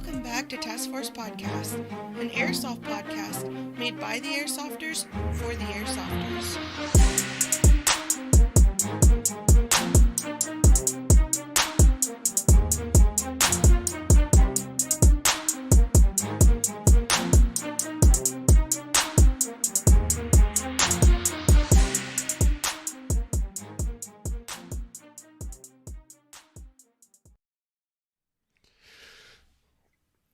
Welcome back to Task Force Podcast, an airsoft podcast made by the airsofters for the airsofters.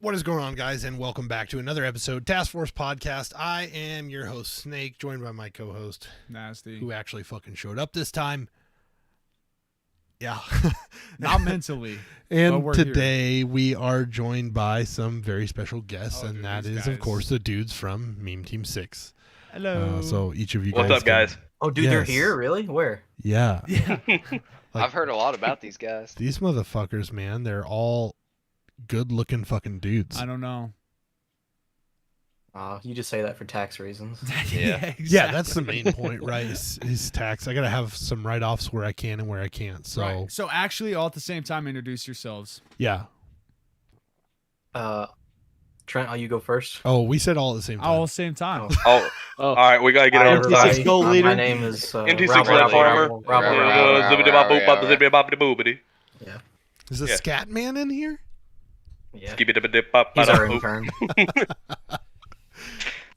What is going on, guys, and welcome back to another episode Task Force Podcast. I am your host, Snake, joined by my co-host, Nasty, who actually fucking showed up this time. Yeah. not mentally. And today we are joined by some very special guests, and that is, of course, the dudes from Meme Team 6. Hello. So each of you What's guys up, guys? Oh, dude, they're here? Really? Where? Yeah. I've heard a lot about these guys. These motherfuckers, man, they're all good-looking fucking dudes. I don't know. You just say that for tax reasons. Yeah. Exactly. Yeah, that's the main point, right? Is tax. I gotta have some write-offs where I can and where I can't. So, Right. So actually, all at the same time, introduce yourselves. yeah. Trent, you go first. Oh, we said all at the same time. All at the same time. Oh, all right, we gotta get Hi, it over everybody. time. gold leader. My name is MT6 Rob- Lead Rob- Farmer. Rob- Rob- Rob- Rob- Zibbity-bop-boop-bop-zibbity-boppity-boobity. Yeah. Is the Yeah. scat man in here? Yeah. Skibidi-bidi-bop- He's our bada-boop. intern.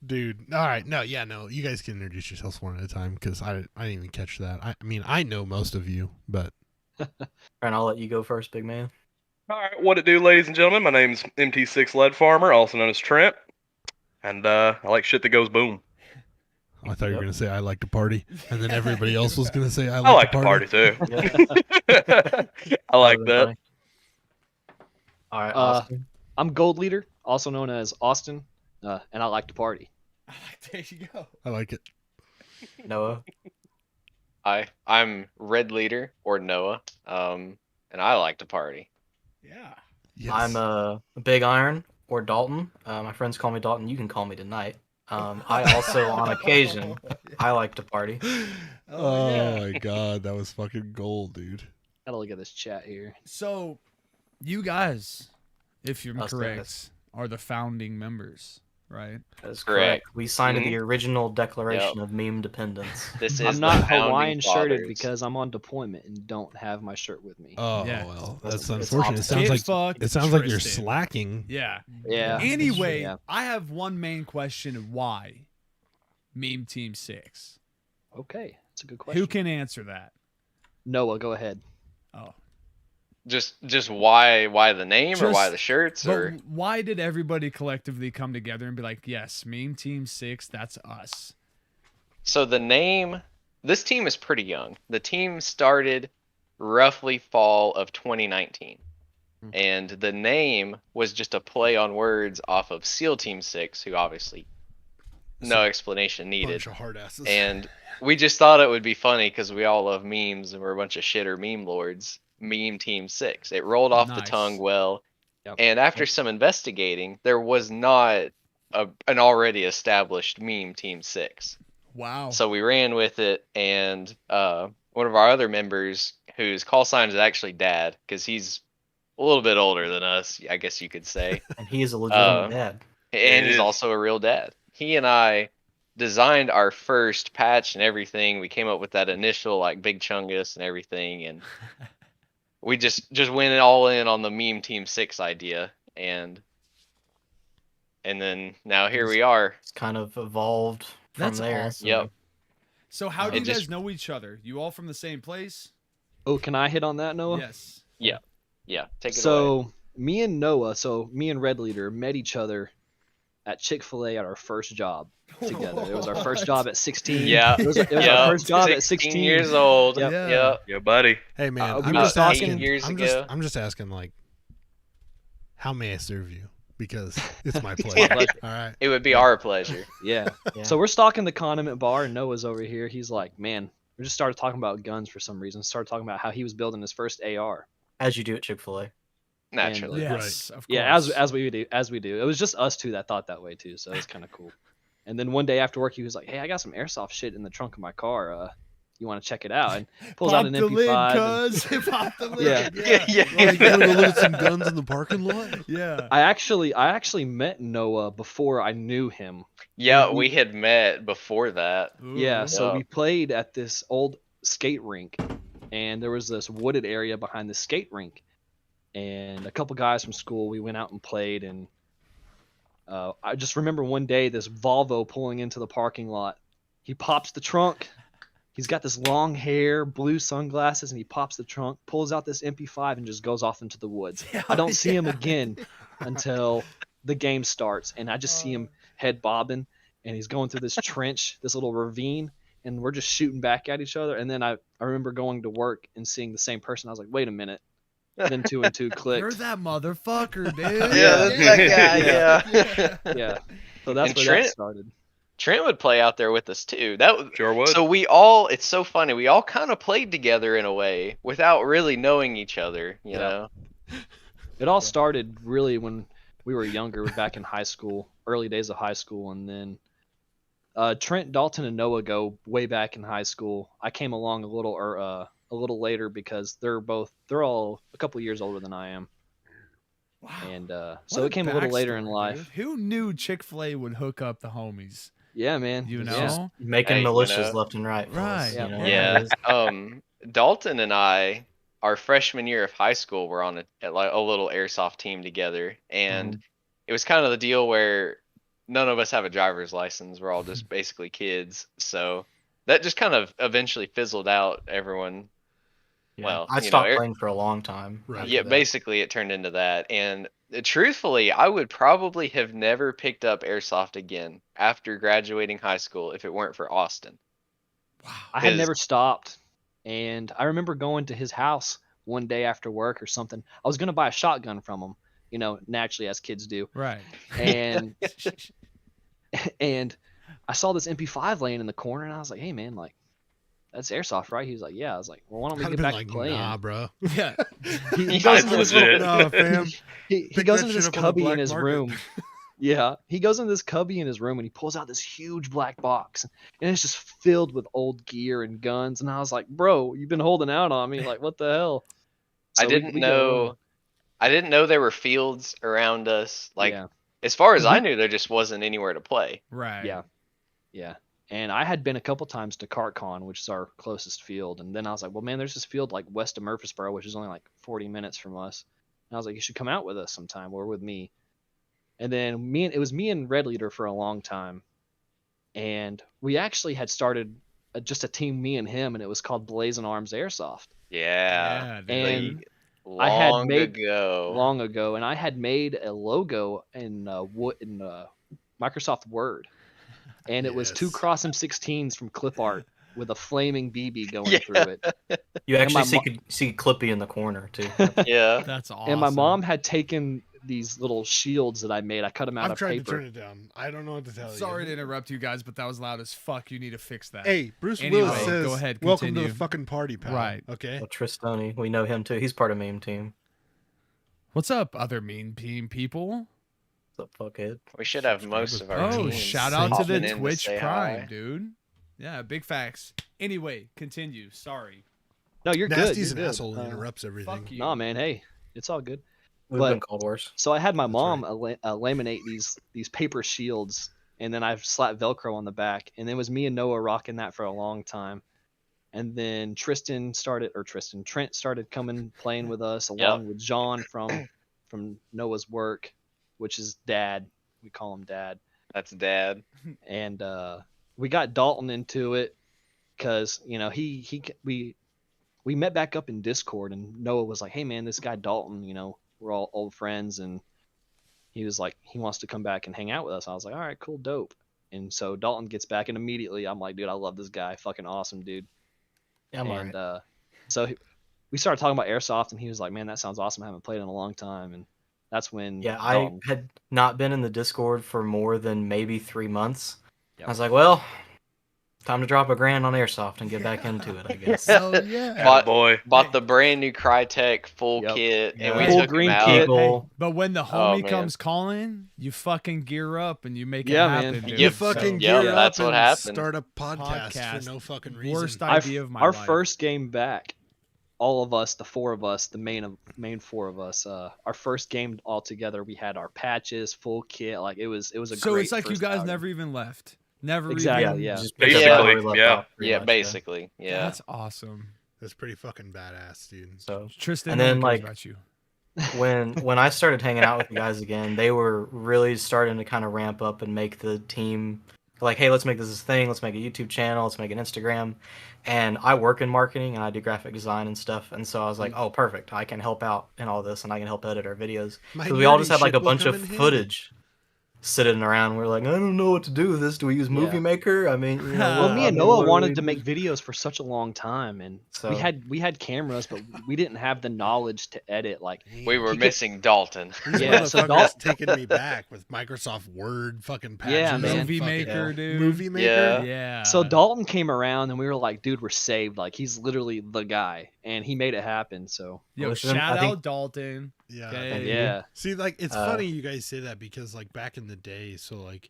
Dude. All right. No, you guys can introduce yourselves one at a time because I didn't even catch that. I mean, I know most of you, but Trent, I'll let you go first, big man. All right, what it do, ladies and gentlemen? My name's MT6 Lead Farmer, also known as Trent, and I like shit that goes boom. I thought you were Yep. going to say I like to party, and then everybody else was going to say I I like like to party too. Yeah. I like that. All right, Austin. I'm Gold Leader, also known as Austin, and I like to party. There you go. I like it. Noah. I'm Red Leader or Noah, and I like to party. Yeah. Yes. I'm Big Iron or Dalton. My friends call me Dalton. You can call me tonight. I also, on occasion, I like to party. Oh my god, that was fucking gold, dude. Gotta look at this chat here. So, you guys, if you're Us correct, guys. are the founding members, right? That's Correct. correct. We signed Mhm. the original Declaration of Meme Dependence. This is I'm the not founding Hawaiian shirted fathers. because I'm on deployment and don't have my shirt with me. Oh Yeah. well, That's- that's it's unfortunate. It opposite. sounds Get like fucked, it sounds like you're Tristan. slacking. Yeah. Yeah. Anyway, Yeah. I have one main question of why Meme Team 6. Okay, that's a good question. Who can answer that? Noah, go ahead. Oh. Just why the name or why Just- the shirts But or why did everybody collectively come together and be like, yes, Meme Team 6, that's us? so the name? This team is pretty young. The team started roughly fall of 2019, and the name was just a play on words off of SEAL Team 6, who obviously no explanation needed. Bunch of hard asses. And we just thought it would be funny because we all love memes and we're a bunch of shitter meme lords. Meme Team 6. It rolled off the Nice. tongue well. Yep. And after some investigating, there was not an already established Meme Team 6. Wow. So we ran with it, and one of our other members, whose call sign is actually Dad, because he's a little bit older than us, I guess you could say. And he is a legitimate dad. And It he's is. also a real dad. He and I designed our first patch and everything. We came up with that initial like Big Chungus and everything, and we just went all in on the Meme Team 6 idea, and then now here we are. It's kind of evolved from That's there. awesome. Yep. So how do It you guys just- know each other? You all from the same place? Oh, can I hit on that, Noah? Yes. Yeah, take it away. So me and Noah, me and Red Leader met each other at Chick-fil-A at our first job together. It was our first job at 16. Yeah, It was our yeah, first job at 16 years old. Yep. Yeah. Yep. Yeah, buddy. Hey man, we I'm were just talking asking. years I'm ago. just asking, like, how may I serve you? Because it's my Yeah. pleasure. All right. It would be our pleasure. Yeah. Yeah. So we're stalking the condiment bar, and Noah's over here. He's like, man, we just started talking about guns for some reason. Started talking about how he was building his first AR. As you do at Chick-fil-A. Naturally. Yes, of course. Yeah, as we do. It was just us two that thought that way too, so it was kind of cool. And then one day after work, he was like, "Hey, I got some airsoft shit in the trunk of my car. You want to check it out?" And pulls out Pop an the lid, MP5. cuz. Pop the Yeah. lid. Yeah. Yeah. Like, you wanna go look at some guns in the parking lot? Yeah. I actually met Noah before I knew him. Yeah, we had met before that. Yeah, Ooh. so Yeah. we played at this old skate rink, and there was this wooded area behind the skate rink, and a couple guys from school, we went out and played, and I just remember one day this Volvo pulling into the parking lot. He pops the trunk. He's got this long hair, blue sunglasses, and he pops the trunk, pulls out this MP5, and just goes off into the woods. I don't see him again until the game starts, and I just see him head bobbing, and he's going through this trench, this little ravine, and we're just shooting back at each other. And then I remember going to work and seeing the same person. I was like, wait a minute. Then 2 and 2 clicked. You're that motherfucker, dude. Yeah, that's that guy. Yeah. Yeah. So that's And where Trent- that started. Trent would play out there with us too. That was Sure would. so we all. It's so funny. We all kind of played together in a way without really knowing each other. You know. It all started really when we were younger, back in high school, early days of high school, and then Trent, Dalton, and Noah go way back in high school. I came along a little later because they're all a couple years older than I am, Wow. and What so it came a little later in backstory, life. dude. Who knew Chick-fil-A would hook up the homies? Yeah, man. You It's know? just- Making Hey, you militias know. left and right. Right. fellas, Yeah. you know? Yeah. Dalton and I, our freshman year of high school, were on a little airsoft team together, and it was kind of the deal where none of us have a driver's license. We're all just basically kids, so that just kind of eventually fizzled out. Everyone, Yeah. well, I you know, stopped playing for a long time. Right. after yeah, that. basically it turned into that. And truthfully, I would probably have never picked up airsoft again after graduating high school if it weren't for Austin. Wow. I had Is- never stopped, and I remember going to his house one day after work or something. I was gonna buy a shotgun from him, naturally as kids do, Right. and and I saw this MP5 laying in the corner, and I was like, "Hey, man, like, that's airsoft, right?" He was like, "Yeah." I was like, "Well, why don't we I'd have get been back like, to playing?" nah, bro. Yeah. He Yeah, goes it's into this legit. little, Nah, fam. he Pick goes that into this shit up on the cubby in black his market. room. Yeah, he goes into this cubby in his room, and he pulls out this huge black box, and it's just filled with old gear and guns. And I was like, "Bro, you've been holding out on me. Like, what the hell?" I So didn't we go know. over. I didn't know there were fields around us. Like Yeah. as far as I knew, there just wasn't anywhere to play. Right. Yeah. Yeah. And I had been a couple times to CartCon, which is our closest field. And then I was like, well, man, there's this field like west of Murfreesboro, which is only like 40 minutes from us. And I was like, you should come out with us sometime or with me. And then it was me and Red Leader for a long time. And we actually had started just a team, me and him, and it was called Blazing Arms Airsoft Yeah. dude. And Long I had made- ago. long ago. And I had made a logo in Microsoft Word. And it was two Yes. Cross M16s from Clip Art with a flaming BB going Yeah. through it. You And my actually see Clippy in the corner too. Yeah. That's awesome. And my mom had taken these little shields that I made. I cut them out I've of tried to paper. turn it down. I don't know what to tell you. Sorry to interrupt you guys, but that was loud as fuck. You need to fix that. Hey, Bruce Anyway, Willis says, go ahead, "Welcome to continue." the fucking party, pal." Right. Okay. Well, Tristoni, we know him too. He's part of meme team. What's up, other mean team people? What's up, fuckhead? We should have most of our Oh, teams shout out to popping in the Twitch say Prime, hi. dude. Yeah, big facts. Anyway, continue. Sorry. No, you're good. Nasty's You're an good. asshole and interrupts everything. Fuck you. Nah, man. Hey, it's all good. We've But- been called worse. So I had my That's mom laminate these paper shields, and then I slapped Velcro on the back, and it was me and Noah rocking that for a long time. And then Trent started coming playing with us along with John from Noah's work, which is Dad. We call him Dad. That's Dad. And we got Dalton into it because we met back up in Discord, and Noah was like, "Hey man, this guy Dalton, we're all old friends," and he was like, he wants to come back and hang out with us. I was like, all right, cool, dope. And so Dalton gets back, and immediately I'm like, dude, I love this guy, fucking awesome, dude. Yeah, I'm And alright. we started talking about airsoft, and he was like, man, that sounds awesome. I haven't played in a long time, and that's when Yeah, I Dalton- had not been in the Discord for more than maybe 3 months. Yep. I was like, well, Time to drop $1,000 on airsoft and get back into it, I guess. Hell yeah. Bought- Boy. Bought the brand new Crytek full Yep. kit, and Yeah. we Full took green him out. kit. Eagle. But when the Oh, homie man. comes calling, you fucking gear up and you make it Yeah, happen. man. Dude. You Yep. fucking Yeah, gear that's up what and happened. start a podcast Podcast. for no fucking reason. Worst Our- idea of my Our life. first game back, all of us, the four of us, the main four of us, our first game all together, we had our patches, full kit. Like it was a So great it's like you first guys outing. never even left. Never Exactly, even. yeah. Just pick up Basically, where we left yeah. off, pretty Yeah, much, basically. Yeah. That's awesome. That's pretty fucking badass, dude. So Tristan, And then, what cares like, about you? when I started hanging out with you guys again, they were really starting to kind of ramp up and make the team like, hey, let's make this a thing. Let's make a YouTube channel. Let's make an Instagram. And I work in marketing and I do graphic design and stuff. And so I was like, oh, perfect. I can help out in all this and I can help edit our videos. My Because we all nerdy just had like shit a will bunch come of in handy. footage sitting around. We're like, I don't know what to do with this. Do we use Movie Yeah. Maker? I mean, you know, Well, Well, I me and mean, Noah what do wanted we to do? make videos for such a long time, and So we had cameras, but we didn't have the knowledge to edit. Like, We were He could- missing Dalton. These Yeah, so motherfuckers taking me back with Microsoft Word, fucking patches. Yeah, and man. Movie fucking- Maker, yeah. dude. Movie Maker. Yeah. Yeah. so Dalton came around, and we were like, dude, we're saved. Like, he's literally the guy, and he made it happen. So Yo, Listen, shout I think- out Dalton. Yeah. Okay. Thank you. yeah, See, like, it's Uh, funny you guys say that because, like, back in the day, so, like,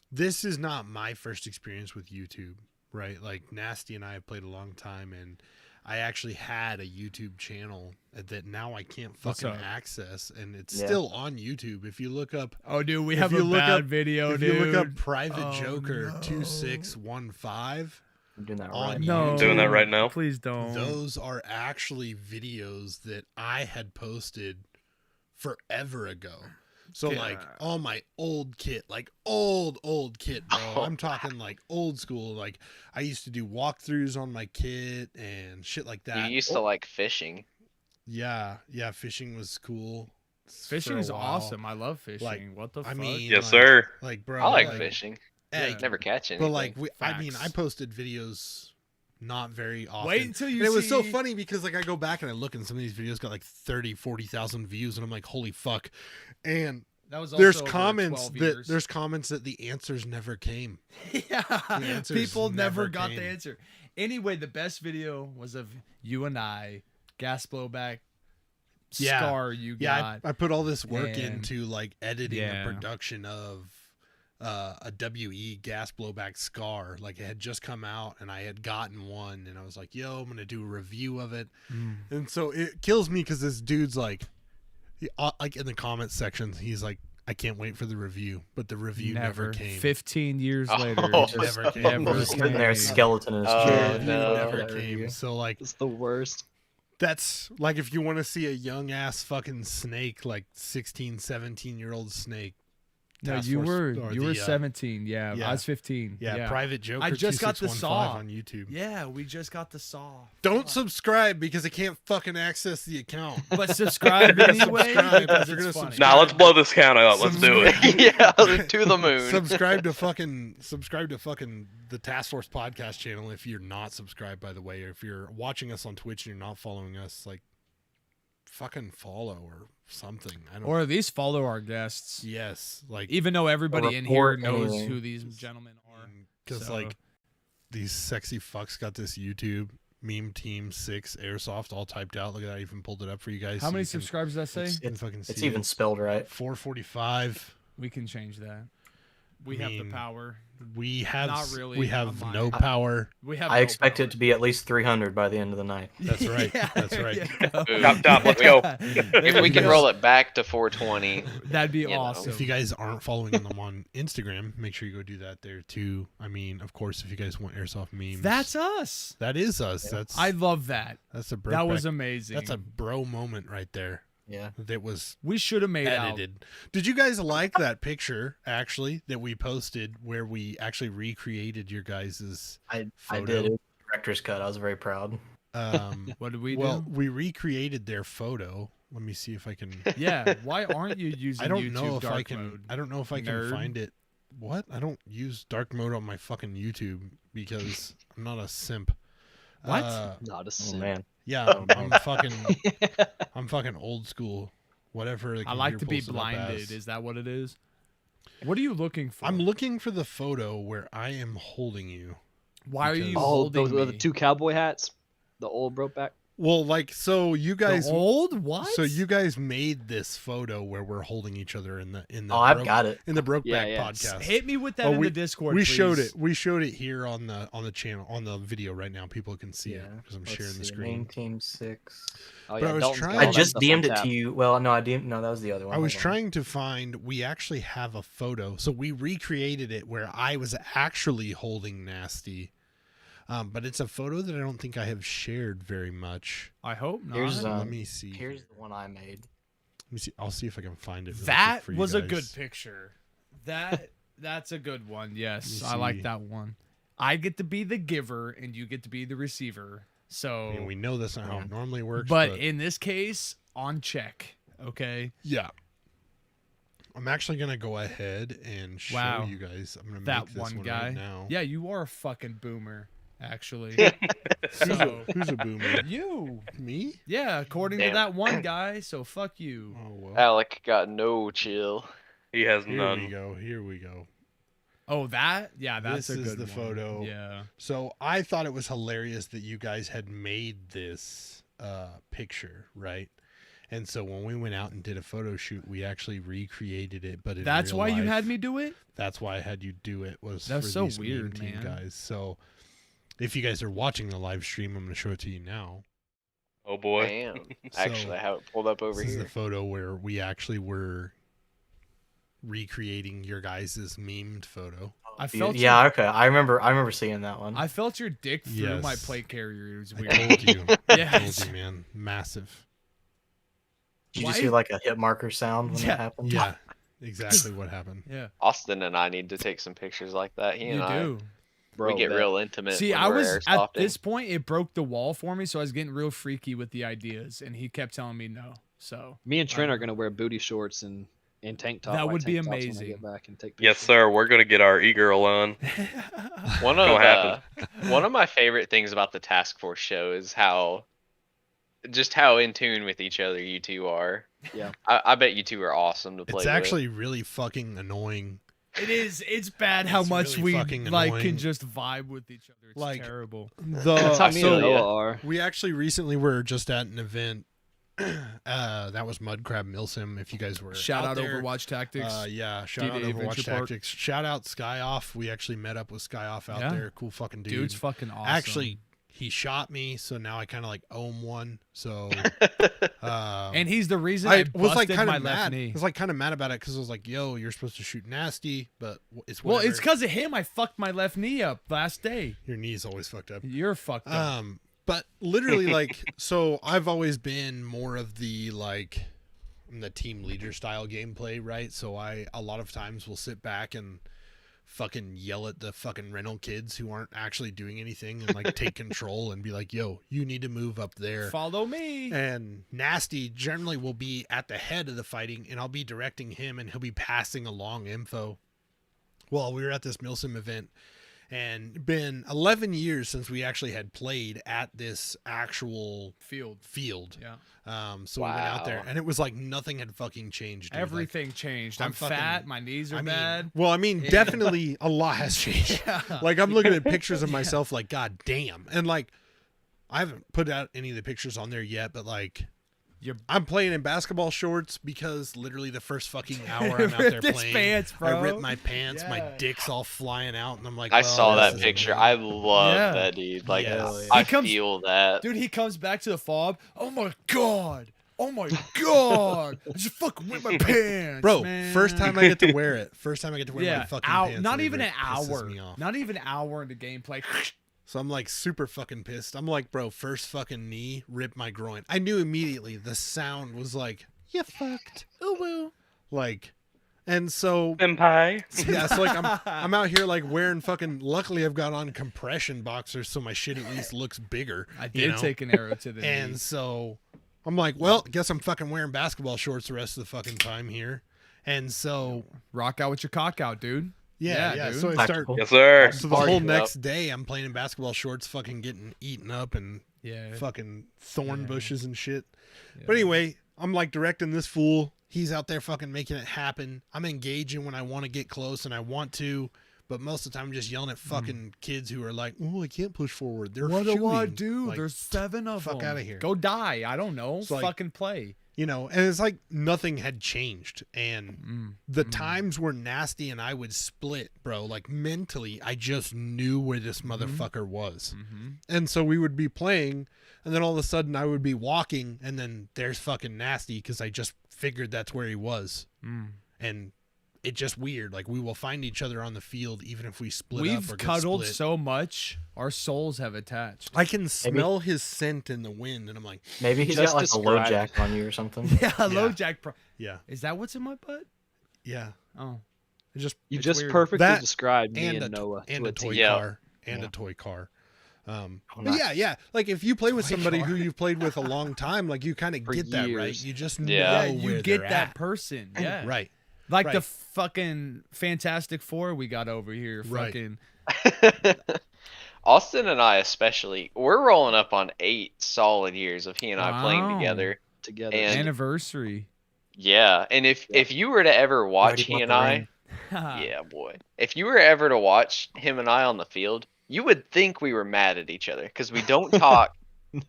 this is not my first experience with YouTube, right? Like, Nasty and I have played a long time, and I actually had a YouTube channel that now I can't What's fucking up? access, and it's Yeah. still on YouTube. If you look up, Oh, dude, we If have you a look bad up- video, if dude. you look up Private Oh, Joker no. 2615, I'm doing that on right No, YouTube. Doing that right now? Please don't. those are actually videos that I had posted forever ago. So like God. all my old kit, like old kit, bro. I'm talking like old school. Like I used to do walkthroughs on my kit and shit like You that. used to like fishing. Yeah, fishing was cool. Fishing for a is while. awesome. I love fishing. Like, what the I fuck? mean, Yes, like- sir. Like bro, I like fishing. Hey, Yeah. Never catch anything. but like I mean, I Facts. posted videos not very often. Wait until you And it was so see- funny because like I go back and I look and some of these videos got like 30,000-40,000 views and I'm like, holy fuck. And That was there's also over comments 12 that years. there's comments that the answers never came. Yeah, answers people never never got the came. answer. Anyway, the best video was of you and I, gas blowback Yeah. scar you Yeah, got. I put all this work and- into like editing Yeah. the production of a WE gas blowback scar. Like it had just come out and I had gotten one and I was like, yo, I'm gonna do a review of it. And so it kills me because this dude's like in the comments section, he's like, I can't wait for the review, but the review never came. 15 years Oh, later. it never now. came. Never Just sitting there, came. skeleton in his Oh, chair. Review no. never That came. review. So like it's the worst. that's like if you want to see a young ass fucking snake, like 16, 17-year-old snake. No, Task you Force- were or you were the, 17. Yeah, yeah. I was 15. Yeah, Private Joker. I just got the 2615 saw. on YouTube. Yeah, we just got the saw. Don't Fuck. subscribe because I can't fucking access the account. But subscribe anyway. Subscribe, because they're it's gonna funny. subscribe. Nah, let's blow this count out. Let's do it. yeah, to the moon. subscribe to fucking the Task Force podcast channel if you're not subscribed, by the way, or if you're watching us on Twitch and you're not following us, like fucking follow or something. I don't Or at least follow our guests. yes, like Even though everybody in here report knows anything. who these gentlemen are. because So- like these sexy fucks got this YouTube meme team 6 airsoft all typed out. Look at that, I even pulled it up for you guys. How so many you can- subscribers does that say? you can fucking It's see even it. spelled right. 445. We can change that. We I have the mean, power. We have Not really we have on no mine. power. We have. I no expect power. it to be at least 300 by the end of the night. That's right. Yeah, That's there right. you go. Boom. Top, let's go. If we can roll it back to 420, That'd be You know. awesome. If you guys aren't following them on Instagram, make sure you go do that there too. I mean, of course, if you guys want airsoft memes, That's us. that is us. That's I love that. that's a bro. That was amazing. that's a bro moment right there. Yeah. That was We should have made out. edited. Did you guys like that picture actually that we posted where we actually recreated your guys' I photo? did. It was a director's cut. I was very proud. What did we well, do? we recreated their photo. Let me see if I can. Yeah. Why aren't you using I don't YouTube know if dark I can. mode? I don't know if I can Nerd. find it. What? I don't use dark mode on my fucking YouTube because I'm not a simp. What? Not a Oh sin. man. Yeah, I'm fucking old school. Whatever. the I like computer to be pulls it up blinded. as. Is that what it is? What are you looking for? I'm looking for the photo where I am holding you. Why are you Because- Oh, holding those are the me? 2 cowboy hats, the old Brokeback. Well, like, so you guys, The old what? so you guys made this photo where we're holding each other in the Oh, I've got it. in the Brokeback Yeah. podcast. hit me with that Oh, in we- the Discord. We please. showed it. We showed it here on the channel, on the video right now. People can see it Yeah, because I'm let's sharing the see, screen. Main Team 6. Oh, But I was Dalton's trying- got I all that just stuff on DM'd it tap. to you. Well, no, I didn't. No, that was the other one. I was Hold on. trying to find. We actually have a photo, so we recreated it where I was actually holding Nasty. But it's a photo that I don't think I have shared very much. I hope not. Here's, Let me see. Here's the one I made. Let me see. I'll see if I can find it. really that quick for you was a good guys. picture. That's a good one. Yes, Let I me like see. that one. I get to be the giver and you get to be the receiver. So, I mean, we know that's not how it normally works, but in this case, on check. Okay. yeah. I'm actually gonna go ahead and show Wow. you guys. I'm gonna That make this one one guy. right now. Yeah, you are a fucking boomer, actually. Who's, So, who's a boomer? you. Me? Yeah, according to Damn. that one guy. So fuck you. Oh well. Alec got no chill. He has Here none. we go. Here we go. Oh, that? Yeah, that's This a is good the one. photo. Yeah. So I thought it was hilarious that you guys had made this picture, right? And so when we went out and did a photo shoot, we actually recreated it. But in That's real why you life. had me do it? That's why I had you do it. Was That's for so these meme weird, team man. guys. So if you guys are watching the live stream, I'm going to show it to you now. Oh boy. Damn. So, Actually, I have it pulled up over this is here. the photo where we actually were recreating your guys' memed photo. I felt Yeah, okay. I remember seeing that one. I felt your dick through my Yes. plate carrier. It was I weird. told you. I Yes. told you, man. Massive. Did you Why- just hear like a hit marker sound when Yeah. that happened? Yeah, exactly what happened. Yeah, Austin and I need to take some pictures like that. He you and I, do. Bro, we get that- real intimate. See, when I we're was at airsofting. this point. It broke the wall for me, so I was getting real freaky with the ideas, and he kept telling me no. So Me and Trent are gonna wear booty shorts and tank top. That white would be tank tops when I amazing. get back and take Yes, pictures. sir. We're gonna get our e-girl on. One Gonna of happen. one of my favorite things about the Task Force show is how in tune with each other you two are. Yeah. I bet you two are awesome to play It's with. actually really fucking annoying. it is. It's bad how It's much really we fucking like annoying. can just vibe with each other. It's Like, terrible. That's how me So and Noah are. we actually recently were just at an event. That was Mudcrab Milsim. If you guys were Shout out there. Overwatch Tactics. Yeah, shout out D-Day Overwatch Adventure Park. Tactics. Shout out Sky Off. We actually met up with Sky Off out Yeah. there. Cool fucking dude. Dude's fucking awesome. Actually, he shot me, so now I kind of like owe him one. So, and he's the reason I, I was like busted kind my of left mad. knee. I was like kind of mad about it because I was like, "Yo, you're supposed to shoot nasty," but it's Well, whatever. it's because of him. I fucked my left knee up last day. Your knee's always fucked up. You're fucked up. But literally, like, so I've always been more of the like the team leader style gameplay, right? So I a lot of times will sit back and fucking yell at the fucking rental kids who aren't actually doing anything and like take control and be like, "Yo, you need to move up there." Follow me. And Nasty generally will be at the head of the fighting, and I'll be directing him, and he'll be passing along info. Well, we were at this Milsim event, and been 11 years since we actually had played at this actual field. Yeah. So we went out there, Wow. and it was like nothing had fucking changed. Dude. Everything changed. I'm I'm fucking- fat. My knees are Like, bad. Well, I mean, Yeah. definitely a lot has changed. Yeah. Like I'm looking at pictures of myself, like God damn, and like I haven't put out any of the pictures on there yet, but like I'm playing in basketball shorts because literally the first fucking hour I'm out there Ripped his playing, pants, I bro. ripped my pants, my Yeah. dick's all flying out, and I'm like, I well, saw this that is picture. annoying. I love Yeah. that dude. Like Yes. I He comes- feel that. Dude, he comes back to the fob. Oh my god. Oh my god. I just fucking whipped my pants. Bro, man. first time I get to wear it. First time I get to wear my Yeah, fucking hour, pants. not and it even an pisses hour. me off. Not even an hour into gameplay. So I'm like super fucking pissed. I'm like, bro, first fucking knee ripped my groin. I knew immediately. The sound was like, you fucked. Ooh woo. Like, and so Senpai. yeah, so like I'm out here like wearing fucking. Luckily, I've got on compression boxers, so my shit at least looks bigger. I you did know? take an arrow to the And knee. so I'm like, well, guess I'm fucking wearing basketball shorts the rest of the fucking time here. And so Rock out with your cock out, dude. yeah. dude. So I start. Tactical. Yes, sir. So the Hard whole enough. next day, I'm playing in basketball shorts, fucking getting eaten up and Yeah. fucking thorn Yeah. bushes and shit. Yeah. But anyway, I'm like directing this fool. He's out there fucking making it happen. I'm engaging when I want to get close and I want to, but most of the time I'm just yelling at fucking kids who are like, "Oh, I can't push forward. They're What shooting." do I do? Like, There's 7 of them. fuck outta here. Go die. I don't know. It's like- Fucking play. you know, and it's like nothing had changed. And the times where Nasty and I would split, bro, like mentally, I just knew where this motherfucker was. And so we would be playing, and then all of a sudden I would be walking, and then there's fucking Nasty because I just figured that's where he was. And it's just weird. Like, we will find each other on the field even if we split up We've or get cuddled split. so much, our souls have attached. I can smell his scent in the wind, and I'm like, Maybe he's Just got like a low describe- jack on you or something. Yeah, low jack. yeah, Is that what's in my butt? yeah. Oh, It just You It's just weird. perfectly That described me and and Noah and to a a toy T. Yeah. car and Yeah. a toy car. Oh, But nice. yeah. Like if you play with Toy somebody car. who you've played with a long time, like you kind of For get that, right? years. You just Yeah. know yeah, where you get they're that at. person. Yeah, Right. Like the right. fucking Fantastic Four we got over here. Right. Fucking Austin and I especially, we're rolling up on 8 solid years of he and I playing Wow. together. Together. And- anniversary. Yeah, and if you were to ever watch Already he bought and the I, ring. yeah, boy, if you were ever to watch him and I on the field, you would think we were mad at each other because we don't talk.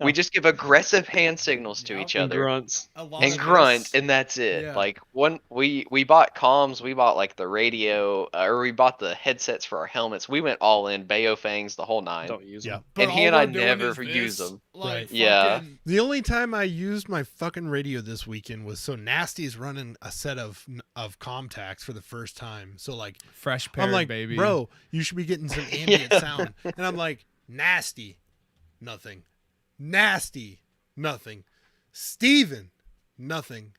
We just give aggressive hand signals to Yep. each And other grunts. A lot and of grunt, this- and that's it. Yeah. Like we bought comms, we bought like the radio, or we bought the headsets for our helmets. We went all in, Bayo Fangs, the whole 9. Don't use Yeah. them. But and he all and I we're doing never is use this, them. Like, Right. Yeah. fucking- The only time I used my fucking radio this weekend was so Nasty's running a set of Comtacs for the first time. So like Fresh pair, I'm like, baby. bro, you should be getting some ambient sound. And I'm like, Nasty, nothing. Nasty, nothing. Steven, nothing.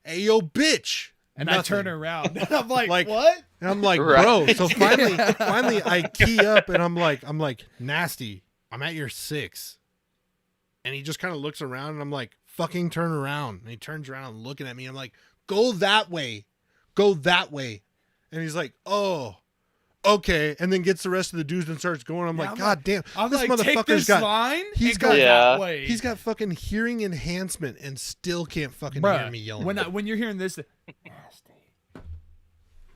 Hey, yo, bitch. And I nothing. turn around. And I'm like, Like- what? And I'm like, Right. bro. So finally, I key up and I'm like, Nasty, I'm at your 6. And he just kind of looks around and I'm like, fucking turn around. And he turns around and looking at me. I'm like, go that way. Go that way. And he's like, oh, okay. And then gets the rest of the dudes and starts going. I'm Yeah, like, I'm God damn. I'm this like, take motherfucker's this got line he's and got- go Yeah. that way. he's got fucking hearing enhancement and still can't fucking Bruh, hear me yelling. when you're hearing this, nasty.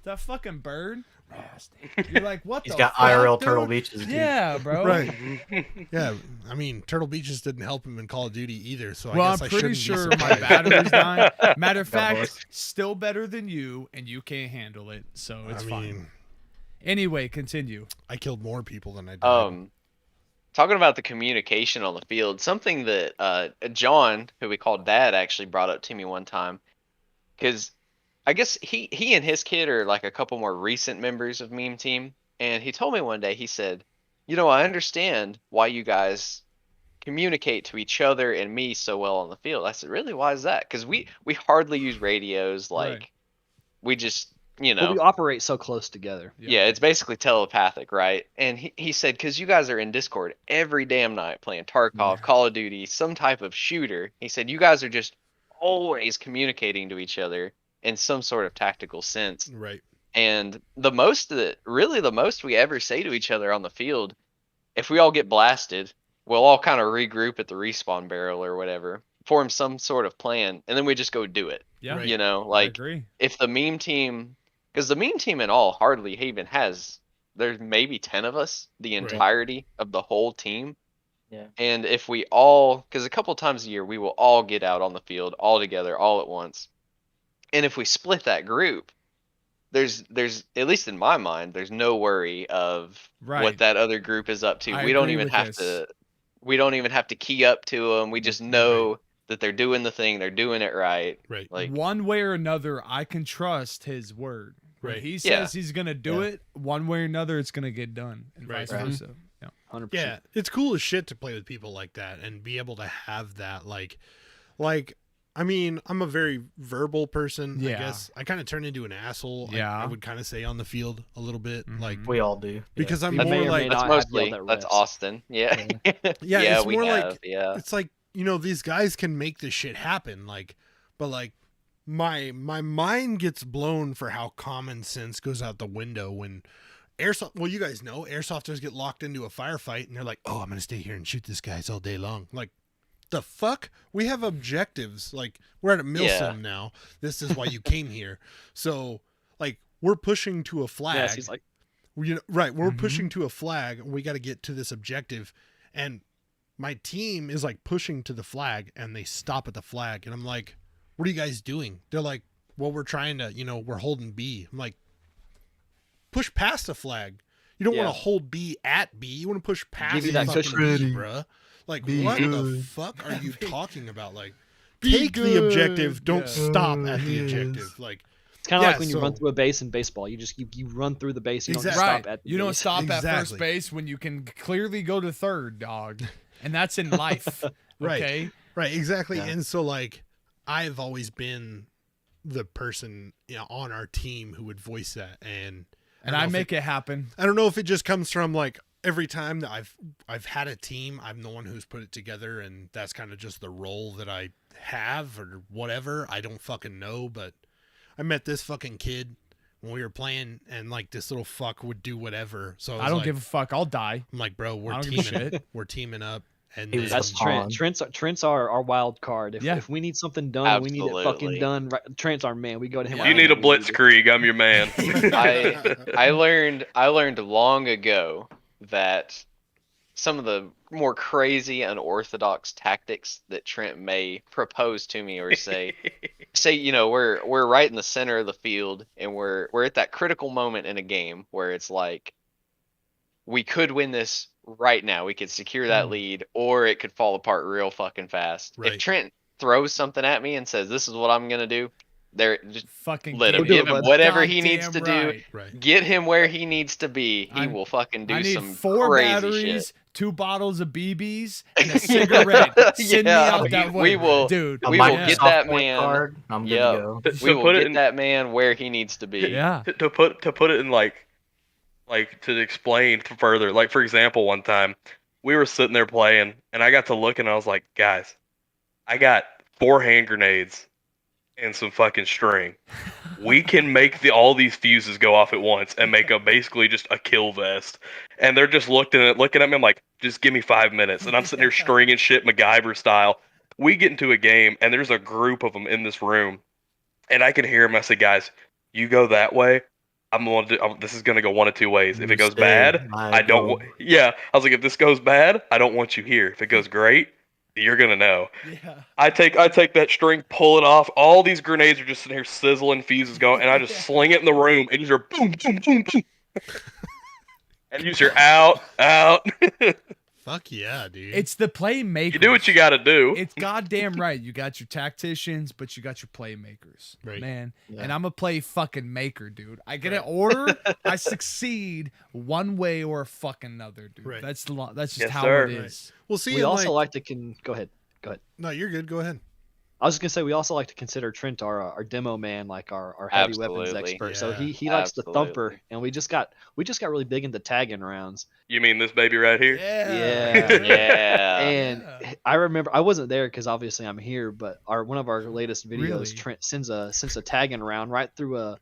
That fucking bird, nasty. You're like, what He's the got fuck, IRL dude? Turtle Beaches. Dude. Yeah, bro. Right. Yeah. I mean, Turtle Beaches didn't help him in Call of Duty either. So Well, I I'm guess I pretty shouldn't sure be my surprised. battery's dying. Matter of God fact, bless. still better than you, and you can't handle it, so it's I fine. mean, Anyway, continue. I killed more people than I did. Talking about the communication on the field, something that John, who we called Dad, actually brought up to me one time, because I guess he and his kid are like a couple more recent members of Meme Team, and he told me one day, he said, you know, I understand why you guys communicate to each other and me so well on the field. I said, really? Why is that? Because we hardly use radios, like Right. we just, you know. But we operate so close together. Yeah, it's basically telepathic, right? And he said, because you guys are in Discord every damn night playing Tarkov, Call of Duty, some type of shooter. He said, you guys are just always communicating to each other in some sort of tactical sense. Right. And the most we ever say to each other on the field, if we all get blasted, we'll all kind of regroup at the respawn barrel or whatever, form some sort of plan, and then we just go do it. Yeah, Right. You know, I like agree. if the meme team, because the meme team in all hardly even has, there's maybe 10 of us, the Right. entirety of the whole team. Yeah. And if we all, because a couple times a year we will all get out on the field all together all at once, and if we split that group, there's at least in my mind, there's no worry of Right. what that other group is up to. I We don't agree even with have this. to. We don't even have to key up to them. We just know that they're doing the thing. They're doing it right. Right. Like One way or another, I can trust his word. When Right. he Yeah. says he's gonna do Yeah. it, one way or another, it's gonna get done, and Right. vice Right. versa. Yeah. 100%. Yeah, it's cool as shit to play with people like that and be able to have that like I mean, I'm a very verbal person. I Yeah. guess I kind of turn into an asshole. Yeah. I would kind of say on the field a little bit, like Mhm. We all do. because I'm We may more or may like not that's have mostly yelled at that's refs. Austin. Yeah. Yeah, it's we more have. like- yeah. it's like, you know, these guys can make this shit happen, like, but like my mind gets blown for how common sense goes out the window when airsoft. Well, you guys know airsofters get locked into a firefight and they're like, oh, I'm gonna stay here and shoot this guys all day long. Like, the fuck? We have objectives. Like, we're at a milsim Yeah. now. This is why you came here. So like, we're pushing to a flag. Yes, he's like, we're pushing to a flag and we got to get to this objective, and my team is like pushing to the flag and they stop at the flag, and I'm like, what are you guys doing? They're like, well, we're trying to, we're holding B. I'm like, push past the flag. You don't want to hold B at B. You want to push past you that fucking cushion. B, bruh. Like, Be what good. the fuck are you talking about? Like, Be take the good. objective. Don't Yeah. stop at the Yes. objective. Like, It's kind of Yeah, like when you run so- through a base in baseball. You just you run through the base. You don't just Exactly. stop at the You don't base. stop at Exactly. first base when you can clearly go to third, dog. And that's in life. Right. Okay. right, exactly. Yeah. And so, like, I've always been the person on our team who would voice that, and And I make it happen. I don't know if it just comes from like every time that I've had a team, I'm the one who's put it together, and that's kind of just the role that I have or whatever. I don't fucking know, but I met this fucking kid when we were playing, and like this little fuck would do whatever. So I don't give a fuck. I'll die. I'm like, bro, I we're don't give a teaming. shit. We're teaming up, and He was then, That's Pawn. Trent. Trent's our wild card. Yeah. If we need something done, and we need it fucking Absolutely. done. Right, Trent's our man. We go to him. Yeah. right You need a when we it. blitzkrieg. I'm your man. I learned long ago that some of the more crazy unorthodox tactics that Trent may propose to me or say we're right in the center of the field, and we're at that critical moment in a game where it's like we could win this right now. We could secure that lead, or it could fall apart real fucking fast. Right. If Trent throws something at me and says, "This is what I'm gonna do," there just Fucking let him. do Give it, him bud. whatever he needs to Goddamn do. right. right. Get him where he needs to be. He I- will fucking do I need some 4 crazy batteries, shit. 2 bottles of BBs, and a cigarette. Send me Yeah, out that way. we will- Dude. A We will Microsoft get that point man- card, I'm good Yep. to go. To We will put it get in, that man where he needs to be. Yeah. to put it in like to explain further. Like, for example, one time we were sitting there playing, and I got to look, and I was like, guys, I got 4 hand grenades and some fucking string. We can make all these fuses go off at once and make basically just a kill vest. And they're just looking at me. I'm like, just give me 5 minutes. And I'm sitting there stringing shit MacGyver style. We get into a game, and there's a group of them in this room, and I can hear them. I say, guys, you go that way. This is gonna go one of 2 ways. If You it goes stay, bad, I don't. go. Yeah, I was like, if this goes bad, I don't want you here. If it goes great, you're gonna know. Yeah. I take that string, pull it off. All these grenades are just sitting here sizzling, fuses going, and I just sling it in the room, and you hear boom, boom, boom, boom, and you hear out. Fuck yeah, dude. It's the playmakers. You do what you got to do. It's goddamn right. You got your tacticians, but you got your playmakers, Right. man. Yeah. And I'm a play fucking maker, dude. I get an order, I succeed one way or fucking another, dude. Right. That's just Yes, how sir. it is. Well, see, We and, also like, like to go ahead. no, you're good. Go ahead. I was just gonna say we also like to consider Trent our demo man, like our heavy weapons Absolutely. expert. So Yeah. he likes the Absolutely. thumper, and we just got really big into tagging rounds. You mean this baby right here? Yeah. Yeah. And I remember I wasn't there because obviously I'm here, but one of our latest videos, Really? Trent sends a tagging round right through a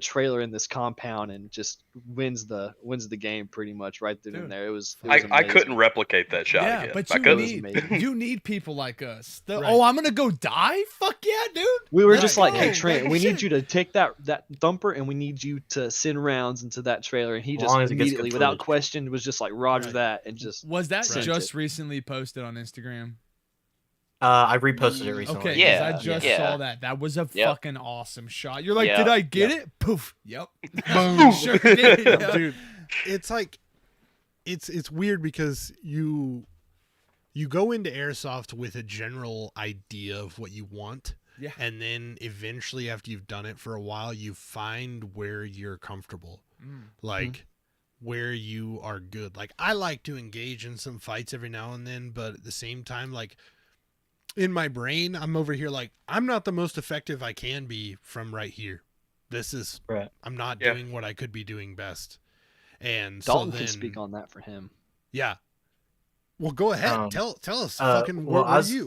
trailer in this compound and just wins the game pretty much right through in Dude. there. It was I amazing. couldn't replicate that shot Yeah, again. but I you couldn't. need you need people like us. Right. Oh, I'm gonna go die? Fuck yeah, dude. We were Let's just like, go. hey Trent, Like, we shit. need you to take that thumper and we need you to send rounds into that trailer. And he As just long as it gets good immediately, without footage. question, was just like, Roger Right. that, and just Was that Sent just it. recently posted on Instagram? I reposted it recently. Okay, 'cause Yeah, I just yeah. saw that. That was a Yep. fucking awesome shot. You're like, Yep. did I get it? Poof. Yep. Boom. Sure did. Yeah. Dude, it's like it's weird because you go into airsoft with a general idea of what you want, Yeah. and then eventually after you've done it for a while, you find where you're comfortable, like where you are good. Like, I like to engage in some fights every now and then, but at the same time, like, in my brain, I'm over here like, I'm not the most effective I can be from right here. This is Right. I'm not Yeah. doing what I could be doing best. And Dalton so can then, speak on that for him. yeah. Well, go ahead. Um, Tell us. well,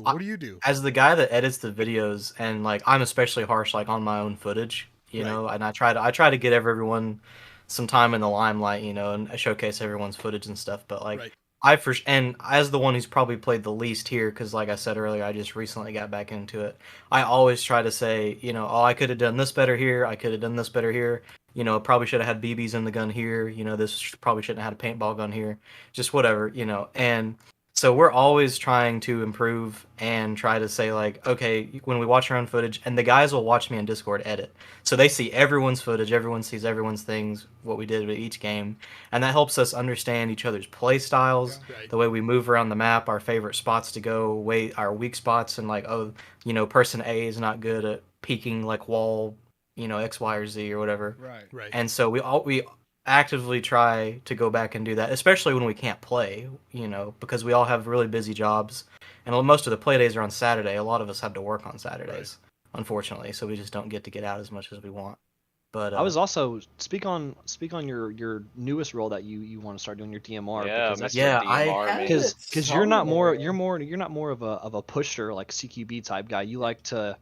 What do you do? As the guy that edits the videos, and like I'm especially harsh like on my own footage, you Right. know, and I try to get everyone some time in the limelight, you know, and showcase everyone's footage and stuff. But like Right. and as the one who's probably played the least here, because like I said earlier, I just recently got back into it. I always try to say, you know, oh, I could have done this better here. I could have done this better here. you know, probably should have had BBs in the gun here. You know, probably shouldn't have had a paintball gun here. Just whatever, you know. And so we're always trying to improve and try to say like, okay, when we watch our own footage, and the guys will watch me on Discord edit, so they see everyone's footage, everyone sees everyone's things, what we did with each game, and that helps us understand each other's play styles, Right. the way we move around the map, our favorite spots to go, our weak spots, and like, oh, you know, person A is not good at peeking like wall, you know, X, Y, or Z or whatever. Right. Right. And so we actively try to go back and do that, especially when we can't play, you know, because we all have really busy jobs, and most of the play days are on Saturday. A lot of us have to work on Saturdays, unfortunately, so we just don't get to get out as much as we want. But I was also speak on your newest role that you want to start doing, your DMR. Yeah, because that's Mr. yeah, I DMR, had man. it because you're not somewhere. you're not more of a pusher like CQB type guy. You like to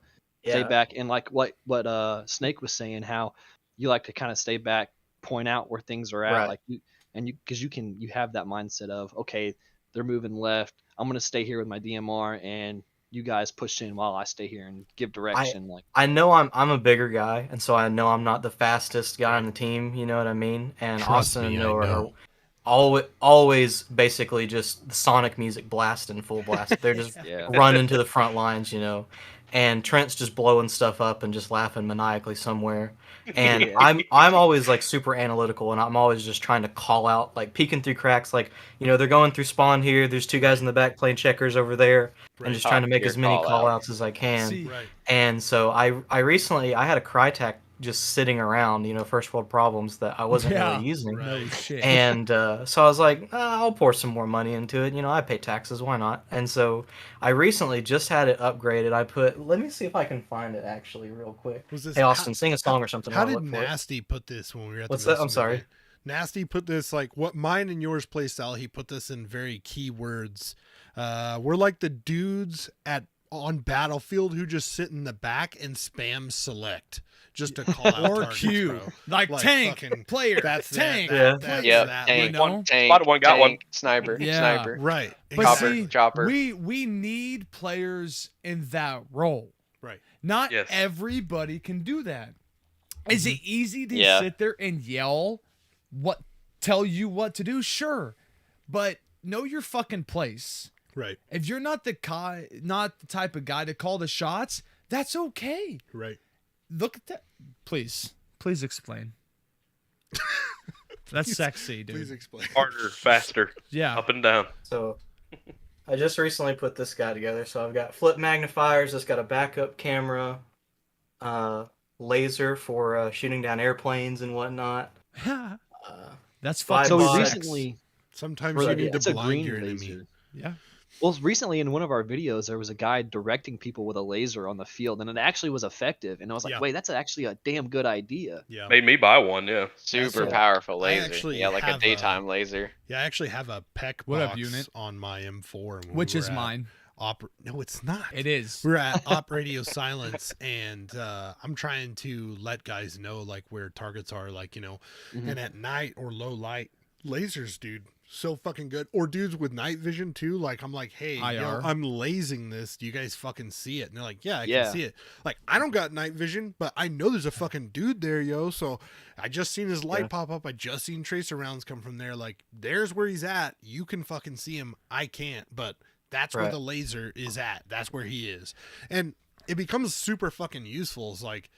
stay Yeah. back, and like what Snake was saying, how you like to kind of stay back, point out where things are at, Right. like because you have that mindset of, okay, they're moving left, I'm gonna stay here with my DMR, and you guys push in while I stay here and give direction. Like, I know I'm a bigger guy, and so I know I'm not the fastest guy on the team. You know what I mean? And Trust Austin me, and I Noah know. are always basically just the Sonic music blasting full blast. They're just yeah, running to the front lines, you know. And Trent's just blowing stuff up and just laughing maniacally somewhere. And Yeah. I'm always like super analytical, and I'm always just trying to call out, like peeking through cracks, like, you know, they're going through spawn here. There's two guys in the back playing checkers over there, Right. and just trying to make Your as many call call out. outs as I can. See, Right. And so I recently I had a Crytek just sitting around, you know, first world problems that I wasn't Yeah. really using. Right. no shit. And so I was like, I'll pour some more money into it. You know, I pay taxes, why not? And so I recently just had it upgraded. Let me see if I can find it actually real quick. Was this Hey, Austin, sing a song or something. How while I did look for it. Nasty put this when we were at What's the that? I'm sorry. event? Nasty put this like what mine and yours play style. He put this in very key words. We're like the dudes on Battlefield who just sit in the back and spam select just to call out Or targets, Q, bro. like tank fucking- player, That's tank. That's Yep, that. tank, you know? tank, Spotted one, got one. tank, sniper, Yeah. sniper. Right. But Exactly. see, Chopper. we need players in that role. Right. Not Yes. everybody can do that. Is it easy to Yeah. sit there and tell you what to do? Sure, but know your fucking place. Right. If you're not the type of guy to call the shots, that's okay. Right. Look at that. Please explain. That's sexy, dude. Please explain. Harder, faster, Yeah. up and down. So I just recently put this guy together. So I've got flip magnifiers. It's got a backup camera, laser for shooting down airplanes and whatnot. That's Five fucking so we bucks. sick. recently, Sometimes Really, you need it's to a blind green your enemy. laser. Yeah. Well, recently in one of our videos, there was a guy directing people with a laser on the field, and it actually was effective. And I was like, Yeah. wait, that's actually a damn good idea. Yeah. Made me buy one, yeah. Super So, powerful I laser. actually Yeah, like a have a- daytime laser. Yeah, I actually have a PEC What up, box unit? on my M4. when we Which were is at mine. No, it's not. It is. We're at Op Radio Silence, and I'm trying to let guys know like where targets are, like, you know, Mhm. and at night or low light, lasers, dude, so fucking good. Or dudes with night vision too. Like I'm like, hey, yo, IR. I'm lasing this. Do you guys fucking see it? And they're like, yeah, I Yeah. can see it. Like I don't got night vision, but I know there's a fucking dude there, yo. So I just seen his light Yeah. pop up. I just seen tracer rounds come from there. Like there's where he's at. You can fucking see him. I can't, but that's where Right. the laser is at. That's where he is. And it becomes super fucking useful. It's like,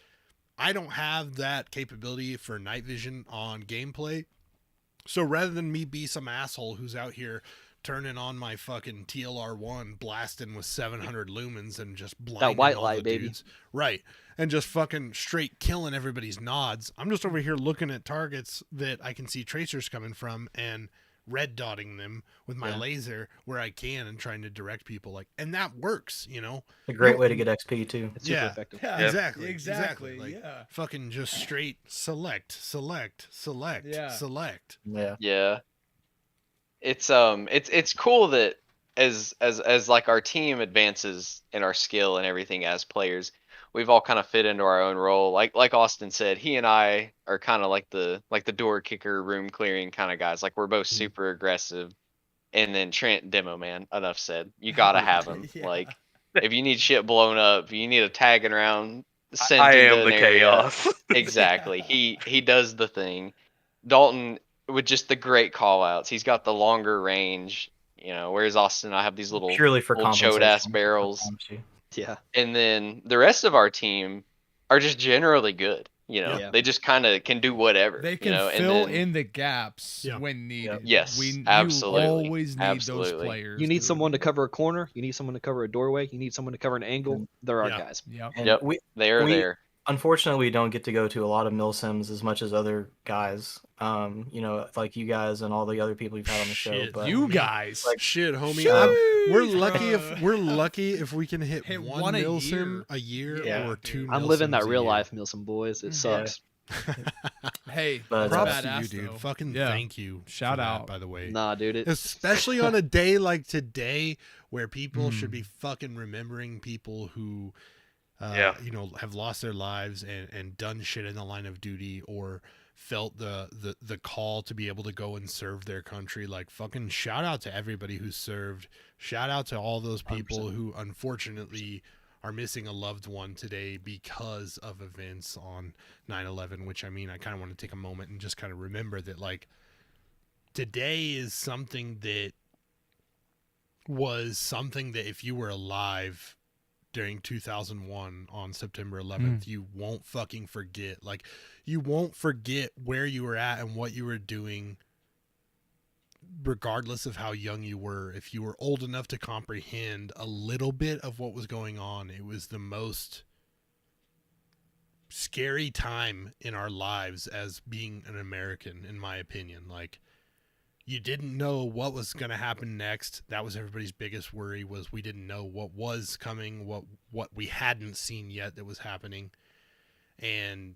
I don't have that capability for night vision on gameplay. So rather than me be some asshole who's out here turning on my fucking TLR1, blasting with 700 lumens and just blinding white all light, the baby. dudes. Right. And just fucking straight killing everybody's nods. I'm just over here looking at targets that I can see tracers coming from and red dotting them with my Yeah. laser where I can and trying to direct people, like, and that works, you know. A great way to get XP too. It's super Yeah. effective. Yeah. Exactly. Like, yeah. fucking just straight select, Yeah. select. Yeah. Yeah. It's cool that as like our team advances in our skill and everything as players, we've all kind of fit into our own role. Like Austin said, he and I are kind of like the door kicker, room clearing kind of guys. Like we're both super aggressive. And then Trent, demo man, enough said. You gotta have him. Yeah. Like if you need shit blown up, you need a tagging around sent I into am an the area. chaos. Exactly. He does the thing. Dalton with just the great call outs. He's got the longer range, whereas Austin and I have these little Purely for old chode ass compensation. barrels. I promise you. Yeah. And then the rest of our team are just generally good. Yeah. They just kind of can do whatever. They can and fill then- in the gaps Yeah. when needed. Yes, You absolutely. always need those Absolutely. players. You need dude. someone to cover a corner. You need someone to cover a doorway. You need someone to cover an angle. There are Yeah. guys. Yep. And Yep. we They are we- there. unfortunately we don't get to go to a lot of milsims as much as other guys. Like you guys and all the other people you've had on the show. Shit. But You guys. Shit, homie. Sheesh, We're lucky bruh. if we can hit one one a milsim year. a year Yeah, or dude. two. I'm living that milsims a real year. life, Milsom boys. It sucks. Hey, But, that's Props to badass, you, dude. though. Fucking Yeah. thank you. Shout for that, out. by the way. Nah, dude. Especially on a day like today where people should Mm. be fucking remembering people who Yeah. have lost their lives and done shit in the line of duty or felt the call to be able to go and serve their country. Like, fucking shout out to everybody who served. Shout out to all those people 100%. who unfortunately are missing a loved one today because of events on 9/11, which I kind of want to take a moment and just kind of remember that, like, today is something that was something that if you were alive during 2001 on September 11th, you won't fucking forget. Like, you won't forget where you were at and what you were doing, regardless of how young you were. If you were old enough to comprehend a little bit of what was going on, it was the most scary time in our lives as being an American, in my opinion. Like, you didn't know what was going to happen next. That was everybody's biggest worry, was we didn't know what was coming, what we hadn't seen yet that was happening. And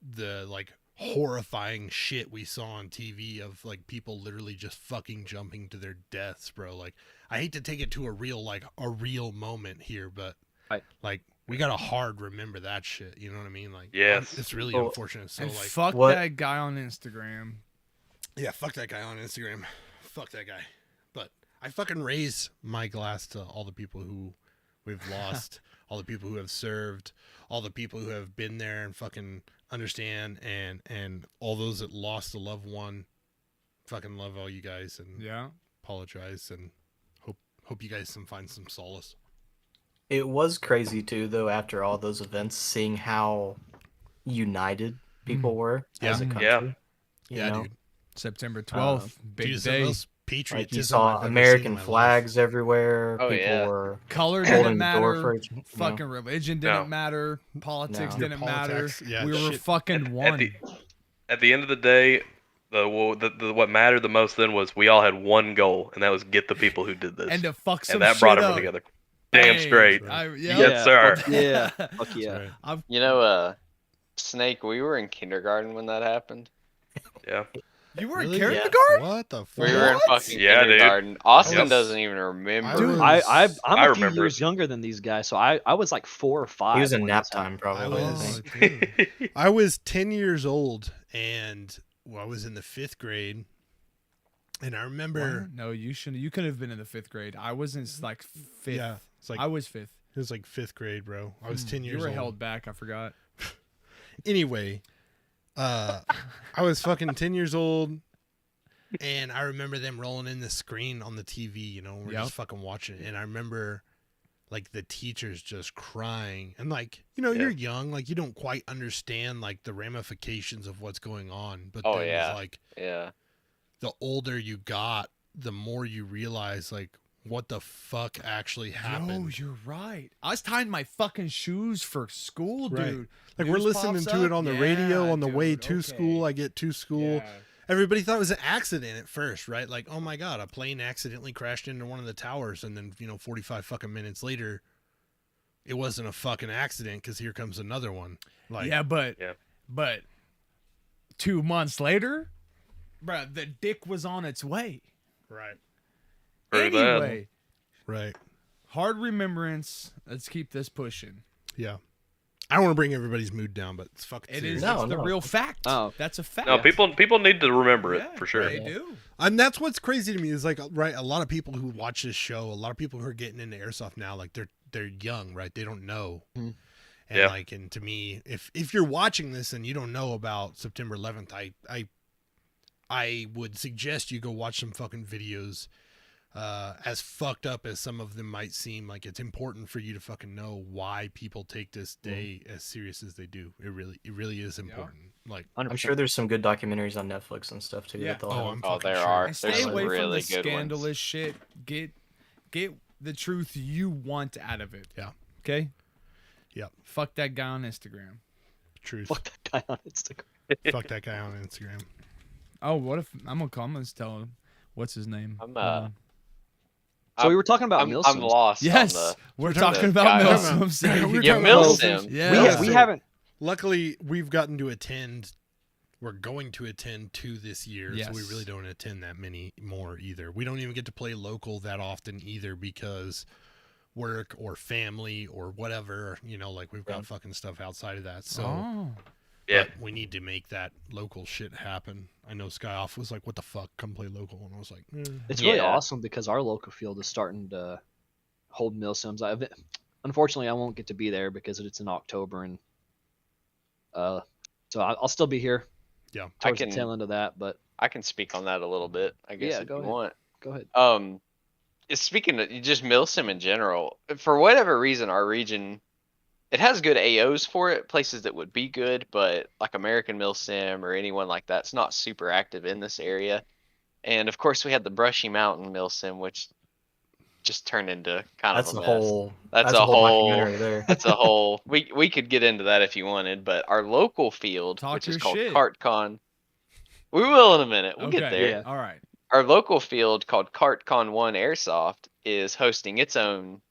the, like, horrifying shit we saw on TV of, like, people literally just fucking jumping to their deaths, bro. Like, I hate to take it to a real moment here, but Right. like, we gotta hard remember that shit. You know what I mean? Like, Yes. it's really Well, unfortunate. So, And like, fuck what- that guy on Instagram. yeah, fuck that guy on Instagram. Fuck that guy. But I fucking raise my glass to all the people who we've lost, all the people who have served, all the people who have been there and fucking understand, and all those that lost a loved one. Fucking love all you guys and Yeah. apologize and hope you guys find some solace. it was crazy too, though. After all those events, seeing how united people were as a Yeah. country. Yeah. you Yeah, know? dude. September 12th, big Dude, it's the day. most Like patriotism you I've saw ever seen in American my life. flags everywhere. Oh, People yeah. were Color holding didn't the door for matter. each. Fucking religion didn't No. matter. Politics No. didn't Politics, matter. yeah, we were shit. fucking one. At the end of the day, what mattered the most then was we all had one goal, and that was get the people who did this, And to fuck some and that shit brought up. everyone together. Damn Hey, straight. yeah. Yes, sir. Fuck yeah. That's Fuck yeah. right. Snake, we were in kindergarten when that happened. Yeah. You were in Really? kindergarten? What the fuck? We were in fucking Yeah, dude. kindergarten. Austin Yep. doesn't even remember. Dude. I'm I a few remember years younger than these guys, so I was like 4 or 5. He was in when nap this happened. time, probably. I was- think. dude. I was 10 years old, and I was in the 5th grade. And I remember, What? No, you shouldn't. You could have been in the 5th grade. I was in like 5th. yeah, it's like I was 5th. it was like 5th grade, bro. I was 10 years You were old. held back. I forgot. Anyway, I was fucking 10 years old, and I remember them rolling in the screen on the TV. We're Yep. just fucking watching it, and I remember, like, the teachers just crying, and, like, you're young, like, you don't quite understand, like, the ramifications of what's going on, but Oh, then yeah. it's like, Yeah. the older you got, the more you realize, like, what the fuck actually happened. No, you're right. I was tying my fucking shoes for school, Right. dude. Like, we're News listening pops to it up? on the radio Yeah, on the way dude, to okay. school. I get to school. Yeah. Everybody thought it was an accident at first, right? Like, oh my God, a plane accidentally crashed into one of the towers. And then, 45 fucking minutes later, it wasn't a fucking accident because here comes another one. Like, Yeah, but Yeah. 2 months later, bruh, the dick was on its way. right. Heard that. Anyway, Right. hard remembrance. Let's keep this pushing. Yeah. I don't want to bring everybody's mood down, but it's fucking It serious. is. No, It's the no. real fact. Oh. That's a fact. No, people need to remember it Yeah, for sure. They do. And that's what's crazy to me is, like, right, a lot of people who watch this show, a lot of people who are getting into airsoft now, like, they're young, right? They don't know. Mhm. And Yeah. like, and to me, if you're watching this and you don't know about September 11th, I would suggest you go watch some fucking videos. As fucked up as some of them might seem, like it's important for you to fucking know why people take this day as serious as they do. It really is important. Like, 100%. I'm sure there's some good documentaries on Netflix and stuff too. Yeah. that they'll oh, have. I'm Oh, fucking there sure. are. And There's stay some away from really the good scandalous ones. shit. Get the truth you want out of it. Yeah. Okay. Yep. Fuck that guy on Instagram. Truth. Fuck that guy on Instagram. Fuck that guy on Instagram. Oh, what if I'm gonna tell him? What's his name? I'm, Hold on. So we were talking about I'm Milsims. lost. Yes, On the, we're talking talking about about guy. Milsim. We're yeah, talking about Milsim. Yeah. We so- haven't. Luckily, we've gotten to attend. We're going to attend 2 this year, so we Yes. really don't attend that many more either. We don't even get to play local that often either because work or family or whatever. You know, like we've got fucking stuff outside of that. So Oh. Yeah. but we need to make that local shit happen. I know Skyoff was like, "What the fuck? Come play local," and I was like, It's really Yeah. awesome because our local field is starting to hold Milsims. Unfortunately, I won't get to be there because it's in October, and so I'll still be here. Yeah. towards I can- the tail end of that. But I can speak on that a little bit, I guess, Yeah, if go you ahead. want. go ahead. Speaking of just Milsim in general, for whatever reason, our region, it has good AOs for it, places that would be good, but like American Milsim or anyone like that's not super active in this area. And of course, we had the Brushy Mountain Milsim, which just turned into kind That's of a a mess. whole. That's a a whole- documentary there. That's a whole. We could get into that if you wanted, but our local field, Talk which is your called shit. CartCon, we will in a minute. We'll Okay. get there. Yeah. All right. Our local field called CartCon 1 Airsoft is hosting its own.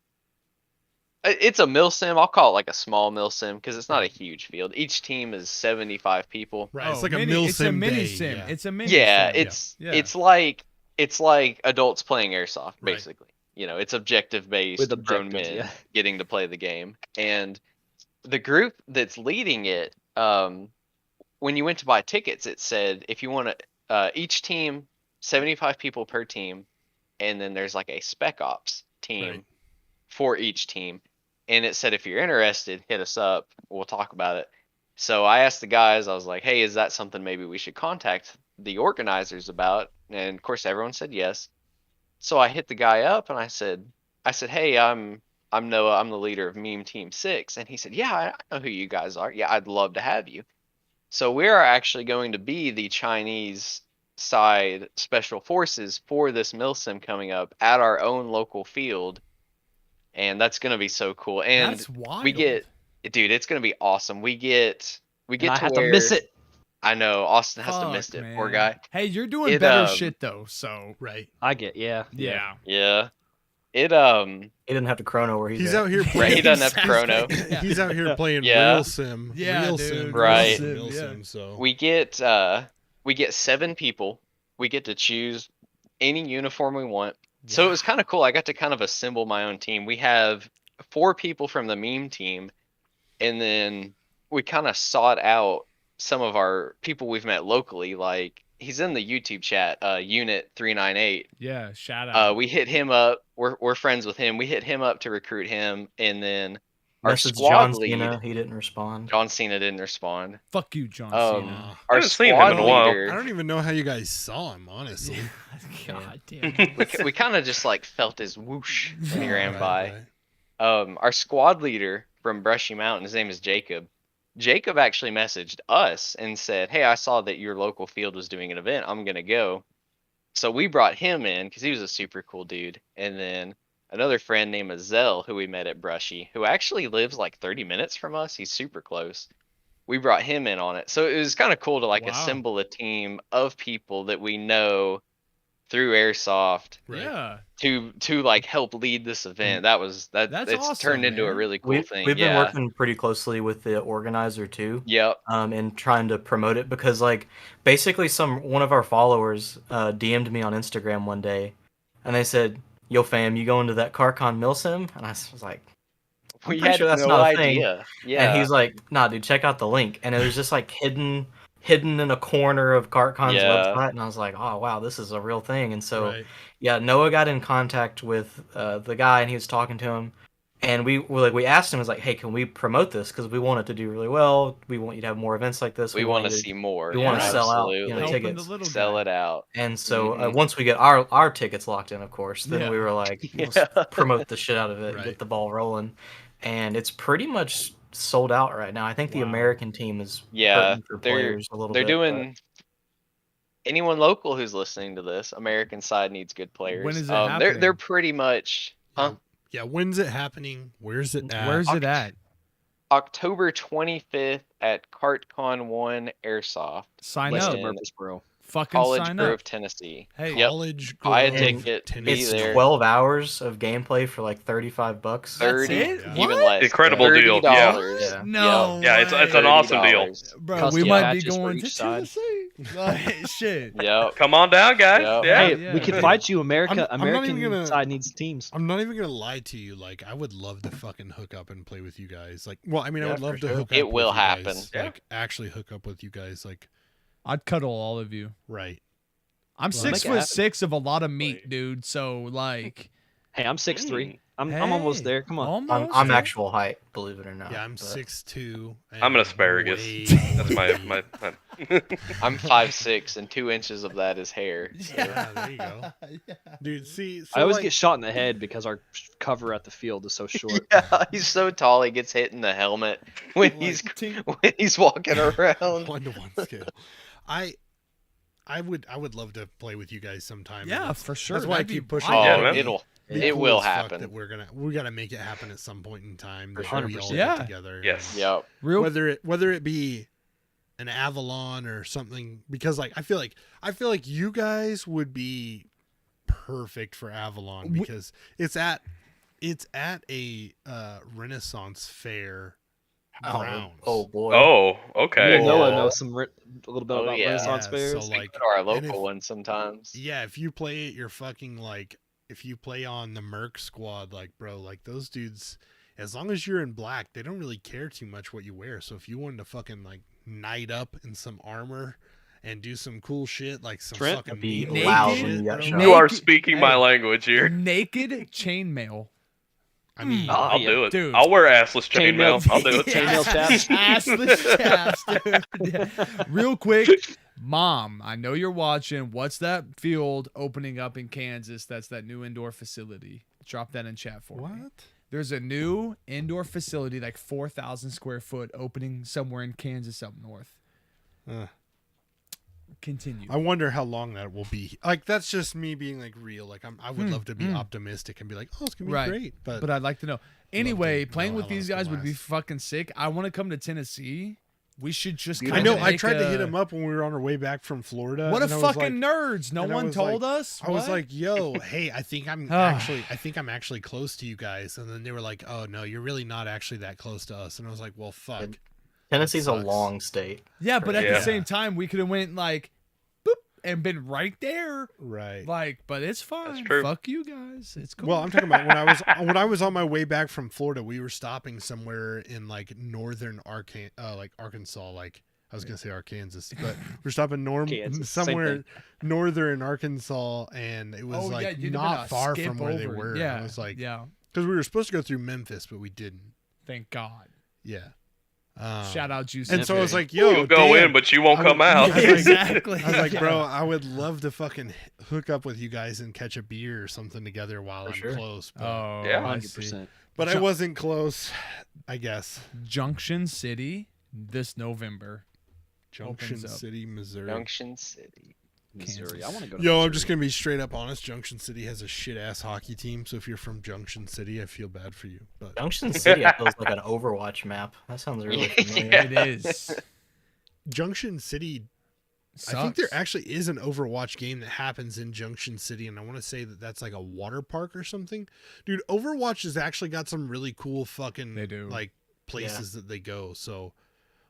It's a milsim. I'll call it like a small milsim because it's not a huge field. Each team is 75 people. "Right, it's Oh, like mini, a mil It's sim a mini day." sim. Yeah. It's a mini Yeah, sim. it's like adults playing airsoft Right. basically. You know, it's objective based With grown objectives, men yeah. getting to play the game. And the group that's leading it, when you went to buy tickets, it said if you want to, each team 75 people per team, and then there's like a spec ops team Right. for each team. And it said if you're interested, hit us up. We'll talk about it. So I asked the guys, I was like, hey, is that something maybe we should contact the organizers about? And of course everyone said yes. So I hit the guy up and I said, hey, I'm Noah, I'm the leader of Meme Team 6. And he said, yeah, I know who you guys are. Yeah, I'd love to have you. So we are actually going to be the Chinese side special forces for this milsim coming up at our own local field. And that's going to be so cool. And That's wild. we get, dude, it's going to be awesome. We get And I to have where, to miss it. I know Austin has to Fuck, miss it. man. Poor guy. Hey, you're doing It, better um, shit though. So Right. Yeah. yeah. Yeah. It, He didn't have to chrono where He's at. out here Right, playing. he doesn't have chrono. He's out here playing Yeah. real sim. Yeah, real dude, sim. Right. Real yeah. sim. So we get 7 people. We get to choose any uniform we want. So it was kind of cool. I got to kind of assemble my own team. We have 4 people from the meme team, and then we kind of sought out some of our people we've met locally. Like he's in the YouTube chat, Unit 398. Yeah. Shout out. We hit him up. We're friends with him. We hit him up to recruit him, and then our Message squad John lead, Cena. He didn't respond. John Cena, didn't respond. Fuck you, John Um, Cena. our haven't seen him squad in a while. leader. I don't even know how you guys saw him, honestly. God damn. we kind of just like felt his whoosh when he ran Right, by. right. Our squad leader from Brushy Mountain, his name is Jacob. Jacob actually messaged us and said, hey, I saw that your local field was doing an event. I'm going to go. So we brought him in because he was a super cool dude. And then another friend named Azel, who we met at Brushy, who actually lives like 30 minutes from us. He's super close. We brought him in on it. So it was kind of cool to like Wow. assemble a team of people that we know through Airsoft Right. Yeah. to like help lead this event. That's That's it's awesome, turned into a man. really cool We've thing. been Yeah. working pretty closely with the organizer too. Yep. And trying to promote it because like basically one of our followers DM'd me on Instagram one day and they said, yo fam, you going to that CarCon Milsim? And I was like, I'm We pretty had sure that's no not a thing. idea. Yeah. And he's like, nah dude, check out the link. And it was just like hidden in a corner of CartCon's Yeah. website, and I was like, oh wow, this is a real thing. And so Right. yeah, Noah got in contact with the guy and he was talking to him, And we asked him, was like, hey, can we promote this? Because we want it to do really well. We want you to have more events like this. We want to see more. We want to sell out, Absolutely. Helping tickets. the little Sell guy. it out. And so Mhm. once we get our tickets locked in, of course, then Yeah. we were like, let's promote the shit out of it, Right. get the ball rolling. And it's pretty much sold out right now. I think the Wow. American team is Yeah, hurting for players a little they're bit. doing. Anyone local who's listening to this, American side needs good players. When is it They're happening? pretty much. Huh? Yeah, when's it happening? Where's it at? Where's it at? October 25th at CartCon 1 Airsoft, Sign West up. of Murfreesboro. Fucking College sign Grove, up. Tennessee. Hey, Yep. College Buy a Grove, ticket, Tennessee. be It's there. 12 hours of gameplay for like $35. That's 30, it? Yeah. even What? less. Incredible deal, yeah. $30. Yeah. No. Yeah, it's way. an awesome deal. $30. Bro, Custom we might be patches for going each to side. Tennessee. Like, shit. Yep. Come on down, guys. Yep. Yeah. Hey, Yeah. we can fight you. I'm not American even gonna- side needs teams. I'm not even gonna lie to you. Like, I would love to fucking hook up and play with you guys. Like, well, I mean, I Yeah, would love for to sure. hook up. It will with you happen. guys, Yeah. Like, actually hook up with you guys. Like, I'd cuddle all of you. right. I'm Well, six make it happen. 6 of a lot of meat, dude. So like, Hey, I'm 6'3". Mm. I'm almost hey, there. Come on. Almost. I'm actual height, believe it or not. Yeah, I'm but- 6'2". I'm an asparagus. That's my I'm 5'6", and 2 inches of that is hair. Yeah, there you go, dude. See, so I always like, get shot in the head because our cover at the field is so short. Yeah, he's so tall he gets hit in the helmet when Like, he's walking around. 1-to-1 scale. I would love to play with you guys sometime. Yeah, That's- for sure. That's why I That'd be keep pushing. Oh, wild. Yeah, man. Be it cool will as fuck happen. That we gotta make it happen at some point in time. For That sure. we all Yeah. get together. Yes. Yep. Real. Whether it be an Avalon or something, because like I feel like you guys would be perfect for Avalon because it's at a Renaissance fair grounds. Oh boy. Oh, Me okay. and Noah Yeah. know a little bit Oh, about yeah. Renaissance Yeah, fairs. so We like go to our and local if- one sometimes. yeah, if you play at your fucking like if you play on the Merc squad, like bro, like those dudes, as long as you're in black, they don't really care too much what you wear. So if you wanted to fucking like knight up in some armor and do some cool shit, like some Trent, fucking be needle loud shit, when you got bro, shot. You are Naked- speaking my hey. language here. Naked chainmail. I mean, Oh, I'll yeah. do it. Dude. I'll wear assless Chainmail. chainmail. I'll do it. Chainmail chaps. Assless chaps, dude. Yeah. Real quick, Mom, I know you're watching. What's that field opening up in Kansas? That's that new indoor facility. Drop that in chat for me. what? There's a new indoor facility, like 4,000 square foot, opening somewhere in Kansas up north. Uh, Continue. I wonder how long that will be. Like that's just me being like real. Like I would love to be mm. optimistic and be like, oh, it's gonna be Right. great. But I'd like to know. Anyway, to playing know with how long these it's gonna guys would be last. fucking sick. I want to come to Tennessee. We should just. I kinda know. I make tried to hit a- him up when we were on our way back from Florida. What a and I was fucking like, nerds! No and I one was told like- us. I was What? like, "Yo, hey, I think I'm actually close to you guys." And then they were like, "Oh no, you're really not actually that close to us." And I was like, "Well, fuck." Tennessee's a sucks. long state. yeah, but at Yeah. the same time, we could have went like, boop, and been right there. Right. Like, but it's fine. true. Fuck you guys. It's cool. Well, I'm talking about when I was on my way back from Florida, we were stopping somewhere in like northern Arkansas, like I was gonna say Arkansas, but we're stopping Kansas, same somewhere northern Arkansas, and it was Oh, like you'd have been not a far skip from where they over. were. Yeah, And it was like yeah. because we were supposed to go through Memphis, but we didn't. Thank God. Yeah. Shout out Juice. And so I was Okay. like, "Yo, You'll go damn. in, but you won't I come would- out. I was like- exactly. I was like, Yeah. bro, I would love to fucking hook up with you guys and catch a beer or something together while For I'm sure. close. But, Oh, Yeah. I see. 100%. but I Ju- wasn't close, I guess. Junction City this November. Junction Opens up. City, Missouri. Junction City. Missouri. Kansas. I want to go to Yo, Missouri. I'm just gonna be straight up honest. Junction City has a shit ass hockey team, so if you're from Junction City, I feel bad for you. But Junction City feels like an Overwatch map. That sounds really familiar. Yeah. It is. Junction City, Sucks. I think there actually is an Overwatch game that happens in Junction City, and I want to say that that's like a water park or something. Dude, Overwatch has actually got some really cool fucking They do. like places that they go. So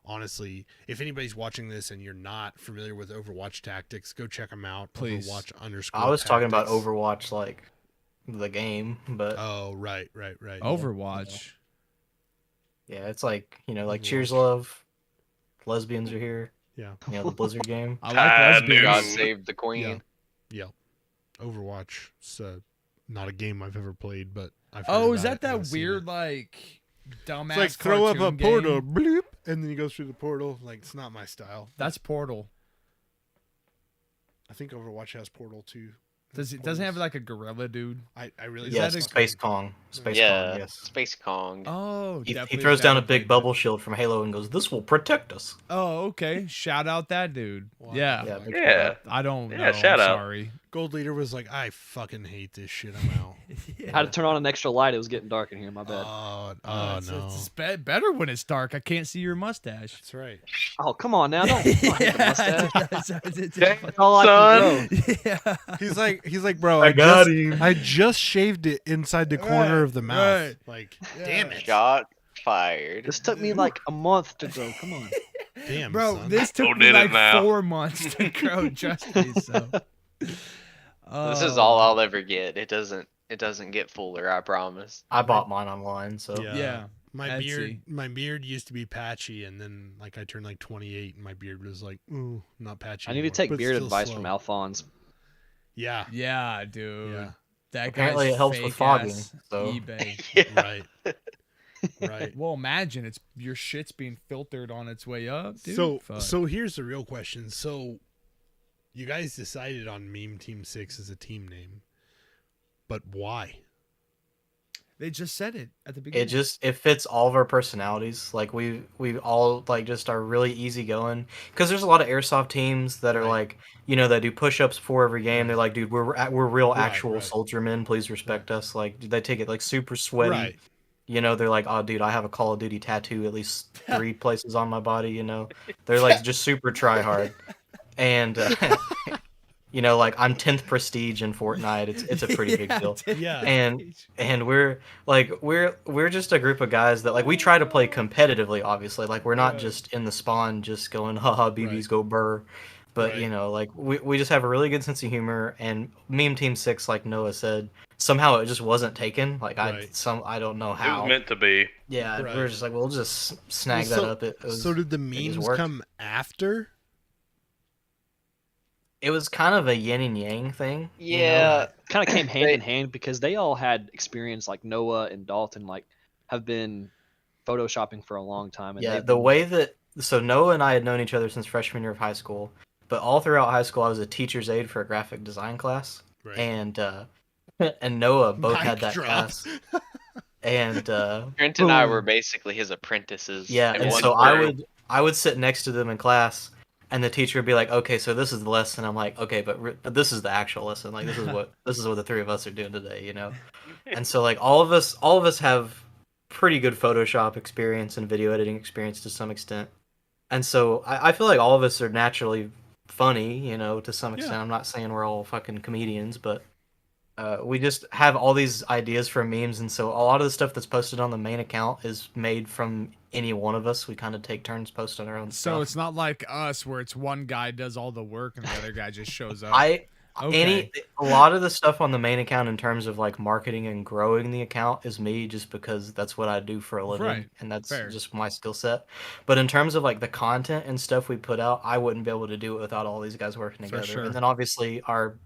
honestly, if anybody's watching this and you're not familiar with Overwatch tactics, go check them out. Please. Overwatch _ I was talking about tactics. Overwatch, like the game, but Oh, right. Overwatch. yeah, it's like like Overwatch. Cheers Love, lesbians are here. Yeah. The Blizzard game. I like Ah, lesbians. God dude. save the queen. Yeah. Overwatch. So not a game I've ever played, but I've heard Oh, is about that it and that I've seen weird it. like dumbass? It's like throw up a cartoon game? portal, bloop, and then he goes through the portal. Like, it's not my style. That's Portal. I think Overwatch has Portal too. Doesn't it have like a gorilla dude? I really Is Yeah, that a- Space Kong. Space Yeah, Kong, yes. Space Kong. Oh, He definitely throws down a never played big that. bubble shield from Halo and goes, "This will protect us." Oh, okay. Shout out that dude. Wow. Yeah. Yeah, big Yeah. shout I don't Yeah, know. shout I'm out. sorry. Gold Leader was like, I fucking hate this shit. I'm out. I had to turn on an extra light. It was getting dark in here. My bad. Oh It's- no. It's better when it's dark. I can't see your mustache. That's right. Oh, come on now. Don't fuck the mustache. Dang, That's all I son. can grow. Yeah. He's like, bro, I got just, him. I just shaved it inside the corner Right, of the mouth. right. Like, Yeah. damn it. Shot fired. This took me like a month to grow. Come on. Damn, Bro, son. this took Who me did it like now? 4 months to grow. Trust me. So. This is all I'll ever get. It doesn't get fuller, I promise. I bought mine online, so Yeah. My Etsy. beard used to be patchy, and then like I turned like 28, and my beard was like, ooh, not patchy. I need to anymore, take but beard still advice slow. from Alphonse. Yeah, Yeah, dude. yeah, That apparently guy's it helps with fake fogging. ass So eBay. Yeah. right, right. Well, imagine your shit's being filtered on its way up, dude. So, Fuck. so here's the real question. So, you guys decided on Meme Team 6 as a team name, but why? they just said it at the beginning. it fits all of our personalities. Like we all like just are really easygoing because there's a lot of airsoft teams that are Right. like, you know, that do push-ups before every game. They're like, dude, we're real Right, actual right. soldiermen. Please respect us. Like they take it like super sweaty. Right. You know, they're like, oh, dude, I have a Call of Duty tattoo at least 3 places on my body. You know, they're like just super try hard, and you know, like I'm 10th prestige in Fortnite. It's a pretty big deal. Yeah. And we're just a group of guys that like we try to play competitively. Obviously, like we're not Right. just in the spawn just going, haha, BBs Right. go burr. But Right. you know, like we just have a really good sense of humor. And Meme Team 6, like Noah said, somehow it just wasn't taken. Like Right. I don't know It how. was meant to be. Yeah, Right. we were just like, we'll just snag Well, that up. It was, So did the it just memes worked. come after? It was kind of a yin and yang thing. you know? Yeah. Kind of came hand They- in hand because they all had experience. Like Noah and Dalton, like have been photoshopping for a long time. And Yeah, they've the been- way that so Noah and I had known each other since freshman year of high school, but all throughout high school I was a teacher's aide for a graphic design class, Right. and Noah both had Mic that drop. class, and Trent and I boom. were basically his apprentices. yeah, in and one so crew. I would sit next to them in class, and the teacher would be like, okay, so this is the lesson. I'm like, okay, but this is the actual lesson. Like this is what the 3 of us are doing today, you know. And so like all of us have pretty good Photoshop experience and video editing experience to some extent. And so I feel like all of us are naturally funny, you know, to some extent. Yeah. I'm not saying we're all fucking comedians, but we just have all these ideas for memes, and so a lot of the stuff that's posted on the main account is made from any one of us. We kind of take turns posting our own So stuff. it's not like us where it's one guy does all the work and the other guy just shows up. A lot of the stuff on the main account in terms of like marketing and growing the account is me, just because that's what I do for a living, Right, and that's fair. just my skill set. But in terms of like the content and stuff we put out, I wouldn't be able to do it without all these guys working For together. sure. And then obviously our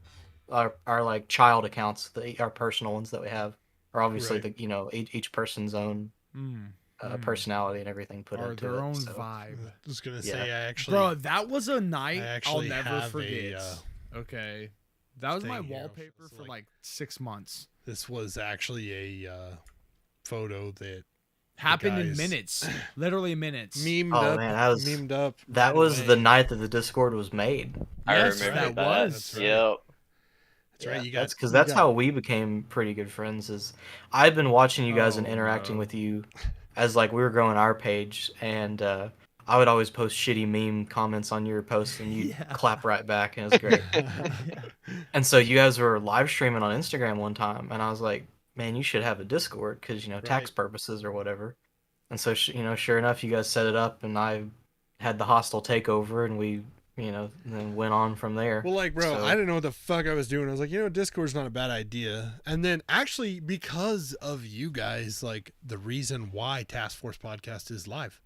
like child accounts, our personal ones that we have, are obviously Right. the, you know, each person's own personality and everything put or into their it. own so. vibe. I was gonna Yeah. say I actually Bro, that was a night I I'll actually never have forget. a Okay. That was my thing here. wallpaper It's for like- like 6 months. this was actually a photo that Happened in guys- minutes. Literally minutes. memed Oh, up. man, that was- memed up. That right was the away. night that the Discord was made. I Yes, remember that that. was. That's right. Yep. That's right. You got That's because you that's got- how we became pretty good friends. Is I've been watching you guys and Oh, interacting no. with you as like we were growing our page, and I would always post shitty meme comments on your posts, and you Yeah. clap right back, and it was great. And so you guys were live streaming on Instagram one time, and I was like, man, you should have a Discord because, you know, tax Right. purposes or whatever. And so you know, sure enough, you guys set it up, and I had the hostile takeover, and we, you know, then went on from there. Well, like, bro, So- I didn't know what the fuck I was doing. I was like, you know, Discord's not a bad idea. And then actually, because of you guys, like, the reason why Task Force Podcast is live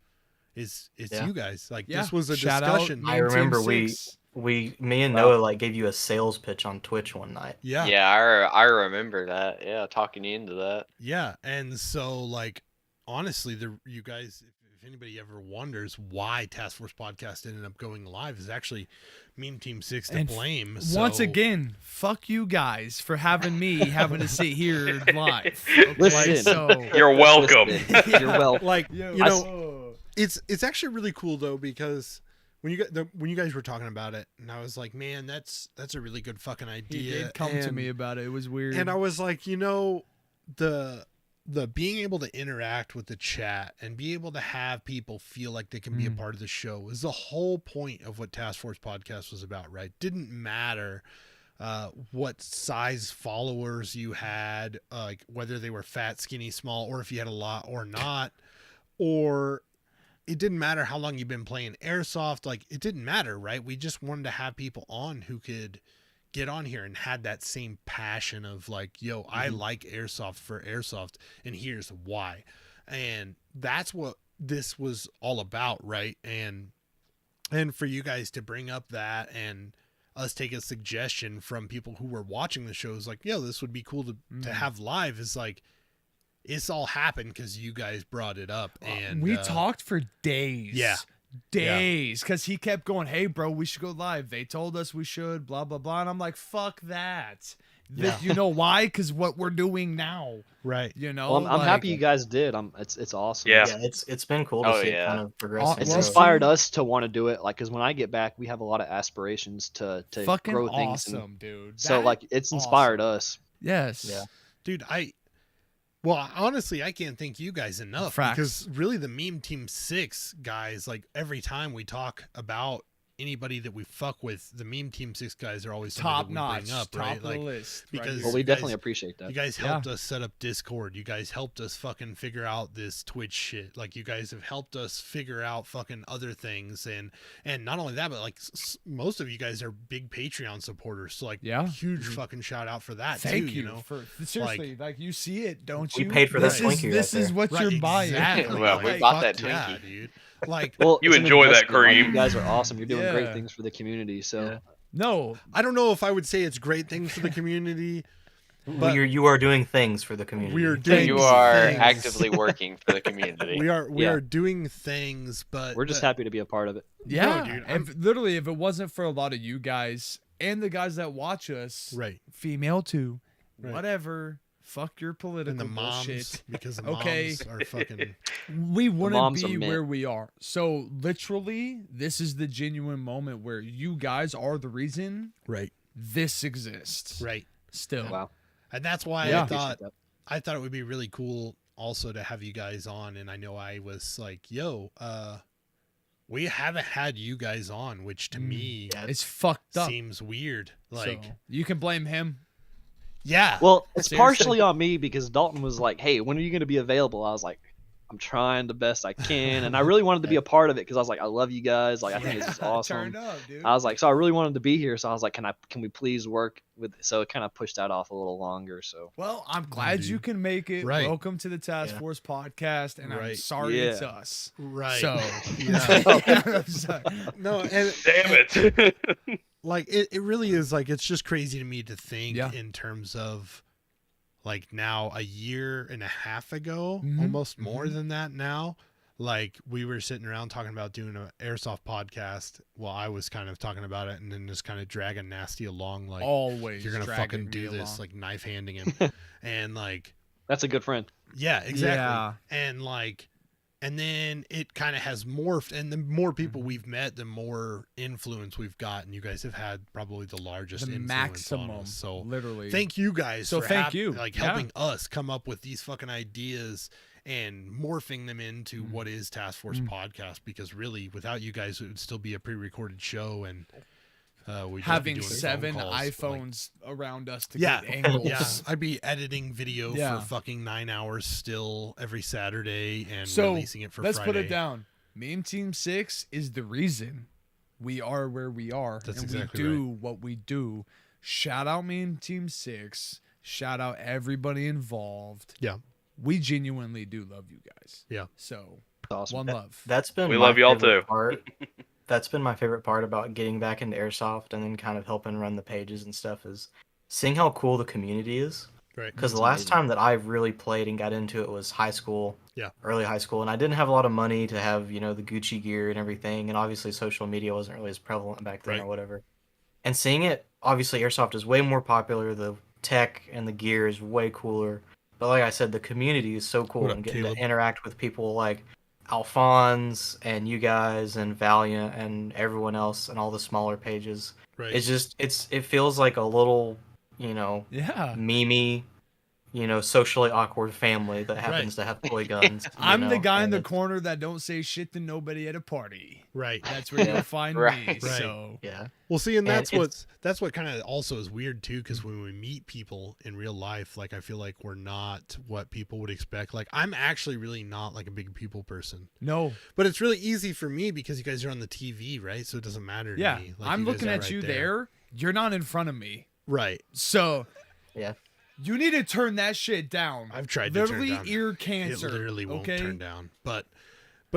it's Yeah. you guys. Like Yeah. this was a Shout out discussion. I Team remember Six. me and Wow. Noah like gave you a sales pitch on Twitch one night. Yeah. Yeah, I remember that. Yeah, talking you into that. Yeah, and so like honestly, you guys, if anybody ever wonders why Task Force Podcast ended up going live, is actually Meme Team 6 to And blame. Once So- again, fuck you guys for having me having to sit here live. Listen. so You're welcome. Listen, you're welcome. like Yo, you know, it's actually really cool though, because when you guys were talking about it, and I was like, man, that's a really good fucking he idea. did come to And- me about it. It was weird. And I was like, you know, the being able to interact with the chat and be able to have people feel like they can be a part of the show is the whole point of what Task Force Podcast was about, right? Didn't matter what size followers you had, like whether they were fat, skinny, small, or if you had a lot or not, or it didn't matter how long you've been playing Airsoft. Like it didn't matter, right? We just wanted to have people on who could get on here and had that same passion of like, yo, I like Airsoft for Airsoft, and here's why. And that's what this was all about, right? And for you guys to bring up that and us take a suggestion from people who were watching the shows like, yo, this would be cool to have live, is like, it's all happened because you guys brought it up. And we talked for days. Yeah. Days, because he kept going, hey bro, we should go live, they told us we should, blah blah blah, and I'm like, fuck that. You know why? Because what we're doing now, right. you know. Well, I'm like- happy you guys did. It's awesome. Yeah. Yeah, it's been cool to Oh, see it yeah. kind of progress. It's Well, inspired us to want to do it. Like, because when I get back, we have a lot of aspirations to fucking grow things. awesome, And dude. so, That- like, it's inspired awesome. us. Yes. Yeah. Dude, well, honestly, I can't thank you guys enough, Facts. because really the Meme Team 6 guys, like every time we talk about anybody that we fuck with, the Meme Team 6 guys are always Top somebody that we notch, bring up, top right? of Like, the list. because- right Well, here. we you definitely guys- appreciate that. you guys helped us set up Discord. You guys helped us fucking figure out this Twitch shit. Like, you guys have helped us figure out fucking other things. And not only that, but like most of you guys are big Patreon supporters. So like, Yeah. huge fucking shout out for that Thank too, you, you know? for seriously, like you see it, don't We you? paid for that this Twinkie right This is there. what you're buying. Exactly. Well, we Like, bought that fuck yeah, Twinkie. dude. Like, Well, You it's an enjoy that investment. Like, cream. you guys are awesome. You're doing Yeah. great things for the community. So No, I don't know if I would say it's great things for the community. But you are doing things for the community. we are doing You are things. actively working for the community. We Yeah. are doing things, but we're just happy to be a part of it. yeah, dude, literally, if it wasn't for a lot of you guys and the guys that watch us, right. female too, Right. whatever, fuck your political And the moms, bullshit. because the Okay. moms are fucking We wouldn't moms are be mint. where we are. So literally, this is the genuine moment where you guys are the reason right, this exists. right. Still. Wow. And that's why Yeah. I thought it would be really cool also to have you guys on. And I know I was like, yo, we haven't had you guys on, which to me Yeah, It's fucked up. seems weird. Like, So, you can blame him. yeah, Well, it's Seriously? partially on me because Dalton was like, "Hey, when are you going to be available?" I was like, "I'm trying the best I can," and I really wanted to be a part of it because I was like, "I love you guys. Like, I think this is awesome." Turn up, dude. I was like, so I really wanted to be here, so I was like, "Can we please work with?" So it kind of pushed that off a little longer. So Well, I'm glad you can make it. Right. Welcome to the Task Yeah. Force podcast, and I'm Right. sorry Yeah. it's us. right. So, yeah. I'm sorry. No, and Damn it. like it really is like, it's just crazy to me to think Yeah. in terms of like now a year and a half ago, Mhm. almost more than that now, like we were sitting around talking about doing an airsoft podcast. Well, I was kind of talking about it and then just kind of dragging Nasty along, like, Always you're gonna dragging fucking me do this, along. like knife handing him. And like, that's a good friend. yeah, exactly. Yeah. And like, and then it kind of has morphed, and the more people Mm-hmm. we've met, the more influence we've gotten. You guys have had probably the largest The influence maximum. on us. So literally. thank you guys So for thank you. like Yeah. helping us come up with these fucking ideas and morphing them into what is Task Force Podcast, because really without you guys it would still be a pre-recorded show, and we'd just be having doing phone 7 calls, like- iPhones around us to yeah, get angles. yeah, I'd be editing video Yeah. for fucking 9 hours still every Saturday and So releasing it for let's Friday. put it down. Meme Team 6 is the reason we are where we are, That's and exactly we do what we do. Shout out Meme Team 6. Shout out everybody involved. Yeah. We genuinely do love you guys. Yeah. So awesome. One love. That's been We my love y'all favorite too. part. That's been my favorite part about getting back into Airsoft and then kind of helping run the pages and stuff is seeing how cool the community is. Right. Because It's the last amazing. time that I really played and got into it was high school, Yeah. early high school, and I didn't have a lot of money to have, the Gucci gear and everything, and obviously social media wasn't really as prevalent back then Right. or whatever. And seeing it, obviously Airsoft is way more popular, the tech and the gear is way cooler. But like I said, the community is so cool What up, and getting Caleb? to interact with people like Alphonse and you guys and Valiant and everyone else and all the smaller pages. Right. It's just it feels like a little, Yeah. memey, socially awkward family that happens to have toy guns. I'm the guy in and the it's- corner that don't say shit to nobody at a party. Right. That's where Yeah. you'll find Right. me. Right. So Yeah. Well, see, and And that's what kind of also is weird too, because when we meet people in real life, like I feel like we're not what people would expect. Like I'm actually really not like a big people person, no. but it's really easy for me because you guys are on the TV, right? So it doesn't matter to Yeah. me. Like, I'm you guys looking are at right you there. You're not in front of me. Right. So Yeah. you need to turn that shit down. I've tried to turn Literally down. ear cancer. It literally won't okay? turn down. But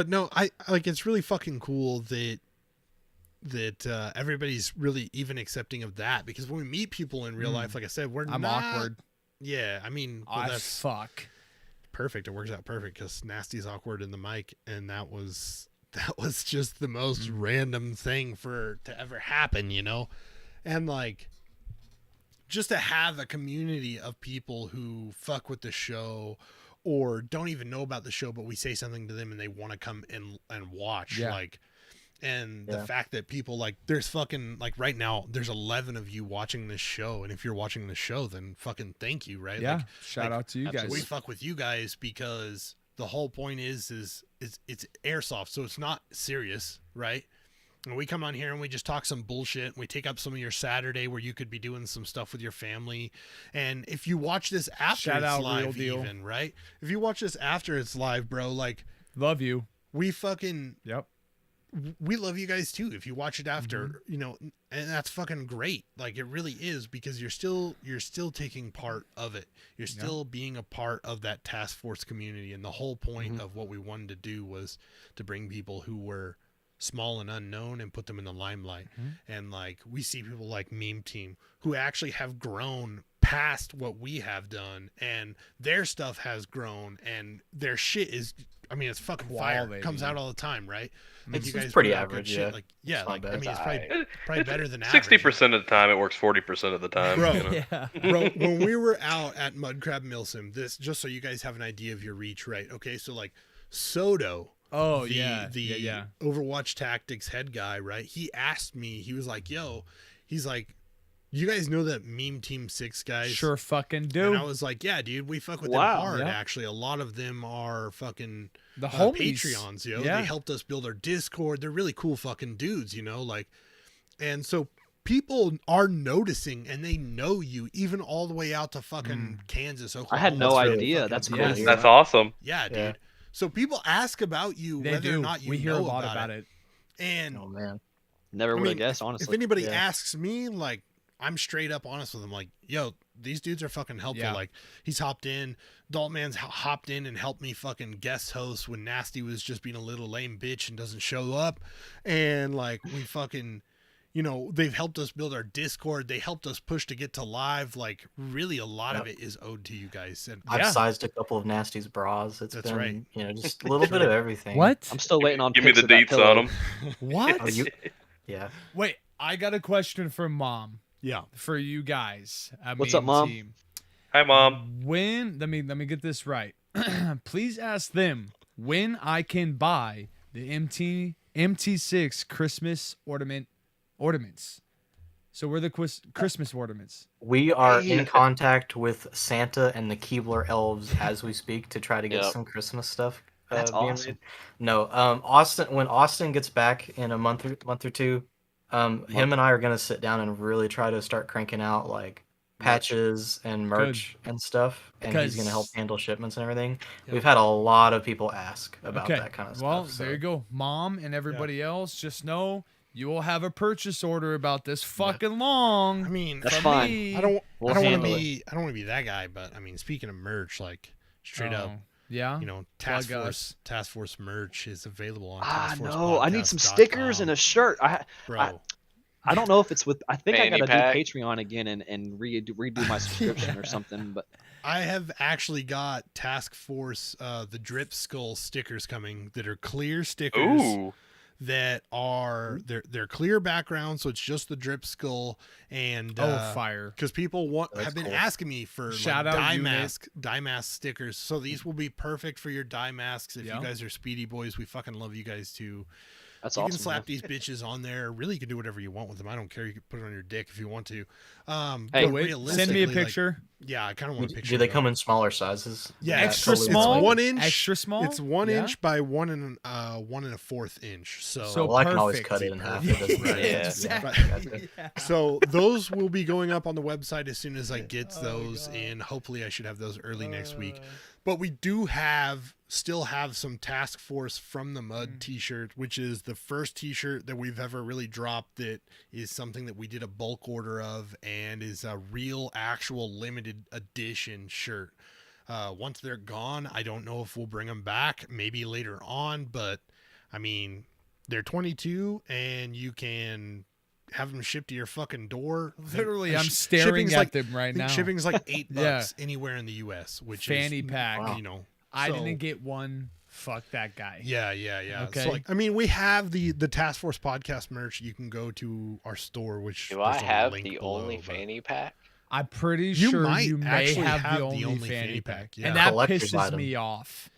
no, I like it's really fucking cool that everybody's really even accepting of that, because when we meet people in real life, like I said, I'm not awkward. Yeah, I mean, well, I that's fuck. perfect. It works out perfect because Nasty's awkward in the mic, and that was just the most random thing to ever happen, and like just to have a community of people who fuck with the show or don't even know about the show, but we say something to them and they want to come and watch, Yeah. like. And the Yeah. fact that people like there's fucking like right now there's 11 of you watching this show, and if you're watching the show, then fucking thank you, right? Yeah. Like, Shout out to you guys. we fuck with you guys because the whole point is it's airsoft, so it's not serious, right? And we come on here and we just talk some bullshit, and we take up some of your Saturday where you could be doing some stuff with your family. And if you watch this after Shout it's out, Real live, Deal. even, right? If you watch this after it's live, bro, like Love you. we fucking Yep. we love you guys too if you watch it after, Mm-hmm. and that's fucking great. Like it really is, because you're still taking part of it. You're still being a part of that task force community, and the whole point Mm-hmm. of what we wanted to do was to bring people who were small and unknown and put them in the limelight. Mm-hmm. And like we see people like Meme Team who actually have grown past what we have done, and their stuff has grown, and their shit is, I mean, it's fucking fire. Quality. Comes out all the time, right? Like It's pretty put out good average, shit. yeah. Like yeah, It's not like I bad. mean, it's probably better than average. 60% of the time, it works 40% of the time. Bro. you know? Yeah. Bro, when we were out at Mud Crab Milsim, this just so you guys have an idea of your reach, right? Okay, so like Soto, Oh, the yeah. Overwatch Tactics head guy, right? He asked me, he was like, "Yo," he's like, "You guys know that Meme Team 6 guys?" Sure fucking do. And I was like, "Yeah, dude, we fuck with Wow, them hard. yeah. Actually, a lot of them are fucking the homies. Patreons, yo. Yeah. They helped us build our Discord. They're really cool fucking dudes, like, and so people are noticing, and they know you even all the way out to fucking Kansas, Oklahoma. I had no That's really idea. fucking That's cool cool. to to hear. hear. That's awesome. Yeah, dude. Yeah. So people ask about you They whether do. or not you we hear know a lot about it. And Oh man. Never I would mean, have guessed, if honestly. anybody Yeah. asks me, like, I'm straight up honest with them. Like, yo, these dudes are fucking helpful. Yeah. Like, he's hopped in. Daltman's hopped in and helped me fucking guest host when Nasty was just being a little lame bitch and doesn't show up. And, like, we fucking, they've helped us build our Discord. They helped us push to get to live. Like, really, a lot of it is owed to you guys. And I've Yeah. sized a couple of Nasty's bras. It's That's been, right. just a little bit of everything. What? I'm still waiting on Give me pics the of that deets pillow. on them. What? Oh, you- Yeah. Wait, I got a question for Mom. yeah. For you guys. What's up, Mom? Team. Hi, Mom. When let me get this right. Please ask them when I can buy the MT6 Christmas ornaments. So we're the Christmas ornaments. We are in contact with Santa and the Keebler elves as we speak to try to get Yep. some Christmas stuff. That's being awesome. made. No, when Austin gets back in a month or two, him and I are gonna sit down and really try to start cranking out like patches and merch and stuff, and he's gonna help Because- handle shipments and everything. Yep. We've had a lot of people ask about Okay. that kind of Well, stuff. So. there you go. Mom and everybody else, just know you will have a purchase order about this fucking long. I mean, That's from fine. me. I don't We'll want to handle it. be that guy, but I mean, speaking of merch, like straight up, Oh. Yeah. you know, Plug us. Task Force merch is available on No, I need some stickers and a shirt. bro. I don't know if it's with. I think I Fanny gotta pack. do Patreon again and redo my subscription or something. But I have actually got Task Force the Drip Skull stickers coming that are clear stickers. Ooh. That are they're clear background, so it's just the Drip Skull and fire. because people That's have been cool. asking me for Shout like, out dye mask stickers. So these will be perfect for your dye masks. If Yeah. you guys are Speedy Boys, we fucking love you guys too. that's You awesome. can slap man. these bitches on there. Really, you can do whatever you want with them. I don't care. You can put it on your dick if you want to. Hey, but Wait, send me a realistically, like, picture. yeah, I kind of want a picture. Do they of come them. in smaller sizes? Yeah, Extra it's small? 1 inch. Extra small? It's 1 Yeah. inch by 1 1/4 inch. So Well, I can always perfect. cut it in half. Yeah, It doesn't matter. yeah, exactly. Yeah. So those will be going up on the website as soon as I get those in. Hopefully I should have those early next week. But we do still have some Task Force from the Mud t-shirt, which is the first t-shirt that we've ever really dropped that is something that we did a bulk order of and is a real actual limited edition shirt. Once they're gone, I don't know if we'll bring them back, maybe later on, but I mean, they're 22 and you can have them shipped to your fucking door. Literally, And I'm staring shipping's at like, them I right think now. shipping's like $8 Yeah. anywhere in the US, which Fanny is, pack. you know, I so- didn't get one. Fuck that guy. Yeah. Okay. So like, I mean, we have the Task Force podcast merch. You can go to our store, which Do I there's a have link the below, only but- fanny pack? I'm pretty You sure might you may actually have, have the only fanny pack. yeah. And that Collector's pisses item. me off.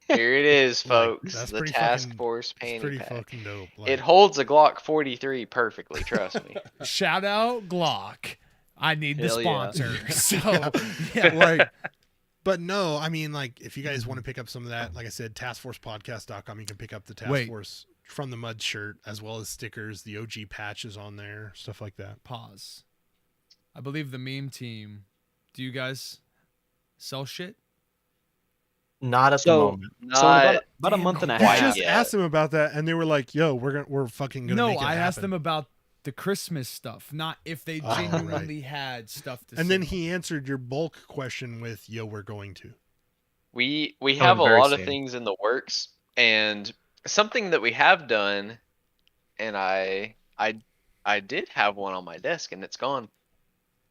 Here it is, Like, folks. that's the pretty Task fucking- Force It's fanny pretty pack. fucking dope. It holds a Glock 43 perfectly. Trust me. Shout out Glock. I need the Hell yeah. sponsor. So, yeah. like, but no, I mean, like, if you guys want to pick up some of that, like I said, taskforcepodcast.com, you can pick up the Task Wait. Force from the Mud shirt, as well as stickers, the OG patches on there, stuff like that. Pause. I believe the meme team. Do you guys sell shit? Not at the So, moment. so in Not about a month and a We quite half. just yet. asked them about that, and they were like, "Yo, we're fucking gonna No, make it I asked happen." them about the Christmas stuff, not if they Oh, genuinely had stuff to And then sell. he answered your bulk question with, "Yo, we're going to." We Coming have a very lot of soon. things in the works, and something that we have done, and I did have one on my desk, and it's gone.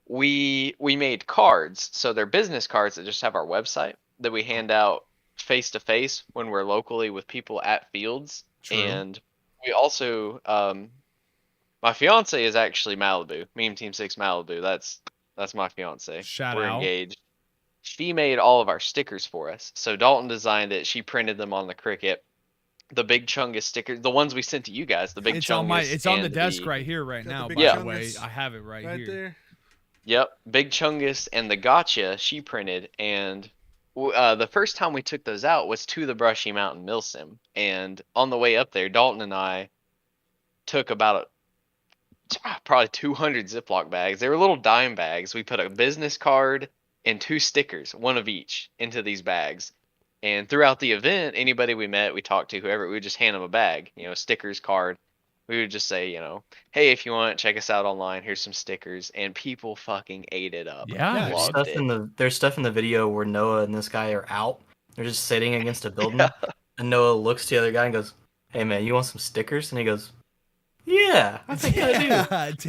We made cards, so they're business cards that just have our website that we hand out face to face when we're locally with people at fields, True. and we also my fiance is actually Malibu, Meme Team 6 Malibu. That's my fiance. Shout We're out. engaged. She made all of our stickers for us. So Dalton designed it. She printed them on the Cricut. The Big Chungus stickers, the ones we sent to you guys, the Big it's Chungus. on my. It's on the and desk right here, right Got the now. Big By Yeah. the way, Chungus I have it right, here. there. Yep, Big Chungus and the Gotcha she printed, and the first time we took those out was to the Brushy Mountain Mill Sim, and on the way up there, Dalton and I took about probably 200 Ziploc bags. They were little dime bags. We put a business card and 2 stickers, one of each, into these bags. And throughout the event, anybody we met, we talked to, whoever, we would just hand them a bag, stickers, card. We would just say, hey, if you want, check us out online. Here's some stickers, and people fucking ate it up. Yeah. There's Loved stuff it. there's stuff in the video where Noah and this guy are out. They're just sitting against a building, and Noah looks to the other guy and goes, "Hey man, you want some stickers?" And he goes, "Yeah, I think I do."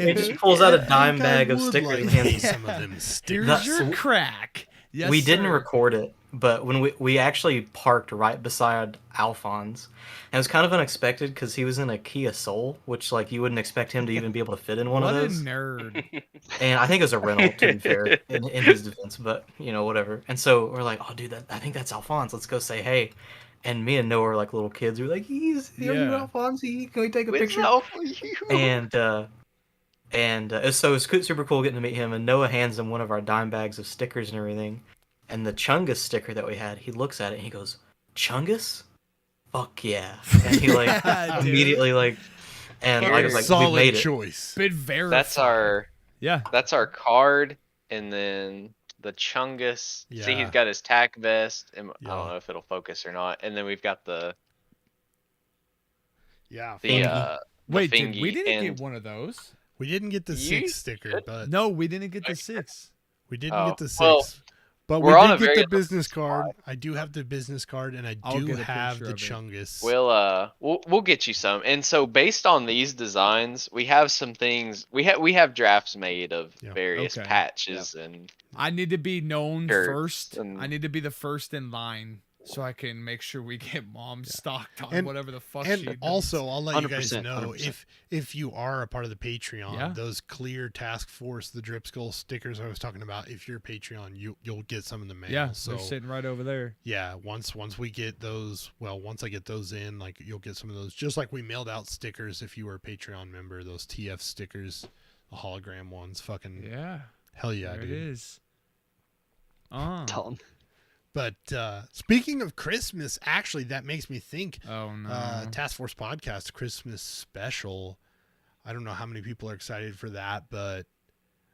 Yeah, He just dude. pulls out a I dime think I bag of would stickers like and hands Yeah. some of them stickers. Here's That's- your crack. Yes, we didn't sir. record it, but when we actually parked right beside Alphonse, and it was kind of unexpected because he was in a Kia Soul, which like you wouldn't expect him to even be able to fit in one What of a those. nerd. And I think it was a rental, to be fair, in his defense, but whatever. And so we're like, "Oh, dude, I think that's Alphonse. Let's go say hey." And me and Noah are like little kids. We're like, "Are you Yeah. Alphonse? Can we take a With picture?" no for you. And so it was super cool getting to meet him. And Noah hands him one of our dime bags of stickers and everything. And the Chungus sticker that we had, he looks at it and he goes, "Chungus? Fuck yeah!" And he like Yeah, dude. immediately like, and I was like, "We Solid made it." choice. Been verified. That's our Yeah. card, and then the Chungus. See, Yeah. he's got his tack vest, and I Yeah. don't know if it'll focus or not. And then we've got the Yeah. the Wait, thingy, dude, we didn't and get one of those. We didn't get the You 6 sticker, should. but No, we didn't get the 6. we didn't Oh, get the 6. well, But We're we on did a get very the lucky business card. spot. I do have the business card, and I I'll do get a have picture the of it. Chungus. We'll get you some. And so based on these designs, we have some things. We have drafts made of Yeah. various Okay. patches and I need to be known Shirts first. and- I need to be the first in line so I can make sure we get mom stocked on And- whatever the fuck And she needs. also, I'll let you guys 100%, know 100%. if you are a part of the Patreon, Yeah. those clear task force, the drip skull stickers I was talking about. If you're a Patreon, you'll get some in the mail. yeah, so they're sitting right over there. yeah, once we get those, once I get those in, like you'll get some of those. Just like we mailed out stickers if you were a Patreon member, those TF stickers, the hologram ones. Fucking Yeah, hell yeah, there it dude. is. Oh, Dalton. But speaking of Christmas, actually, that makes me think. oh no. Task Force Podcast Christmas special. I don't know how many people are excited for that, but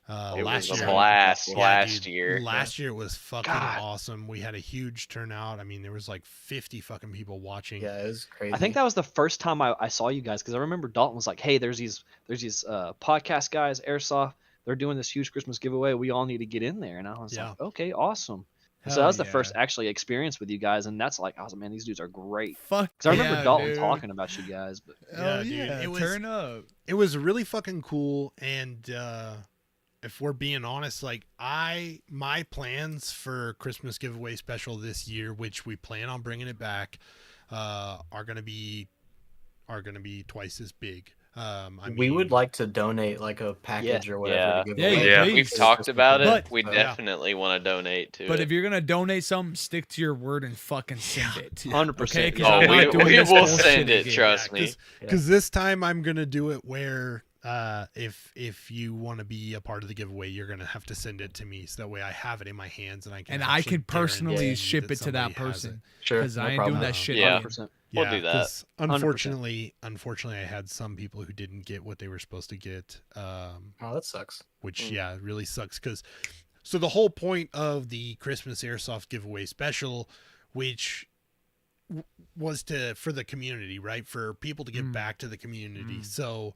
it last was a year, blast yeah, last dude, year. Last year was fucking God. awesome. We had a huge turnout. I mean, there was like 50 fucking people watching. Yeah, it was crazy. I think that was the first time I saw you guys because I remember Dalton was like, "Hey, there's these podcast guys, Airsoft. They're doing this huge Christmas giveaway. We all need to get in there." And I was Yeah. like, "Okay, awesome." And so Hell that was the yeah. first actually experience with you guys, and that's like, I was like, "Man, these dudes are great." Fuck. Because I remember yeah, Dalton dude. talking about you guys, but Oh Yeah, dude, yeah, it was- turn up. It was really fucking cool. And if we're being honest, like my plans for Christmas giveaway special this year, which we plan on bringing it back, are gonna be twice as big. we would like to donate like a package or whatever Yeah. to give Yeah, away. Yeah, please. we've talked about it. But- We Yeah. definitely want to donate to But it. if you're gonna donate something, stick to your word and fucking send it. 100%. Okay, 'cause Oh, I'm not we doing this will bullshit send it. again. Trust me. Because this time I'm gonna do it where if you want to be a part of the giveaway, you're gonna have to send it to me, so that way I have it in my hands and I can. And I actually can personally guarantee ship it to that somebody has person. it. Sure, Because no I ain't problem. doing that shit. Yeah. again. 100%. We'll do that. 'cause unfortunately, I had some people who didn't get what they were supposed to get. Oh, that sucks. Which it really sucks because so the whole point of the Christmas airsoft giveaway special, which was for the community, right, for people to give back to the community. So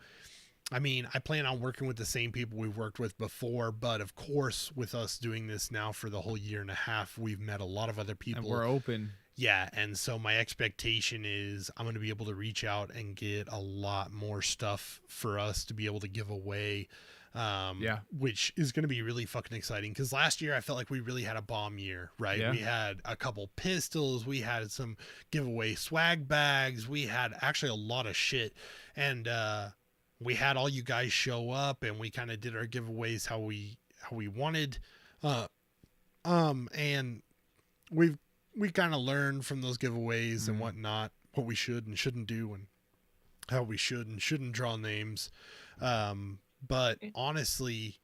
I mean, I plan on working with the same people we've worked with before, but of course with us doing this now for the whole year and a half, we've met a lot of other people. And we're open. Yeah, and so my expectation is I'm going to be able to reach out and get a lot more stuff for us to be able to give away. Which is going to be really fucking exciting because last year I felt like we really had a bomb year, right? Yeah. We had a couple pistols, we had some giveaway swag bags, we had actually a lot of shit, and we had all you guys show up, and we kind of did our giveaways how we wanted, and we kind of learned from those giveaways and whatnot, what we should and shouldn't do, and how we should and shouldn't draw names. But honestly,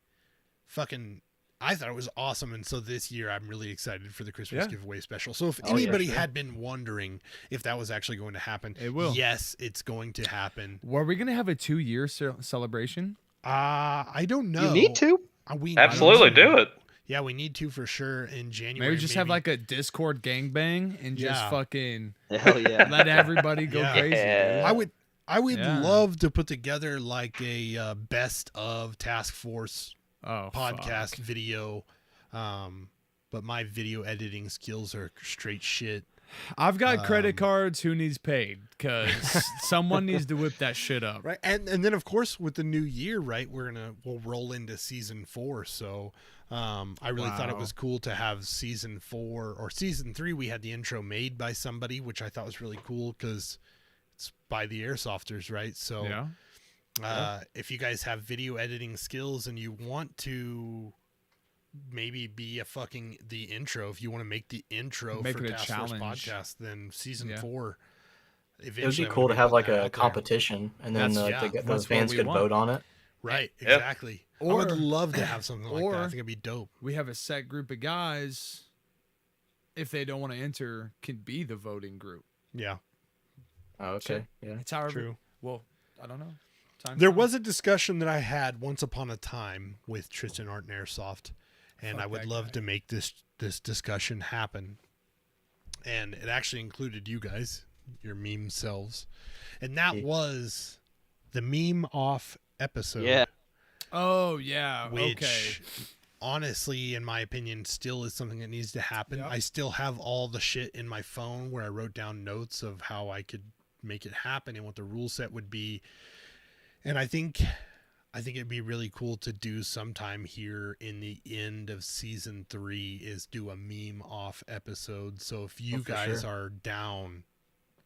fucking, I thought it was awesome. And so this year I'm really excited for the Christmas giveaway special. So if anybody had been wondering if that was actually going to happen, It will. Yes, it's going to happen. Were we gonna have a 2-year celebration? I don't know. You need to. We Absolutely do it. Yeah, we need to for sure in January. Maybe just have like a Discord gangbang and just Yeah. fucking Hell yeah. let everybody go Yeah. crazy. Yeah. I would Yeah. love to put together like a best of Task Force Oh, podcast fuck. video, but my video editing skills are straight shit. I've got credit cards. Who needs paid? Because someone needs to whip that shit up. Right, and then of course with the new year, right, we'll roll into season 4. So I really thought it Wow. was cool to have season 4 or season 3. We had the intro made by somebody, which I thought was really cool because it's by the Airsofters, right? So Yeah. if you guys have video editing skills and you want to maybe be the intro, if you want to make the intro Make for it a Task Force challenge. podcast, then season Yeah. 4. It would be Eventually, I'm cool gonna to have putting like that a out there. competition, and then That's- the that's what fans we could want. vote on it. Right, Yep. exactly. I Or- would love to have something like that. I or- think it'd be dope. We have a set group of guys. If they don't want to enter, can be the voting group. Yeah, Oh, okay. Yeah. It's however. true. Well, I don't know. Time's There fine. was a discussion that I had once upon a time with Tristan Art and Airsoft, and Fuck I would that love guy. to make this discussion happen. And it actually included you guys, your meme selves, and that Yeah. was the meme off episode. Yeah. Oh yeah. which Okay. honestly, in my opinion, still is something that needs to happen. Yep. I still have all the shit in my phone where I wrote down notes of how I could make it happen and what the rule set would be. And I think it'd be really cool to do sometime here in the end of season 3 is do a meme off episode. So if you guys are down,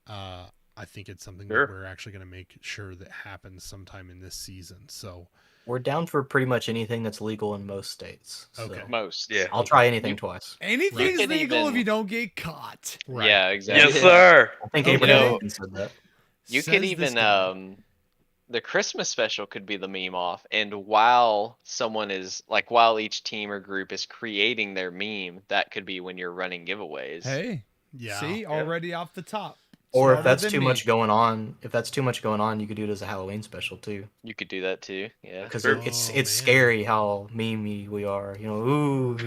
I think it's something that we're actually going to make sure that happens sometime in this season. So We're down for pretty much anything that's legal in most states. So Okay. Most. Yeah. I'll try anything twice. Anything's Right. legal if Even- you don't get caught. right. Yeah, exactly. Yes, sir. I think Okay. Abraham You know- Lincoln said that. You Says could this even guy. the Christmas special could be the meme off, and while while each team or group is creating their meme, that could be when you're running giveaways. Hey, Yeah. see, already off the top. Or if Smarter that's than too me. much going on, you could do it as a Halloween special too. You could do that too. Yeah. Because Sure. it's Oh, man. scary how memey we are. You know, ooh.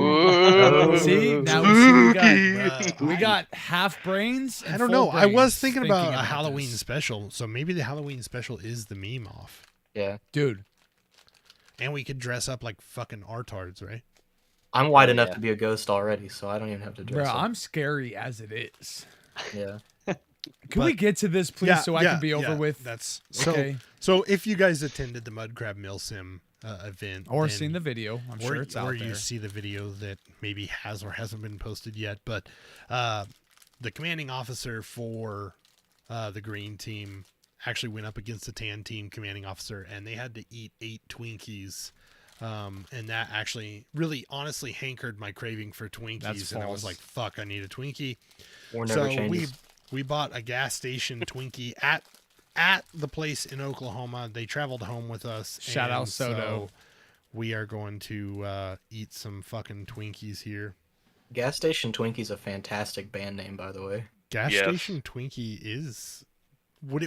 Ooh. See, now we see we got Bruh, we got half brains. And I don't full know. I was brains thinking about a this. Halloween special. So maybe the Halloween special is the meme off. Yeah. Dude. And we could dress up like fucking artards, right? I'm white Oh, enough yeah. to be a ghost already, so I don't even have to Bro, dress up. I'm scary as it is. Yeah. Can we But- get to this, please, so I can be over with? That's Okay. So if you guys attended the Mud Crab Mill Sim event, Or then- seen the video. I'm or, sure it's or out you there. see the video that maybe has or hasn't been posted yet, but the commanding officer for the green team actually went up against the tan team commanding officer, and they had to eat 8 Twinkies. And that actually really honestly hankered my craving for Twinkies. That's and I was false. like, fuck, I need a Twinkie. Or never So changes. we bought a gas station Twinkie at the place in Oklahoma. They traveled home with us. Shout out and Soto. so we are going to eat some fucking Twinkies here. Gas Station Twinkie's a fantastic band name, by the way. Gas Yes. station Twinkie is what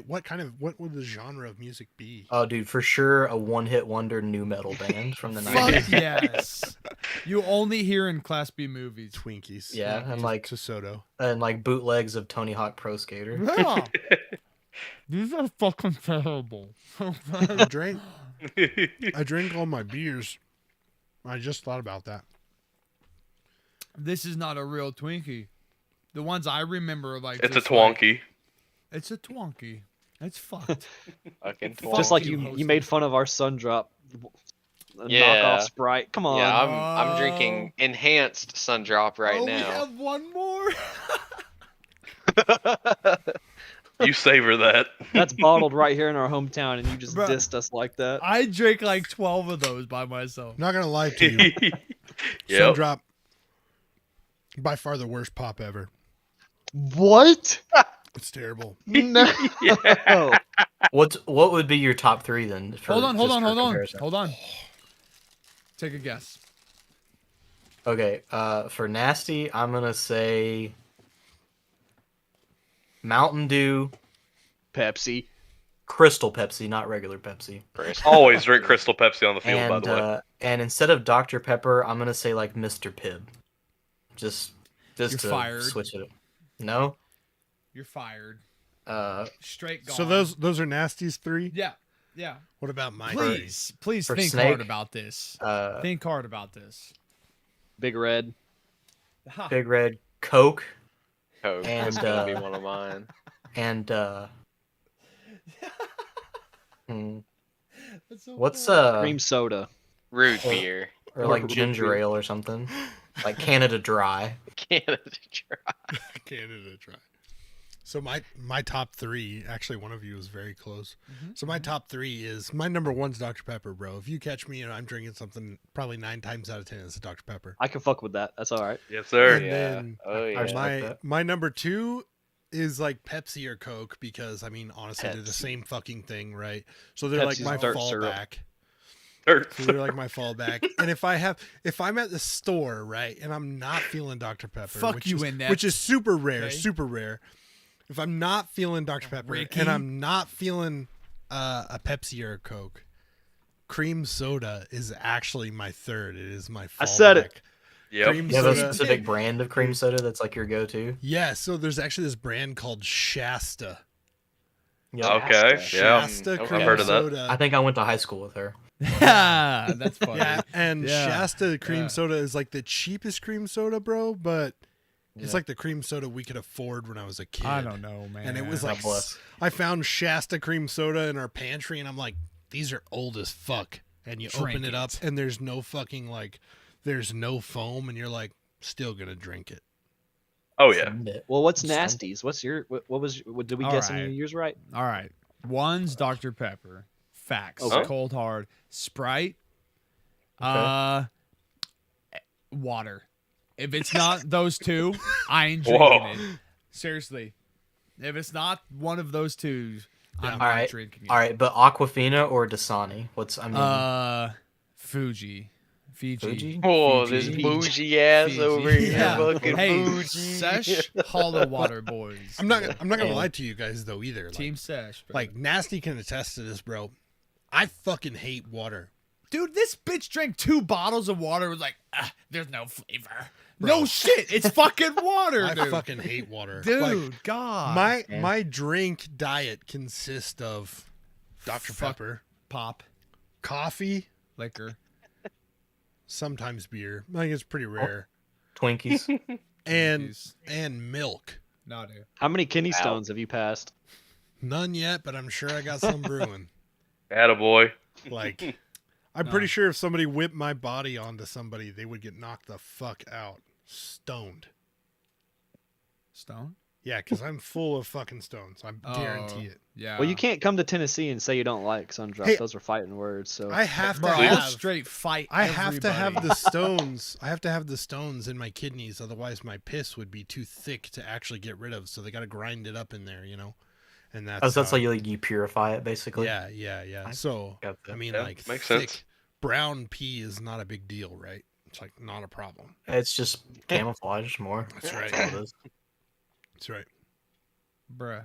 would the genre of music be? Oh, dude, for sure a one-hit wonder new metal band from the Fuck 90s. yes. You only hear in Class B movies. Twinkies. Yeah, and like to Soto. and like bootlegs of Tony Hawk Pro Skater. Yeah. These are fucking terrible. I drank all my beers. I just thought about that. This is not a real Twinkie. The ones I remember are like It's a just like- twonky. It's a Twonky. It's fucked. Fucking Fuck Just like you, you hosting. made fun of our Sundrop Yeah. knockoff Sprite. Come on. Yeah, I'm drinking enhanced Sundrop right oh, we now. have one more. You savor that. That's bottled right here in our hometown, and you just Bruh. dissed us like that. I drank like 12 of those by myself. I'm not gonna lie to you. Yep. Sundrop, by far the worst pop ever. What? It's terrible. No. Yeah. What would be your top 3 then? Hold on. Comparison? Hold on. Take a guess. Okay, for nasty, I'm gonna say Mountain Dew, Pepsi. Crystal Pepsi, not regular Pepsi. Always drink Crystal Pepsi on the field, by And the way. and instead of Dr Pepper, I'm gonna say like Mr Pibb. Just You're to fired. switch it up. No? You're fired. Uh Straight gone. So those are Nasty's 3. Yeah. Yeah. What about my Please for think Snake, hard about this. uh Think hard about this. Big Red. Ha. Big Red, Coke, Coke. And, That's gonna be one of mine. and That's so what's cool. Cream soda. Root Oh. beer. or like ginger ale or something. Like Canada Dry. Canada Dry. Canada Dry? So my top 3, actually one of you is very close. Mhm. So my top 3 is my number 1's Dr Pepper, bro. If you catch me and I'm drinking something, probably 9 times out of 10 it's a Dr Pepper. I can fuck with that. That's all right. Yes, sir. And Yeah. then Oh I yeah. respect my that. my number 2 is like Pepsi or Coke because I mean honestly they're the Pepsi. same fucking thing, right? So they're like Pepsi's my dirt syrup. fallback. Dirt. So they're like my fallback. And if I'm at the store, right, and I'm not feeling Dr Pepper, Fuck which you, is, Inept. which is super rare, Okay. super rare. If I'm not feeling Dr Pepper Ricky? and I'm not feeling a Pepsi or a Coke, cream soda is actually my third. It is my fallback. I said it. Yep. Cream You have a soda. specific brand of cream soda that's like your go-to? Yeah, so there's actually this brand called Shasta. Yeah. Okay. Yeah. Shasta Okay. cream I've heard of that. soda. I think I went to high school with her. Yeah, that's funny. Yeah, and Yeah, Shasta cream yeah. soda is like the cheapest cream soda, bro, but it's Yeah. like the cream soda we could afford when I was a kid. I don't know, man. And it was God like, bless. I found Shasta cream soda in our pantry, and I'm like, these are old as fuck. And you Drink open it up, it. and there's no fucking, like, there's no foam, and you're like, still gonna drink it. Oh yeah. Send it. Well, what's Send it. nasties? What's your what did we All guess any right. of yours right? All right. One's Dr. Pepper. Facts. Okay. Cold hard. Sprite. Okay. Water. If it's not those two, I ain't Whoa. drinking it. Seriously. If it's not one of those two, I'm All not right. drinking it. All right, but Aquafina or Dasani? Fuji. Fiji. Fuji? Oh, Fiji. this bougie ass Fiji. over here, Yeah. fucking Hey, bougie. Sesh Hollow Water boys. I'm not gonna And- lie to you guys though either. Like, Team Sesh. bro. like Nasty can attest to this, bro. I fucking hate water. dude, this bitch drank 2 bottles of water. Was like, there's no flavor. No shit, it's fucking water, I dude. fucking hate water. Dude, Like, God. my drink diet consists of Dr. Fuck. Pepper, Pop, coffee, liquor. sometimes beer. I think it's pretty rare. Twinkies. And Jeez. and milk. No, dude. How many kidney Wow. stones have you passed? None yet, but I'm sure I got some brewing. Attaboy. Like, I'm pretty sure if somebody whipped my body onto somebody, they would get knocked the fuck out. Stoned. Stone? Yeah, because I'm full of fucking stones. I guarantee it. Yeah. Well, you can't come to Tennessee and say you don't like Sundrop. Hey, Those are fighting words. So I have to Bro, I'll have straight fight. I have to have everybody. the stones. I have to have the stones in my kidneys, otherwise my piss would be too thick to actually get rid of. So they got to grind it up in there, you know. And that's Oh, so that's how- like you purify it basically. yeah. So Got that. I mean, Yeah, like makes thick sense. brown pee is not a big deal, right? It's like not a problem. It's just camouflage more. That's right. all it is. That's right. Bruh.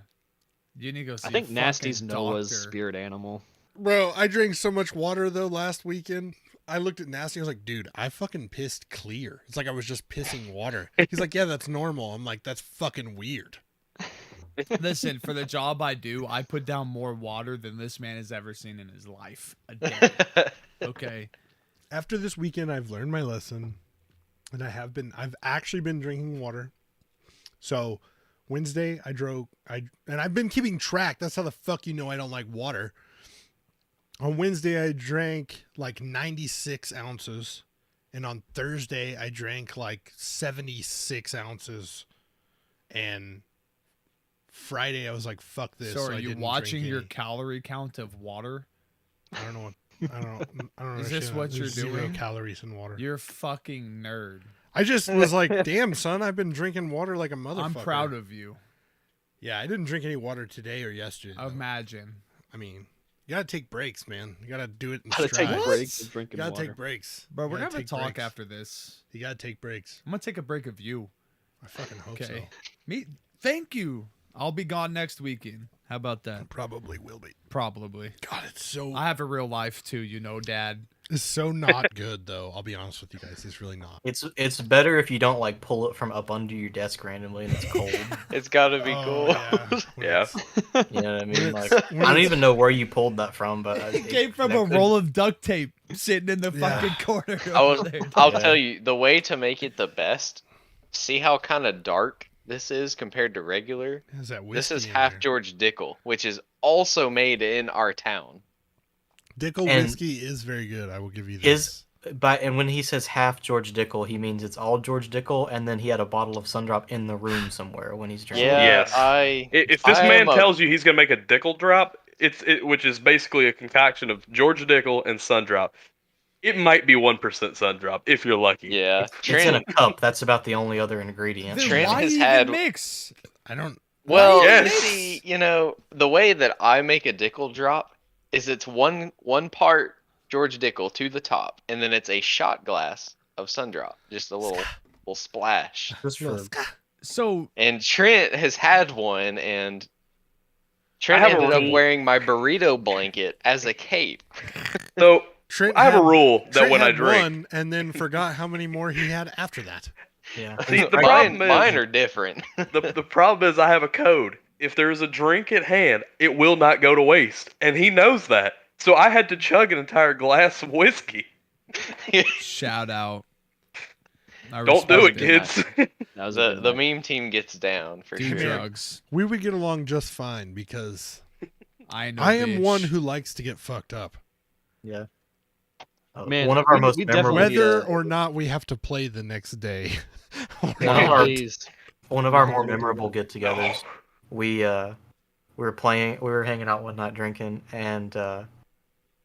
You need to go see I think a Nasty's fucking Noah's doctor. spirit animal. Bro, I drank so much water though last weekend. I looked at Nasty. I was like, dude, I fucking pissed clear. It's like I was just pissing water. He's like, yeah, that's normal. I'm like, that's fucking weird. Listen, for the job I do, I put down more water than this man has ever seen in his life a day. Okay. After this weekend, I've learned my lesson, and I've actually been drinking water. So Wednesday, and I've been keeping track. That's how the fuck you know I don't like water. On Wednesday, I drank like 96 ounces. And on Thursday, I drank like 76 ounces. And Friday, I was like, fuck this. So are I you didn't watching drink your any. calorie count of water? I don't know what. I don't know. Is this what There's you're 0 doing? calories in water. You're a fucking nerd. I just was like, damn, son, I've been drinking water like a motherfucker. I'm proud of you. Yeah, I didn't drink any water today or yesterday. though. Imagine. I mean, you gotta take breaks, man. You gotta do it in Gotta take strides. breaks and You drinking gotta water. take breaks. Bro, You we're gotta gonna have a take talk breaks. after this. You gotta take breaks. I'm gonna take a break of you. I fucking hope Okay. Thank you. I'll be gone next weekend. How about so. that? Probably will be. Probably. God, I have a real life too, Dad. it's so not good though. I'll be honest with you guys. It's really not. It's better if you don't like pull it from up under your desk randomly and it's cold. It's gotta be Oh, cool. Yeah. When Yeah. it's- You know what I mean? Like when I don't it's- even know where you pulled that from, but It came from a roll of duct tape sitting in the Yeah. fucking corner. I'll, over there. I'll Yeah. tell you the way to make it the best. See how kind of dark this is compared to regular. Has that This is whiskey in half there. George Dickel, which is also made in our town. Dickel And whiskey is very good. I will give you this. And when he says half George Dickel, he means it's all George Dickel, and then he had a bottle of Sundrop in the room somewhere when he's drinking. Yeah, Yes. If this I man am a- tells you he's gonna make a Dickel drop, which is basically a concoction of George Dickel and Sundrop. It might be 1% Sundrop if you're lucky. Yeah, It's in Trent. a cup. That's about the only other ingredient. Then Trent why has even had- mix? I don't. Well, Yes. see, the way that I make a Dickel drop is it's one part George Dickel to the top, and then it's a shot glass of Sundrop, just a little splash. Just for So And Trent has had one, and Trent I have a ended up rule. wearing my burrito blanket as a cape. So Trent I have a had- rule that Trent when I had drink, one and then forgot how many more he had after that. yeah. See, the mine, problem is- mine are different. the problem is I have a code. If there is a drink at hand, it will not go to waste, and he knows that. So I had to chug an entire glass of whiskey. Shout out. I Don't do it, respect kids. That was a good The night. meme team gets down for Do sure. drugs. We would get along just fine because I know. I am bitch. one who likes to get fucked up. Yeah. Man, one of our most we memorable. definitely Whether need or not we have to play the next day. One of Oh, our please. one of our more memorable get-togethers. We were playing. We were hanging out one night drinking, and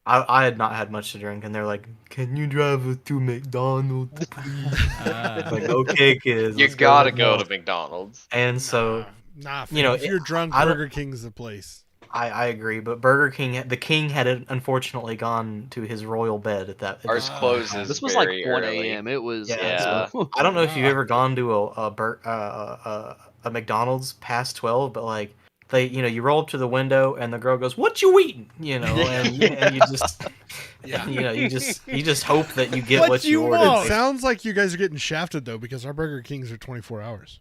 I had not had much to drink, and they're like, "Can you drive us to McDonald's, please?" Like, okay, kids. You let's gotta go to McDonald's." McDonald's. And so Nah, you know, if you're drunk, I don't- Burger King's the place. I agree, but Burger King, the king had unfortunately gone to his royal bed at that. Ours Ah. closes This was like very 1 early. a.m. It was. Yeah. Yeah. I don't know if you've Ah. ever gone to a McDonald's past 12, but like you roll up to the window and the girl goes, "What you eating?" And you just Yeah. you just hope that you get What what you ordered. want? Sounds like you guys are getting shafted though, because our Burger Kings are 24 hours.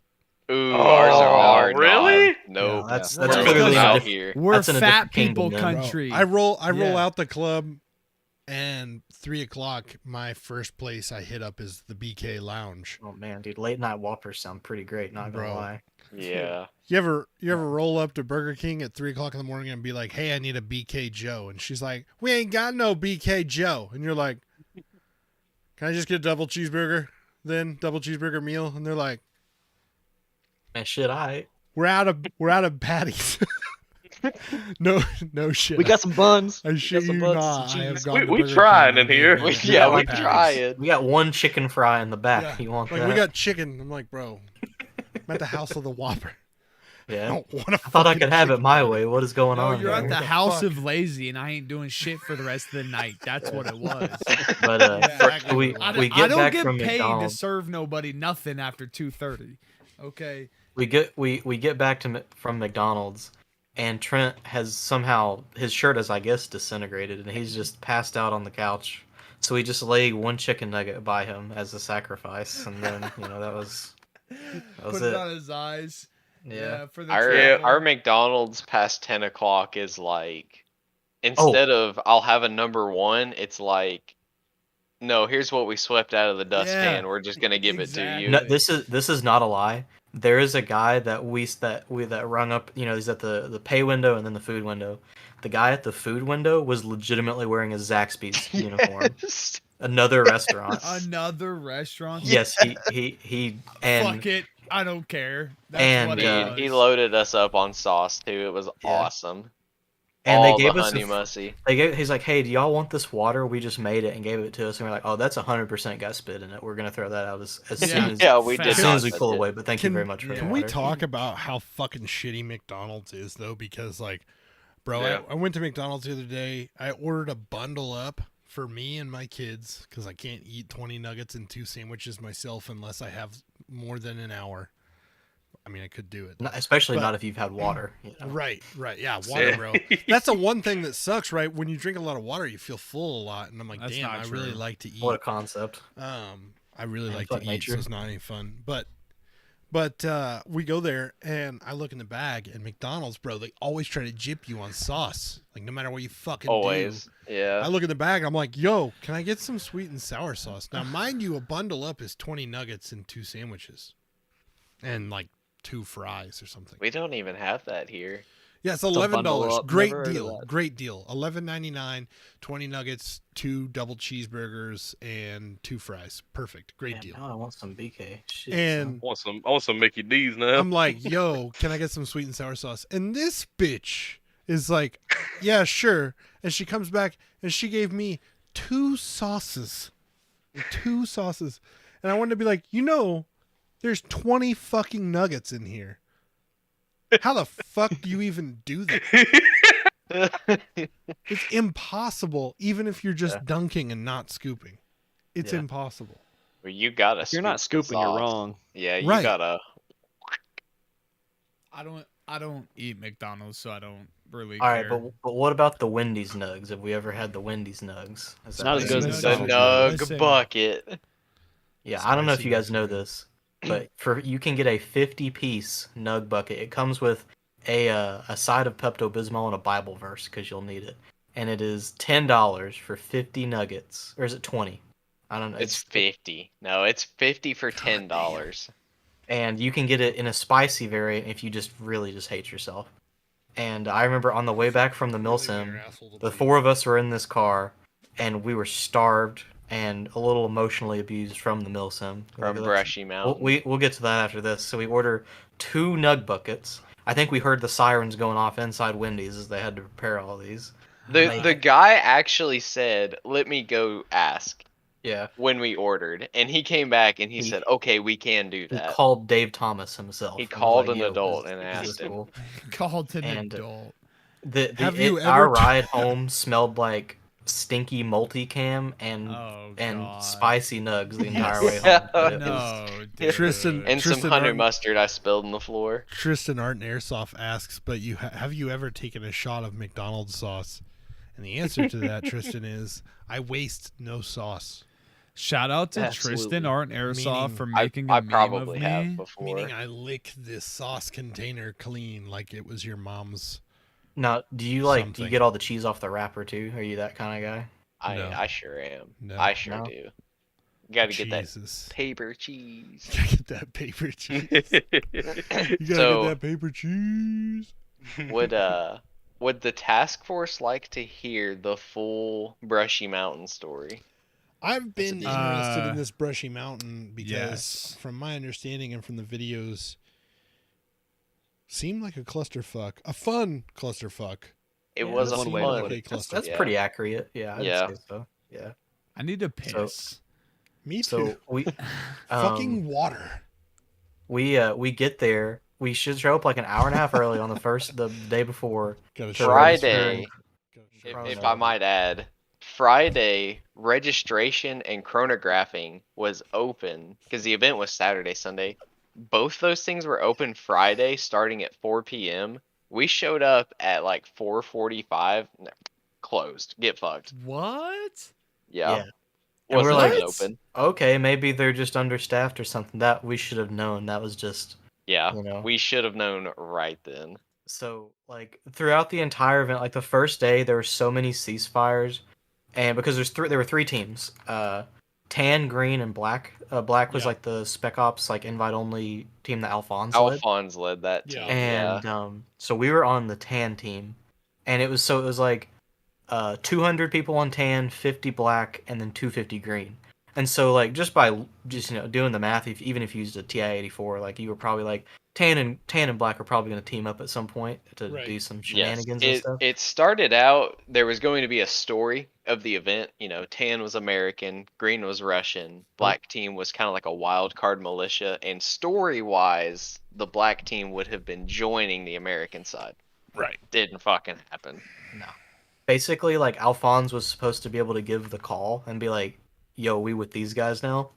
Ooh, Oh, ours are really? Nope. Yeah, that's We're clearly missing in a out diff- here. We're That's in a fat different kingdom people then. Bro, country. I roll Yeah. out the club, and 3:00. My first place I hit up is the BK Lounge. Oh man, dude, late night Whoppers sound pretty great. Not gonna Bro. lie. Yeah. You ever roll up to Burger King at 3:00 in the morning and be like, "Hey, I need a BK Joe," and she's like, "We ain't got no BK Joe," and you're like, "Can I just get a double cheeseburger then, double cheeseburger meal?" And they're like, Man, shit, We're out of patties." no shit. We got some buns. I shit some you buns, not. some I have cheese. gone to We Burger trying King in here. and they Yeah, have we patties. trying. we got one chicken fry in the back. Yeah. You want Like that? we got chicken. I'm like, bro, I'm at the house of the Whopper. I yeah. don't want to. I thought I could have it my way. What is going No, on? you're here? at the What the house fuck? of lazy, and I ain't doing shit for the rest of the night. That's what it was. But Exactly. we I, we I get don't back get from paid to McDonald's. serve nobody nothing after 2:30. Okay. We get back from McDonald's, and Trent has somehow his shirt has, I guess, disintegrated, and he's just passed out on the couch. So we just lay one chicken nugget by him as a sacrifice, and then that was Put it on his eyes. Yeah. For the Our travel. our McDonald's past 10 o'clock is like, instead of I'll have a number one, it's like, no, here's what we swept out of the dustpan. Yeah, We're just gonna give it to exactly. you. No, this is not a lie. There is a guy that rung up. He's at the pay window and then the food window. The guy at the food window was legitimately wearing a Zaxby's uniform. Yes. Another restaurant. Another restaurant. Yes, he and Fuck it. I don't care. That's And, what He, it was. he loaded us up on sauce too. It was awesome. and All they gave the us honey mussy. he's like, "Hey, do y'all want this water? We just made it and gave it to us." And we're like, "Oh, that's 100% got spit in it. We're gonna throw that out as Yeah. soon as Yeah, we Fast. did as soon not as we touch pull it. away." But thank you very much for the Can we water. talk about how fucking shitty McDonald's is though? Because like, bro, Yeah. I went to McDonald's the other day. I ordered a bundle up for me and my kids because I can't eat 20 nuggets and 2 sandwiches myself unless I have more than an hour. I mean, I could do it. Especially But- not if you've had water. Right. Yeah, water, bro. That's the one thing that sucks, right? When you drink a lot of water, you feel full a lot, and I'm like, That's damn, not I really true. like to eat. What a concept. I really Yeah, like fuck to eat, nature. so it's not any fun. But we go there, and I look in the bag, and McDonald's, bro, they always try to jip you on sauce, like no matter what you fucking Always. do. Yeah. I look in the bag, I'm like, yo, can I get some sweet and sour sauce? Now, mind you, a bundle up is 20 nuggets and 2 sandwiches, and like 2 fries or something. We don't even have that here. Yeah, it's a bundle $11. up. Great Never heard of deal. that. Great deal. $11.99, 20 nuggets, 2 double cheeseburgers, and 2 fries. Perfect. Great Man, deal. now I want some BK. Shit, And I want some Mickey D's now. I'm like, yo, can I get some sweet and sour sauce? And this bitch is like, yeah, sure. And she comes back and she gave me 2 sauces. 2 sauces. And I wanted to be like, there's 20 fucking nuggets in here. How the fuck do you even do that? It's impossible, even if you're just dunking and not scooping. It's Yeah. impossible. Well, you gotta. If you're not scoop the scooping, you're sauce. wrong. Yeah, you Right. gotta. I don't eat McDonald's, so I don't really All right, care. but what about the Wendy's nugs? Have we ever had the Wendy's nugs? Is that not as what good it as is? The McDonald's. nug Listen. bucket. Yeah, I don't know if Spicy you guys nugs, know man. this, but you can get a 50-piece nug bucket. It comes with a side of Pepto Bismol and a Bible verse because you'll need it. and it is $10 for 50 nuggets, or is it 20? I don't know. It's 50. No, it's 50 for $10. And you can get it in a spicy variant if you just really just hate yourself. And I remember on the way back from the Milsim, the four of us were in this car, and we were starved and a little emotionally abused from the Milsim. From Brushy Mountain. We'll get to that after this. So we order 2 nug buckets. I think we heard the sirens going off inside Wendy's as they had to prepare all these. The guy actually said, "Let me go ask." Yeah. When we ordered, and he came back and he said, "Okay, we can do He that." called Dave Thomas himself. He and was called like, an "Yo, adult is and this asked him. cool?" Called an And, adult. Our ride home smelled like stinky multicam and God. spicy nugs the entire Yes. way home. But it was- No, dude. Tristan- And some Tristan honey Arden- mustard I spilled on the floor. Tristan Art Airsoft asks, but have you ever taken a shot of McDonald's sauce? And the answer to that, Tristan, is I waste no sauce. Shout out to Absolutely. Tristan Art Airsoft Meaning- for making a I meme probably of have me. before. Meaning I lick this sauce container clean like it was your mom's. Now, do you Something. get all the cheese off the wrapper too? Are you that kind of guy? No. I sure am. No. I sure No? do. Got to get that Jesus. paper cheese. You gotta get that paper cheese. You gotta get So that paper cheese. would the task force like to hear the full Brushy Mountain story? I've been big- interested in this Brushy Mountain because, yes. from my understanding and from the videos, seemed like a clusterfuck, a fun clusterfuck. It Yeah, was a that's one way to fun. put it. That's Yeah. pretty accurate. Yeah, I'd Yeah. say so. Yeah. I need to piss. Me too. So we Fucking water. we get there. We should show up like an hour and a half early on the day before. Gotta to show Friday, us. Gotta show Friday. us. if I might add, Friday registration and chronographing was open because the event was Saturday, Sunday. Both those things were open Friday starting at 4 p.m. We showed up at like 4:45. No, closed. Get fucked. What? Yeah. Yeah. And we're Wasn't like, even open. Okay, maybe they're just understaffed or something. That we should have known. That was just Yeah. you know. We should have known right then. So like throughout the entire event, like the first day, there were so many ceasefires, and because there were 3 teams, tan, green, and black. Black was Yeah. like the Spec Ops like invite only team that Alphonse led. Alphonse led that team. Yeah. Yeah. And so we were on the tan team, and it was like 200 people on tan, 50 black, and then 250 green. And so like just doing the math, even if you used a TI-84, like you were probably like tan and black are probably going to team up at some point to Right. do some Yes. shenanigans and stuff. It started out, there was going to be a story of the event. You know, tan was American, green was Russian, black team was kind of like a wild card militia, and story wise, the black team would have been joining the American side. Right. Didn't fucking happen. Basically, like Alphonse was supposed to be able to give the call and be like, "Yo, we with these guys now,"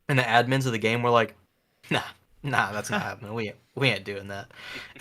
and the admins of the game were like, "Nah, that's not happening. We ain't doing that."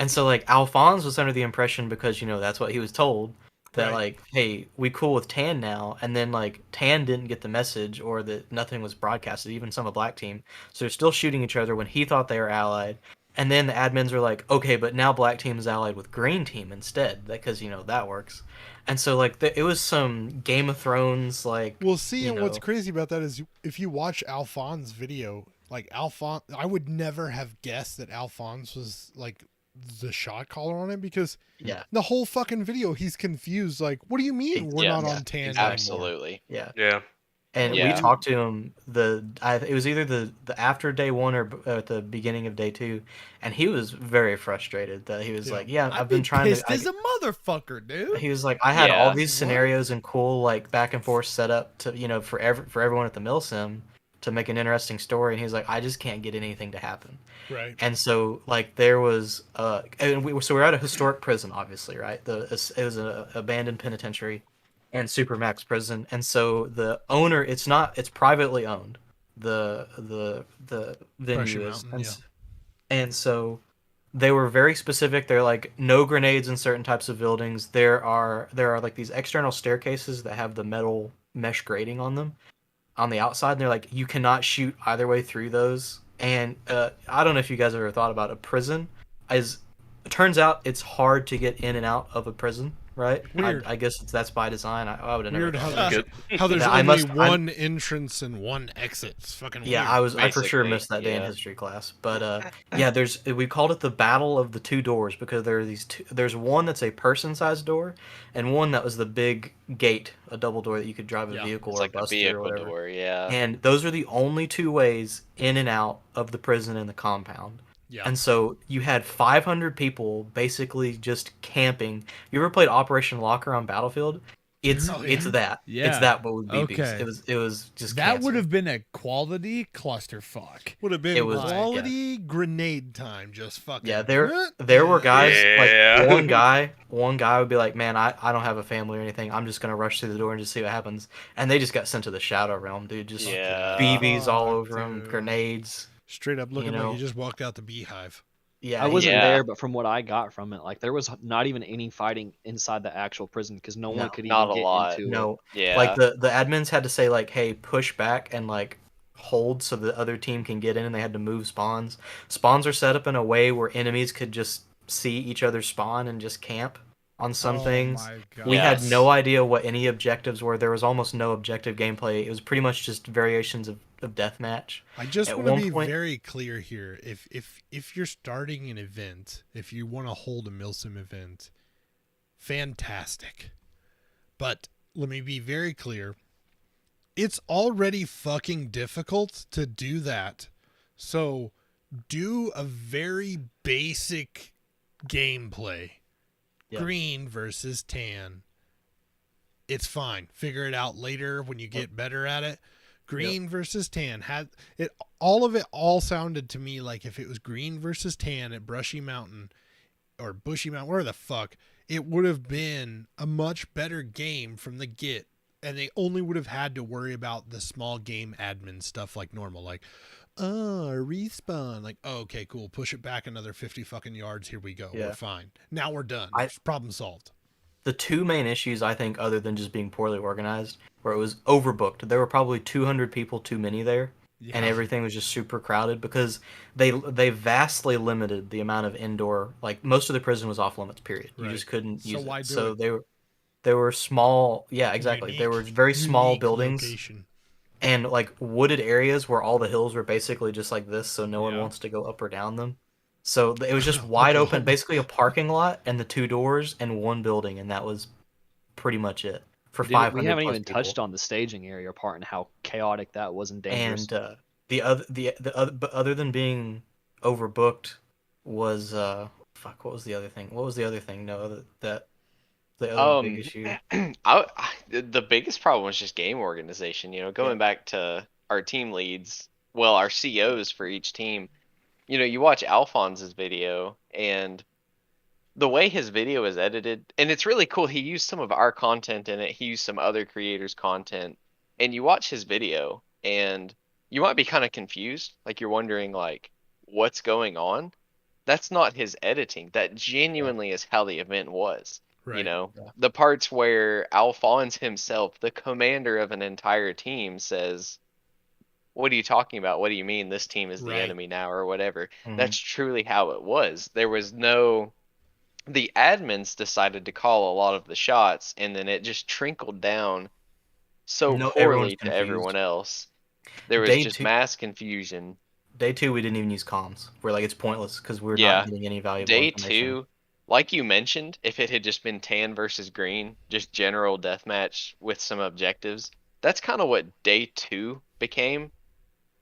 And so like Alphonse was under the impression, because that's what he was told, that Right. like, "Hey, we cool with Tan now," and then like Tan didn't get the message, or that nothing was broadcasted, even some of Black team, so they're still shooting each other when he thought they were allied. And then the admins were like, "Okay, but now Black team is allied with Green team instead, because that works." And so like it was some Game of Thrones like. Well, see, you and what's know. crazy about that is if you watch Alphonse's video, like Alphonse, I would never have guessed that Alphonse was like the shot caller on it, because Yeah. the whole fucking video he's confused. Like, what do you mean we're Yeah. not on tan anymore? Absolutely. Yeah. Yeah. And Yeah. we talked to him it was either the after day 1 or at the beginning of day 2, and he was very frustrated that he was Yeah. like, "Yeah, I'd I've been be trying pissed to." as a motherfucker, dude. He was like, "I had all Yeah. these scenarios and cool like back and forth set up to for everyone at the Milsim to make an interesting story," and he was like, "I just can't get anything to happen." Right. And so like there was we're at a historic prison, obviously, right? It was an abandoned penitentiary and supermax prison, and so the owner, it's privately owned, the Pressure venue is, Mountain, yeah. and so they were very specific. They're like, no grenades in certain types of buildings. There are like these external staircases that have the metal mesh grating on them on the outside, and they're like, you cannot shoot either way through those. And I don't know if you guys ever thought about a prison. It turns out it's hard to get in and out of a prison, right? Weird. I guess that's by design. I would have never Weird how thought of there's, that. how there's Yeah, I only must- I'm- one entrance and one exit. It's fucking Yeah, weird. I for sure Basically, missed that day in yeah. history class. But yeah, we called it the Battle of the Two Doors because there are these two. There's one that's a person-sized door, and one that was the big gate, a double door that you could drive a Yeah. vehicle It's or like a the bus through or vehicle whatever. door, yeah. And those are the only two ways in and out of the prison and the compound. Yeah. And so you had 500 people basically just camping. You ever played Operation Locker on Battlefield? It's Oh, it's yeah. that. Yeah. It's that, but with BBs. Okay. It was just That cancer. would have been a quality clusterfuck. Would have been It was- quality grenade time. Just fucking. Yeah, there were guys Yeah. like one guy would be like, "Man, I don't have a family or anything. I'm just gonna rush through the door and just see what happens." And they just got sent to the Shadow Realm, dude. Just Yeah. BBs all Fuck, over them, dude. grenades. Straight up looking you know. like you just walked out the beehive. Yeah, I wasn't Yeah. there, but from what I got from it, like there was not even any fighting inside the actual prison because no one No, could not even a get lot. into it. no, Yeah. like the admins had to say like, "Hey, push back and like hold so the other team can get in," and they had to move spawns. Spawns are set up in a way where enemies could just see each other spawn and just camp on some Oh things. my God. We had Yes. no idea what any objectives were. There was almost no objective gameplay. It was pretty much just variations of deathmatch. I just At want to one be point- very clear here. If you're starting an event, if you want to hold a Milsim event, fantastic. But let me be very clear. It's already fucking difficult to do that. So do a very basic gameplay. Yeah. Green versus tan. It's fine. Figure it out later when you get better at it. Green versus tan had it. All of it all sounded to me like if it was green versus tan at Brushy Mountain or Bushy Mountain, where the fuck, it would have been a much better game from the get, and they only would have had to worry about the small game admin stuff like normal, like, oh, respawn, like, oh, okay, cool, push it back another 50 fucking yards. Here we go. Yeah. We're fine. Now we're done. I- Problem solved. The two main issues, I think, other than just being poorly organized, where it was overbooked. There were probably 200 people too many there, and everything was just super crowded because they vastly limited the amount of indoor. Like most of the prison was off limits. Period. You Right. just couldn't So use why it. do So it? they were small. Yeah, exactly. They were very small Unique buildings location. and like wooded areas where all the hills were basically just like this, so no one Yeah. wants to go up or down them. So it was just wide open, basically a parking lot and the two doors and one building, and that was pretty much it for Dude, 500. we haven't plus even people. touched on the staging area part and how chaotic that was and dangerous. And the other, but other than being overbooked, was fuck. What was the other thing? What was the other thing? No, that the other big issue. The biggest problem was just game organization. You know, going back to our team leads, well, our COs for each team. You know, you watch Alphonse's video, and the way his video is edited, and it's really cool. He used some of our content in it. He used some other creators' content, and you watch his video, and you might be kind of confused, like you're wondering, like, what's going on? That's not his editing. That genuinely is how the event was. Right. You know, the parts where Alphonse himself, the commander of an entire team, says, "What are you talking about? What do you mean this team is the Right. enemy now," or whatever? Mhm. That's truly how it was. There was no. The admins decided to call a lot of the shots, and then it just trickled down so No, poorly everyone's to confused. everyone else. There was Day just two- mass confusion. Day 2, we didn't even use comms. We're like, it's pointless because we're Yeah. not getting any valuable Day information. 2, like you mentioned, if it had just been tan versus green, just general deathmatch with some objectives, that's kind of what day 2 became.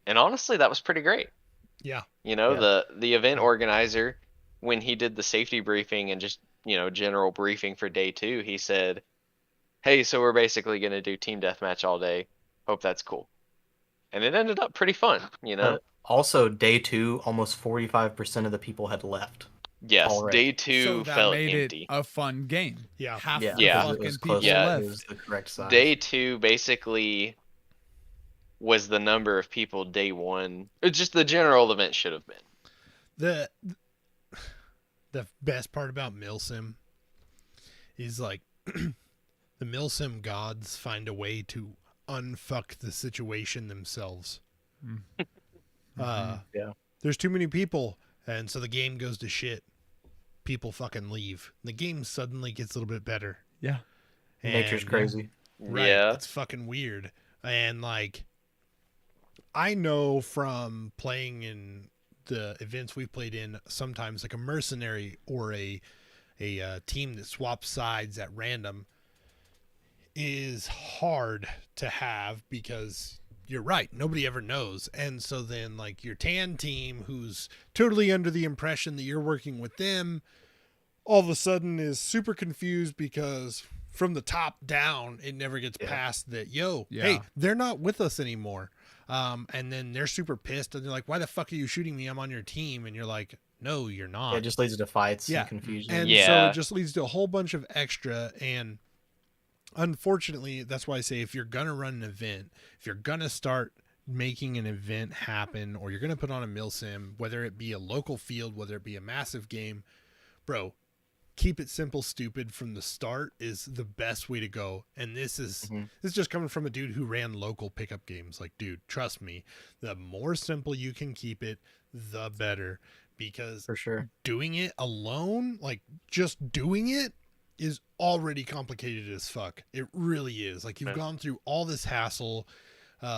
And honestly, that was pretty great. Yeah. You know, Yeah. the event organizer, when he did the safety briefing and just, you know, general briefing for day 2, he said, "Hey, so we're basically going to do team deathmatch all day. Hope that's cool." And it ended up pretty fun, you know? Also, day 2, almost 45% of the people had left. Yes, already. day 2 So that felt made empty. it a fun game. Yeah. Half Yeah, the Yeah. because it fucking was people close. Yeah. It was left. the correct size. Day 2 basically was the number of people day 1. Just the general event should have been. The best part about Milsim is like the Milsim gods find a way to unfuck the situation themselves. Yeah. There's too many people, and so the game goes to shit. People fucking leave. The game suddenly gets a little bit better. Yeah. Nature's And- crazy. Right. Yeah. It's fucking weird. And like, I know from playing in the events we've played in, sometimes like a mercenary or a team that swaps sides at random is hard to have because you're right, nobody ever knows. And so then like your tan team, who's totally under the impression that you're working with them, all of a sudden is super confused because from the top down it never gets past that, hey, they're not with us anymore. And then they're super pissed and they're like, why the fuck are you shooting me? I'm on your team. And you're like, no, you're not. Yeah, it just leads to fights Yeah. and confusion. And so Yeah. it just leads to a whole bunch of extra. And unfortunately, that's why I say if you're going to run an event, if you're going to start making an event happen, or you're going to put on a milsim, whether it be a local field, whether it be a massive game, bro, keep it simple, stupid from the start is the best way to go. And this is just coming from a dude who ran local pickup games. Like, dude, trust me, the more simple you can keep it, the better. Because For sure. doing it alone, like just doing it, is already complicated as fuck. It really is. Like, you've gone through all this hassle,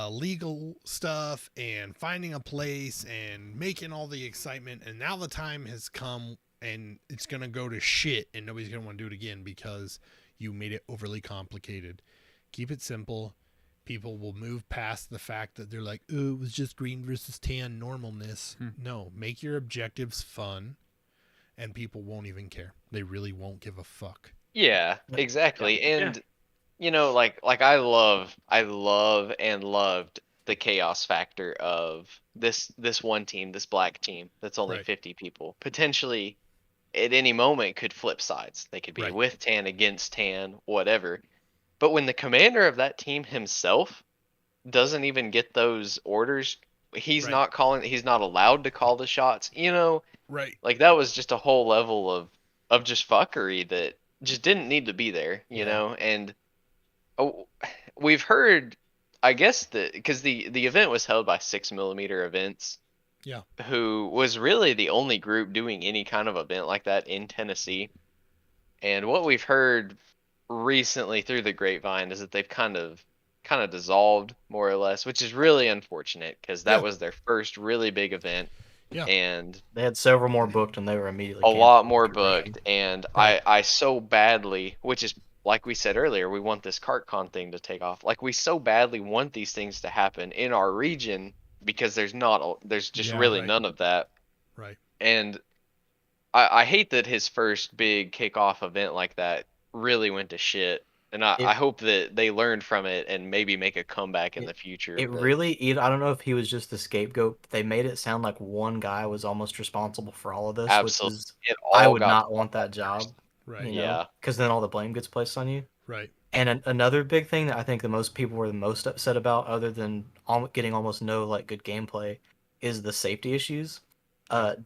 legal stuff, and finding a place and making all the excitement, and now the time has come and it's gonna go to shit and nobody's gonna want to do it again because you made it overly complicated. Keep it simple. People will move past the fact that they're like, oh, it was just green versus tan normalness. No, make your objectives fun and people won't even care. They really won't give a fuck. Yeah, exactly. And you know, like I love and loved the chaos factor of this one team, this black team that's only Right. 50 people. Potentially at any moment could flip sides. They could be Right. with tan, against tan, whatever. But when the commander of that team himself doesn't even get those orders, he's Right. not calling, he's not allowed to call the shots, you know? Right. Like, that was just a whole level of just fuckery that just didn't need to be there, you know? And we've heard, I guess, that because the event was held by 6mm events, Yeah. who was really the only group doing any kind of event like that in Tennessee. And what we've heard recently through the grapevine is that they've kind of dissolved, more or less, which is really unfortunate because that was their first really big event. Yeah. And They had several more booked and they were immediately a canceled lot more after rushing. booked. And Right. I so badly, which is like we said earlier, we want this CartCon thing to take off. Like, we so badly want these things to happen in our region because there's just really right. none of that. Right. And I hate that his first big kickoff event like that really went to shit. And I hope that they learned from it and maybe make a comeback in the future. It but- really, I don't know if he was just the scapegoat. But they made it sound like one guy was almost responsible for all of this. Absolutely. Which is, It I all would got not want that job. Right. You Yeah. Because then all the blame gets placed on you. Right. And another big thing that I think the most people were the most upset about, other than getting almost no like good gameplay, is the safety issues.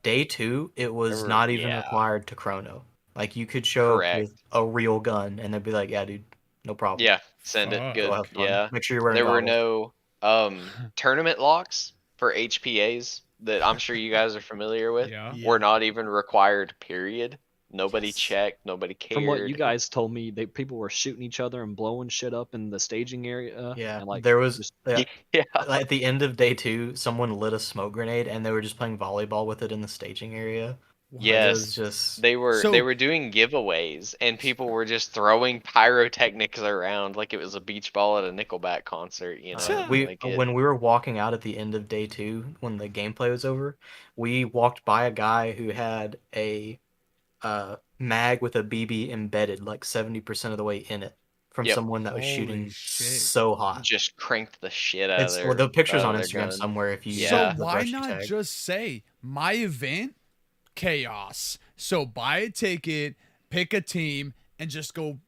Day 2, it was not even Yeah. required to chrono. Like, you could show up Correct. with a real gun, and they'd be like, "Yeah, dude, no problem. Yeah, send Fuck. it. Go Good. have fun. Yeah. Make sure you're wearing There were goggles." no tournament locks for HPAs that I'm sure you guys are familiar with. Yeah. Yeah. Were not even required, period. Nobody Yes. checked, nobody cared. From what you guys told me, people were shooting each other and blowing shit up in the staging area. Yeah, and like there was just- Yeah. like, at the end of day 2, someone lit a smoke grenade, and they were just playing volleyball with it in the staging area. It was Yes. just They So- were doing giveaways and people were just throwing pyrotechnics around like it was a beach ball at a Nickelback concert, you know. when we were walking out at the end of day 2, when the gameplay was over, we walked by a guy who had a mag with a BB embedded like 70% of the way in it from Yep. someone that was Holy shooting shit. so hot. Just cranked the shit out It's of their the pictures out on of their Instagram gun. somewhere if you Yeah. So use the why Rushy not tag. just say my event, chaos? So buy a ticket, pick a team, and just go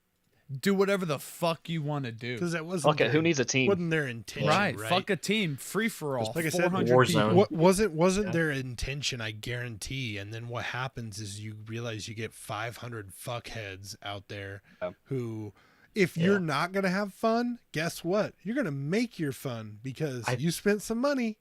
do whatever the fuck you want to do. Because that wasn't Okay, who needs a team? Wasn't their intention, Right, right? fuck a team, free for all. Like I said, 400 Warzone. people. What wasn't Yeah. their intention, I guarantee. And then what happens is you realize you get 500 fuckheads out there Yeah. who, if you're not gonna have fun, guess what? You're gonna make your fun because I- you spent some money,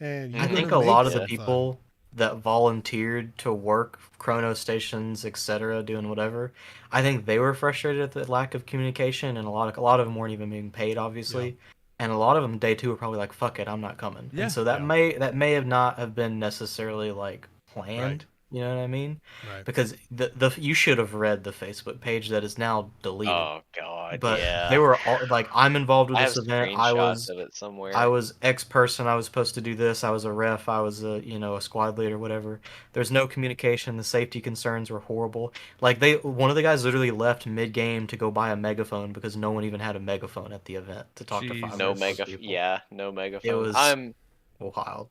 and you're I think gonna a lot make of the some people that volunteered to work chrono stations, etc., doing whatever. I think they were frustrated at the lack of communication, and a lot of them weren't even being paid, obviously. And a lot of them day two were probably like, "Fuck it, I'm not coming." Yeah. And so that Yeah. may have not have been necessarily like planned. Right. You know what I mean? Right. Because the you should have read the Facebook page that is now deleted. Oh God, But yeah. they were all like, I'm involved with I this have event. screenshots of it somewhere. I was X person. I was supposed to do this. I was a ref. I was a a squad leader, whatever. There's no communication. The safety concerns were horrible. Like one of the guys literally left mid game to go buy a megaphone because no one even had a megaphone at the event to talk to Jesus. 500 no plus mega. people. Yeah, no megaphone. It was I'm wild.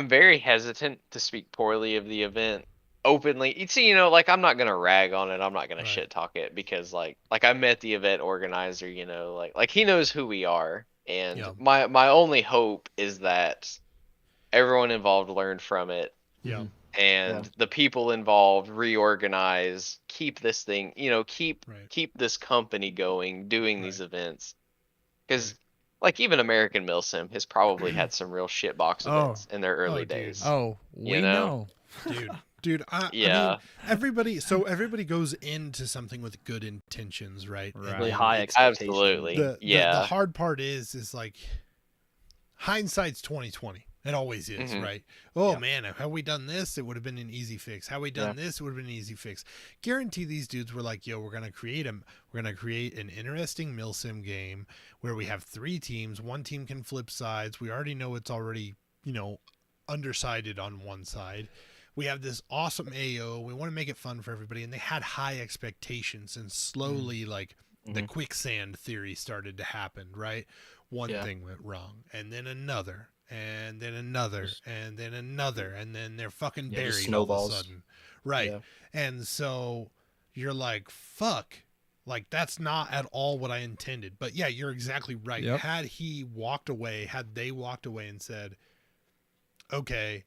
very hesitant to speak poorly of the event openly. You see, like I'm not gonna rag on it. I'm not gonna Right. shit talk it because like I met the event organizer. Like he knows who we are, and Yeah. my only hope is that everyone involved learned from it, Yeah. and the people involved reorganize, keep this thing, Right. keep this company going, doing these events, because. Like even American Milsim has probably had some real shitbox Oh. events in their early dude. days. Oh, we You know? know. Dude, I Yeah. mean, everybody goes into something with good intentions, right? And Right. Really then high it's- expectations. Absolutely. the Yeah. hard part is like hindsight's 2020. It always is, Mhm. right? Oh Yeah. man, had we done this, it would have been an easy fix. Had we done this, it would have been an easy fix. Guarantee these dudes were like, yo, we're gonna create an interesting milsim game where we have 3 teams. One team can flip sides. We already know it's already, undersided on one side. We have this awesome AO. We want to make it fun for everybody, and they had high expectations. And slowly, like the quicksand theory started to happen, right? One thing went wrong, and then another, and then another, and then another, and then they're fucking Yeah, just buried all of a snowballs. sudden, right? Yeah. And so you're like, fuck. Like that's not at all what I intended. But yeah, you're exactly right. Yep. Had they walked away and said, okay,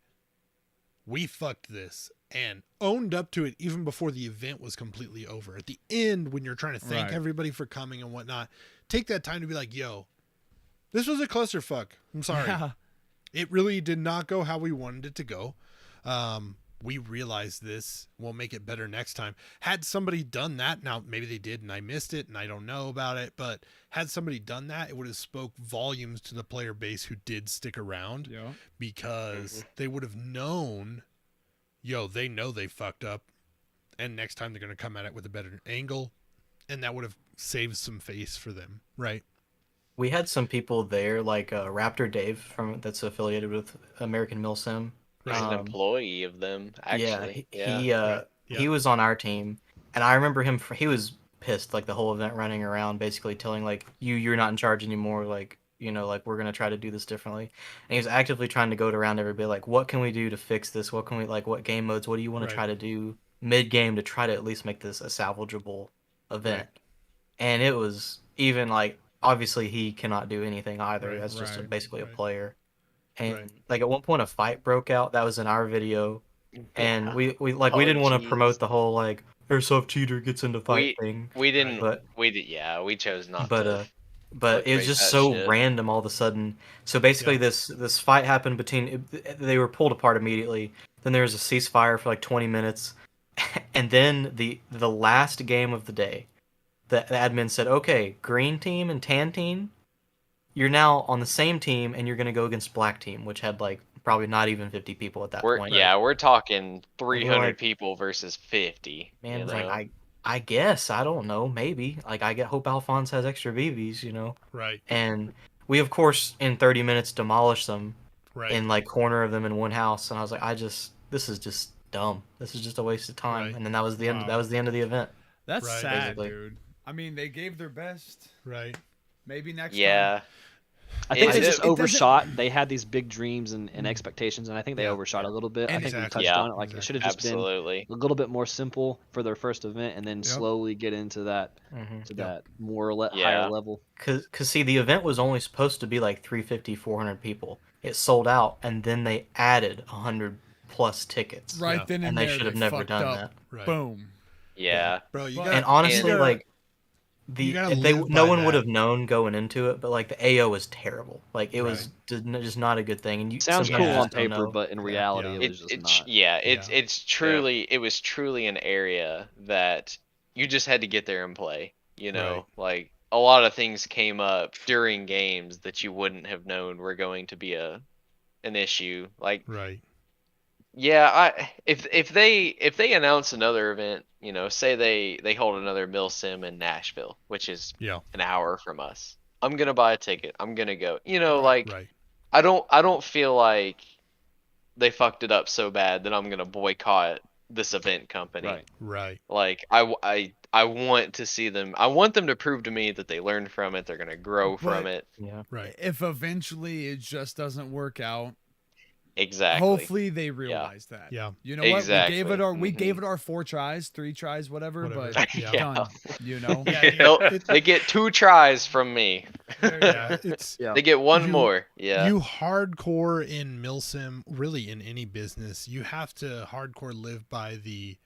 we fucked this, and owned up to it even before the event was completely over. At the end, when you're trying to thank Right. everybody for coming and whatnot, take that time to be like, yo, this was a clusterfuck. I'm sorry. Yeah. It really did not go how we wanted it to go. We realized this. We'll make it better next time. Had somebody done that, now maybe they did and I missed it and I don't know about it, but had somebody done that, it would have spoke volumes to the player base who did stick around, Yeah. because they would have known, yo, they know they fucked up, and next time they're going to come at it with a better angle, and that would have saved some face for them, right? We had some people there, like Raptor Dave that's affiliated with American Milsim. He's an employee of them, actually. He was on our team, and I remember him. He was pissed like the whole event, running around basically telling like you're not in charge anymore. Like like we're gonna try to do this differently. And he was actively trying to go around everybody like, what can we do to fix this? What can we what game modes? What do you want to try to do mid game to try to at least make this a salvageable event? Right. And it was even like obviously he cannot do anything either. Right, That's just basically a right. player. And Right. like at one point a fight broke out. That was in our video, and we Oh, didn't want to jeez. promote the whole like airsoft cheater gets into fight thing. We didn't. But We chose not but to. but it was clickbait just that so shit. random all of a sudden. So basically, Yeah. this fight happened between. They were pulled apart immediately. Then there was a ceasefire for like 20 minutes, and then the last game of the day, the admin said, "Okay, green team and tan team, you're now on the same team, and you're gonna go against black team, which had like probably not even 50 people at that point." We're talking 300 like- people versus 50. Man, you it's know? like I guess I don't know, maybe like hope Alphonse has extra BBs, Right. and we of course in 30 minutes demolished them Right. in like corner of them in one house, and I was like, this is just dumb. This is just a waste of time. Right. And then that was the end. Wow. That was the end of the event. That's Right. sad, Basically. dude. I mean, they gave their best. Right. Maybe next time. yeah. I think they It- just it doesn't- overshot. They had these big dreams and expectations, and I think they Yeah. overshot a little bit. I And think we exactly. touched Yeah. on it. Like it should have just Absolutely. been a little bit more simple for their first event, and then slowly get into that that more Yeah. higher level. Cause see, the event was only supposed to be like 350, 400 people. It sold out, and then they added 100 plus tickets. Right Yeah. then And and they there, should have they never fucked done up. that. Right. Boom. Yeah. Bro, you But- got And honestly, And- like You gotta no live by one would that. have known going into it, but like the AO was terrible. Like it was Right. just not a good thing. And Sounds some cool people on just don't paper, know. but in reality, it was just not. It's truly it was truly an area that you just had to get there and play. You know, Right. like a lot of things came up during games that you wouldn't have known were going to be an issue. Like Right. yeah, if they announce another event, you know, say they hold another Mill Sim in Nashville, which is Yeah. an hour from us, I'm gonna buy a ticket. I'm gonna go. You know, like Right. I don't feel like they fucked it up so bad that I'm gonna boycott this event company. Right. Right. Like I want to see them. I want them to prove to me that they learned from it. They're gonna grow from But- it. Yeah. Right. If eventually it just doesn't work out, Exactly. hopefully they realize that. Yeah. You know what? Exactly. We gave it our 4 tries, 3 tries, whatever. Whatever. But Yeah. done. You know. They get 2 tries from me. Yeah. It's Yeah. They get one You- more. Yeah. you hardcore in Milsim, really in any business, you have to hardcore live by the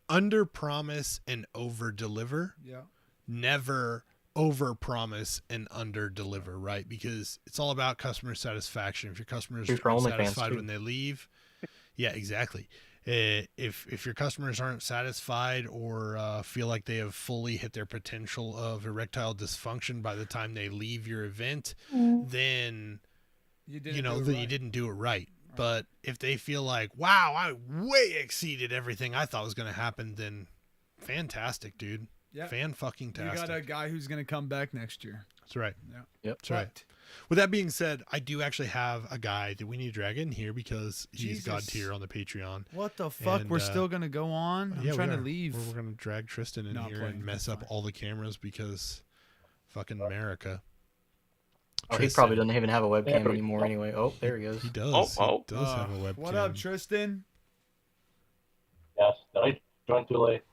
under promise and over deliver. Yeah. Never over promise and under deliver, right? Because it's all about customer satisfaction. If your customers True for are OnlyFans, satisfied too. when they leave, yeah, exactly. If your customers aren't satisfied or feel like they have fully hit their potential of erectile dysfunction by the time they leave your event, then You you know that you didn't do it right. But if they feel like, wow, I way exceeded everything I thought was going to happen, then fantastic, dude. Yeah. Fan-fucking-tastic. You got a guy who's gonna come back next year. That's right. Yeah. Yep. That's right. With that being said, I do actually have a guy that we need to drag in here because he's God Jesus. tier on the Patreon. What the fuck? And, We're still gonna go on. I'm Yeah, trying we to are. leave. We're going to drag Tristan in No, I'm here playing. and mess That's up fine. all the cameras because fucking America. Oh, he Tristan. probably doesn't even have a webcam anymore anyway. Oh, there he goes. He does. Oh. He does have a webcam. What up, Tristan? Yes, did I join too late?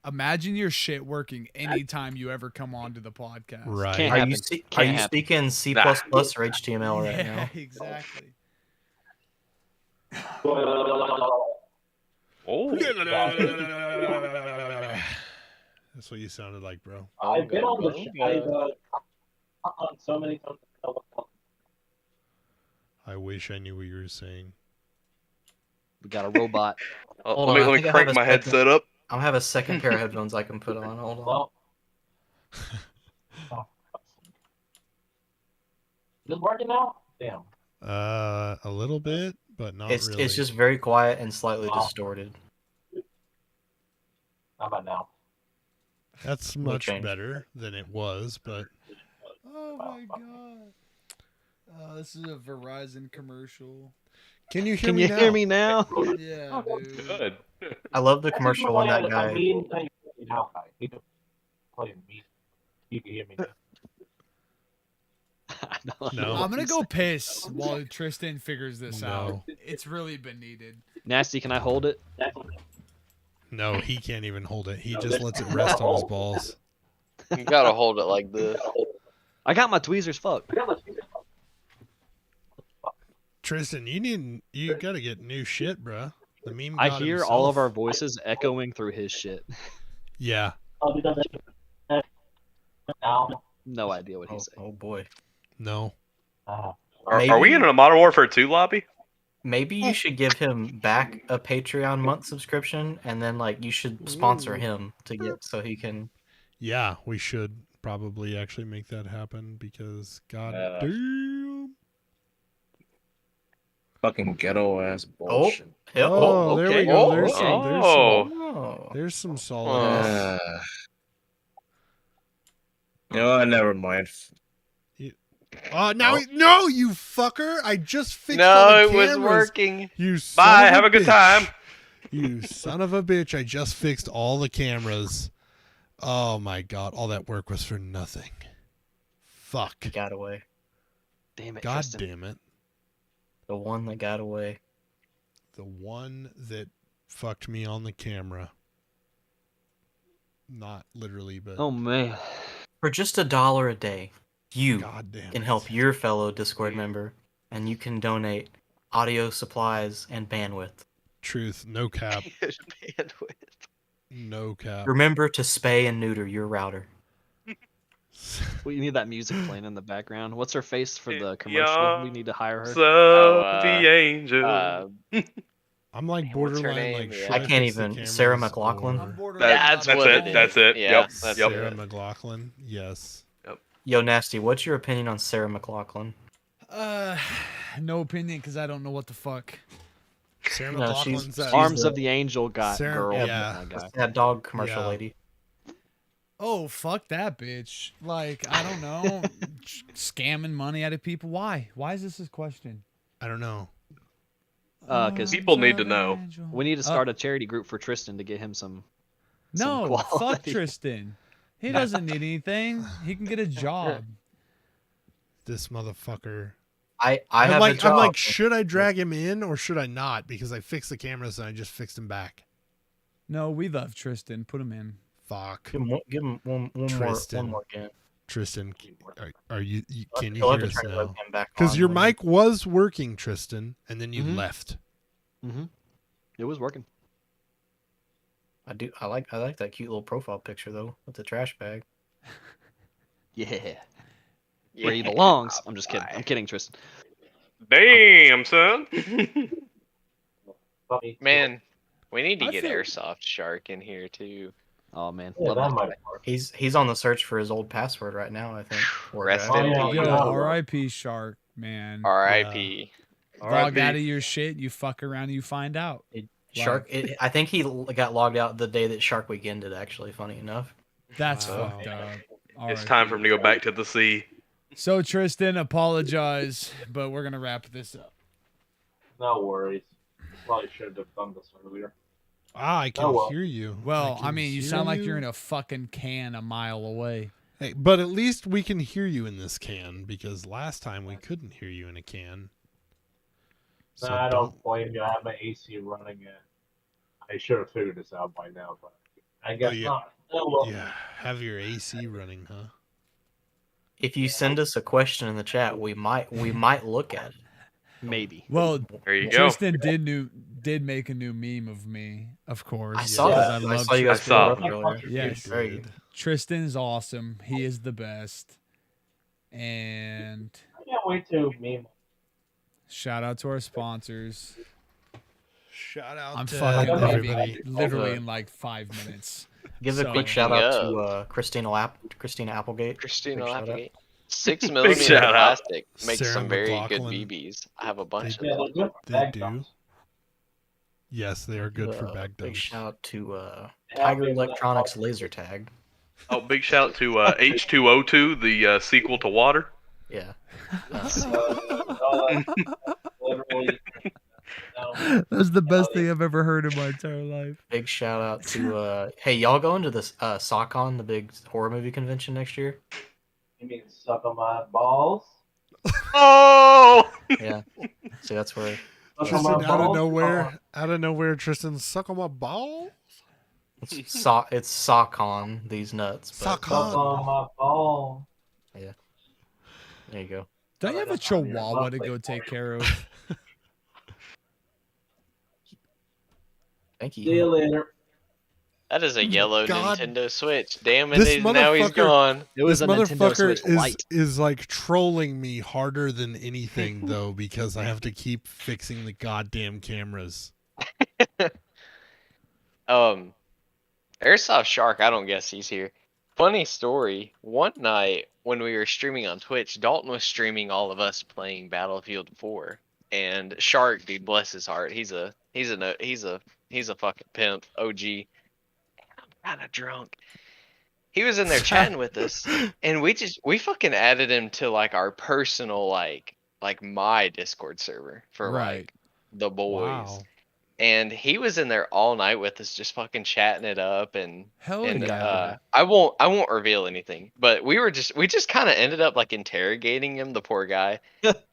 Imagine your shit working anytime you ever come onto the podcast. Right. Can't Are happen. you Can't are you happen. speaking C++ Nah. or HTML right Yeah, now? exactly. Oh. That's what you sounded like, bro. I've been on the show. I've on so many times. I wish I knew what you were saying. We got a robot. Hold Let me on, I let me think I crank have a my second. headset up. I'll have a second pair of headphones I can put on. Hold on. Well, is it working now? Damn. A little bit, but not It's really. it's just very quiet and slightly distorted. How about now? That's We'll much change. better than it was, but Oh my god. This is a Verizon commercial. can you hear Can me you now? hear me now? Yeah, dude. Good. I love the commercial when that guy. You can play me. You can hear me now. I don't No. know I'm what gonna he's go saying. piss while Tristan figures this No. out. It's really been needed. Nasty, can I hold it? No, he can't even hold it. He just lets it rest on his balls. You gotta hold it like this. I got my tweezers. Fuck. Tristan, you gotta get new shit, bruh. The meme. I god hear all of himself. our voices echoing through his shit. Yeah. I'll be done now. No idea what he's saying. Oh boy. No. Are we Maybe- in a Modern Warfare 2 lobby? Maybe you should give him back a Patreon month subscription, and then like you should sponsor him to get so he can. Yeah, we should probably actually make that happen because god Yeah. damn. Fucking ghetto ass bullshit. Yep. Oh, there we okay. go. Oh, There's oh. there's some solid. You know what? Never mind. Now no, you fucker! I just fixed No, all the it was cameras. working. You son Bye. of Have a good bitch. time. You son of a bitch! I just fixed all the cameras. Oh my god! All that work was for nothing. Fuck! He got away. Damn it, God Tristan. damn it! The one that got away. The one that fucked me on the camera. Not literally, but Oh man. For just $1 a day, you god damn can it. help your fellow Discord member, and you can donate audio supplies and bandwidth. Truth, no cap, Bandwidth. no cap. Remember to spay and neuter your router. We need that music playing in the background. What's her face for the commercial? Yeah. We need to hire her. So the angel. I'm like What's her borderline. name? Like, Yeah. should I can't fix the even. Sarah cameras McLachlan. I'm or- borderline. That's not what sure. it That's is. it. Yeah, Yep. that's Yep. Sarah it. McLachlan. Yes. Yo, Nasty, what's your opinion on Sarah McLachlan? No opinion because I don't know what the fuck. Sarah No, McLachlan's that. Arms the- of the Angel got Sarah- girl. yeah. My guy. That dog commercial Yeah. lady. Oh, fuck that bitch. Like, I don't know. Scamming money out of people. Why? Why is this a question? I don't know. Because People need to know. we need to start a charity group for Tristan to get him some. No, fuck quality. Tristan. He doesn't need anything. He can get a job. This motherfucker. I I'm have a like, job. I'm like, should I drag him in or should I not? Because I fixed the cameras and I just fixed him back. No, we love Tristan. Put him in. Fuck. Give him one Tristan. more again. Tristan, are you can you You'll have hear to us turn the now? webcam back Because on your when you- mic was working, Tristan, and then you Mhm. left. It was working. I like that cute little profile picture though with the trash bag. Yeah. Where he belongs. I'm just kidding. I'm kidding, Tristan. Damn, son. Man, we need to I get feel- Airsoft Shark in here too. Oh man, Yeah, love that that might guy. work. He's on the search for his old password right now. I think. Poor Rest guy. in yeah, peace. Yo, Yeah. R.I.P. Shark, man. R.I.P. Log out of your shit. You fuck around and you find out. Shark. I think he got logged out the day that Shark Week ended. Actually, funny enough. That's Wow. fucked up. It's time for him to go back to the sea. So Tristan, apologize, but we're gonna wrap this up. No worries. Probably should have done this earlier. I can Oh, well. hear you. Well, I can mean, you hear sound like you. you're in a fucking can a mile away. Hey, but at least we can hear you in this can because last time we couldn't hear you in a can. So I don't blame you. I have my AC running in. I should have figured this out by now, but I guess yeah. not. Oh, well. Yeah, have your AC running, huh? If you send us a question in the chat, we might look at it. Maybe. Well, There you go. Tristan did make a new meme of me, of course. I saw because that. I love saw you guys I saw. put it up earlier. Yes. Very good. Tristan is awesome. He is the best. And I can't wait to meme. shout out to our sponsors. Shout out I'm to fucking everybody. leaving literally in like 5 minutes. Give a So- quick shout out to Yeah. Christina Applegate. Christina Big shout out. Applegate. 6 millimeter shout out. plastic makes Sarah some very McLachlan. good BBs. I have a bunch Yeah, of them. they're good. They Bag do. dumps. Yes, they are good for bag Big dumps. shout out to Yeah, Tiger big Electronics shout. laser tag. Oh, big shout out to H2O2, the sequel to Water. Yeah. Literally. No. That's the best thing I've ever heard in my entire life. Big shout out to hey, y'all going to this SockCon, the big horror movie convention next year? You mean suck on my balls? Oh! Yeah. So that's where Suck on Tristan, my out of balls? nowhere, Tristan, suck on my ball. it's SockCon, these nuts. But Sock Suck on my ball. there you go. Don't you have a chihuahua to go take care of? Thank See you you. later. That is a yellow God. Nintendo Switch. Damn it, This now he's motherfucker- gone. It was This a Nintendo motherfucker Switch Lite. is like trolling me harder than anything though because I have to keep fixing the goddamn cameras. Airsoft Shark, I don't guess he's here. Funny story. One night when we were streaming on Twitch, Dalton was streaming all of us playing Battlefield 4. And Shark, dude, bless his heart, he's a fucking pimp, OG. And I'm kind of drunk. He was in there chatting with us, and we fucking added him to like our personal like my Discord server for Right. like the boys. Wow. And he was in there all night with us, just fucking chatting it up, and Hell and yeah. I won't reveal anything, but we just kind of ended up like interrogating him, the poor guy,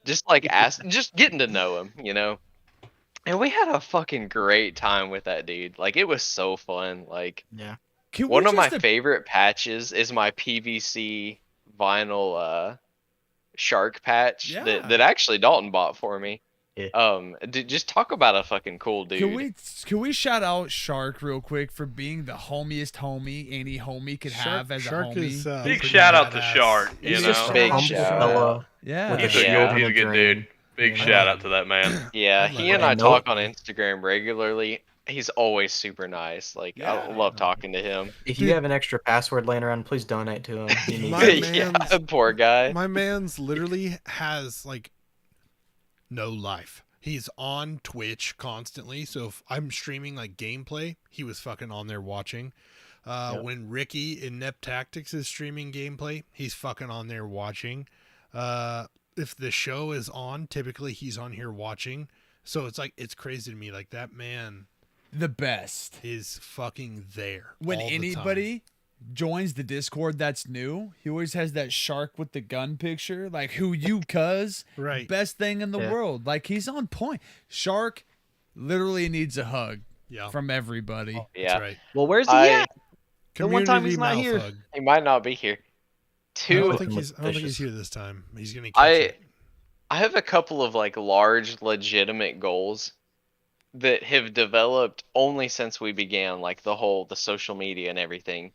just like just getting to know him, you know. And we had a fucking great time with that dude. Like it was so fun. Like Yeah. Can we one of my just- favorite patches is my PVC vinyl shark patch Yeah. that actually Dalton bought for me. Just talk about a fucking cool dude. Can we shout out Shark real quick for being the homiest homie any homie could have as a homie? Is, Big pretty shout out to badass. Shark. You He's know, just a Big humble shout fella Yeah. with a He's a shield good- and he's a good dream, dude. Big you know? shout out to that man. Yeah, I'd he like and to I know. talk on Instagram regularly. He's always super nice. Like Yeah. I love talking to him. If you have an extra password laying around, please donate to him. He needs My it. Yeah, man's- poor guy. My man's literally has like no life. He's on Twitch constantly, so if I'm streaming like gameplay, he was fucking on there watching. When Ricky in Nep Tactics is streaming gameplay, he's fucking on there watching. If the show is on, typically he's on here watching. So it's like, it's crazy to me. Like, that man The best. is fucking there. When all the time. anybody joins the Discord that's new, he always has that shark with the gun picture. Like, who you cuz? Right. Best thing in the Yeah. world. Like, he's on point. Shark literally needs a hug Yeah, from everybody. Yeah, that's right. Well, where's he I- at? The one time he's not Community here. mouth hug. he might not be here. I don't Two, think he's Vicious. here this time. He's gonna catch I it. I have a couple of like large legitimate goals that have developed only since we began like the social media and everything.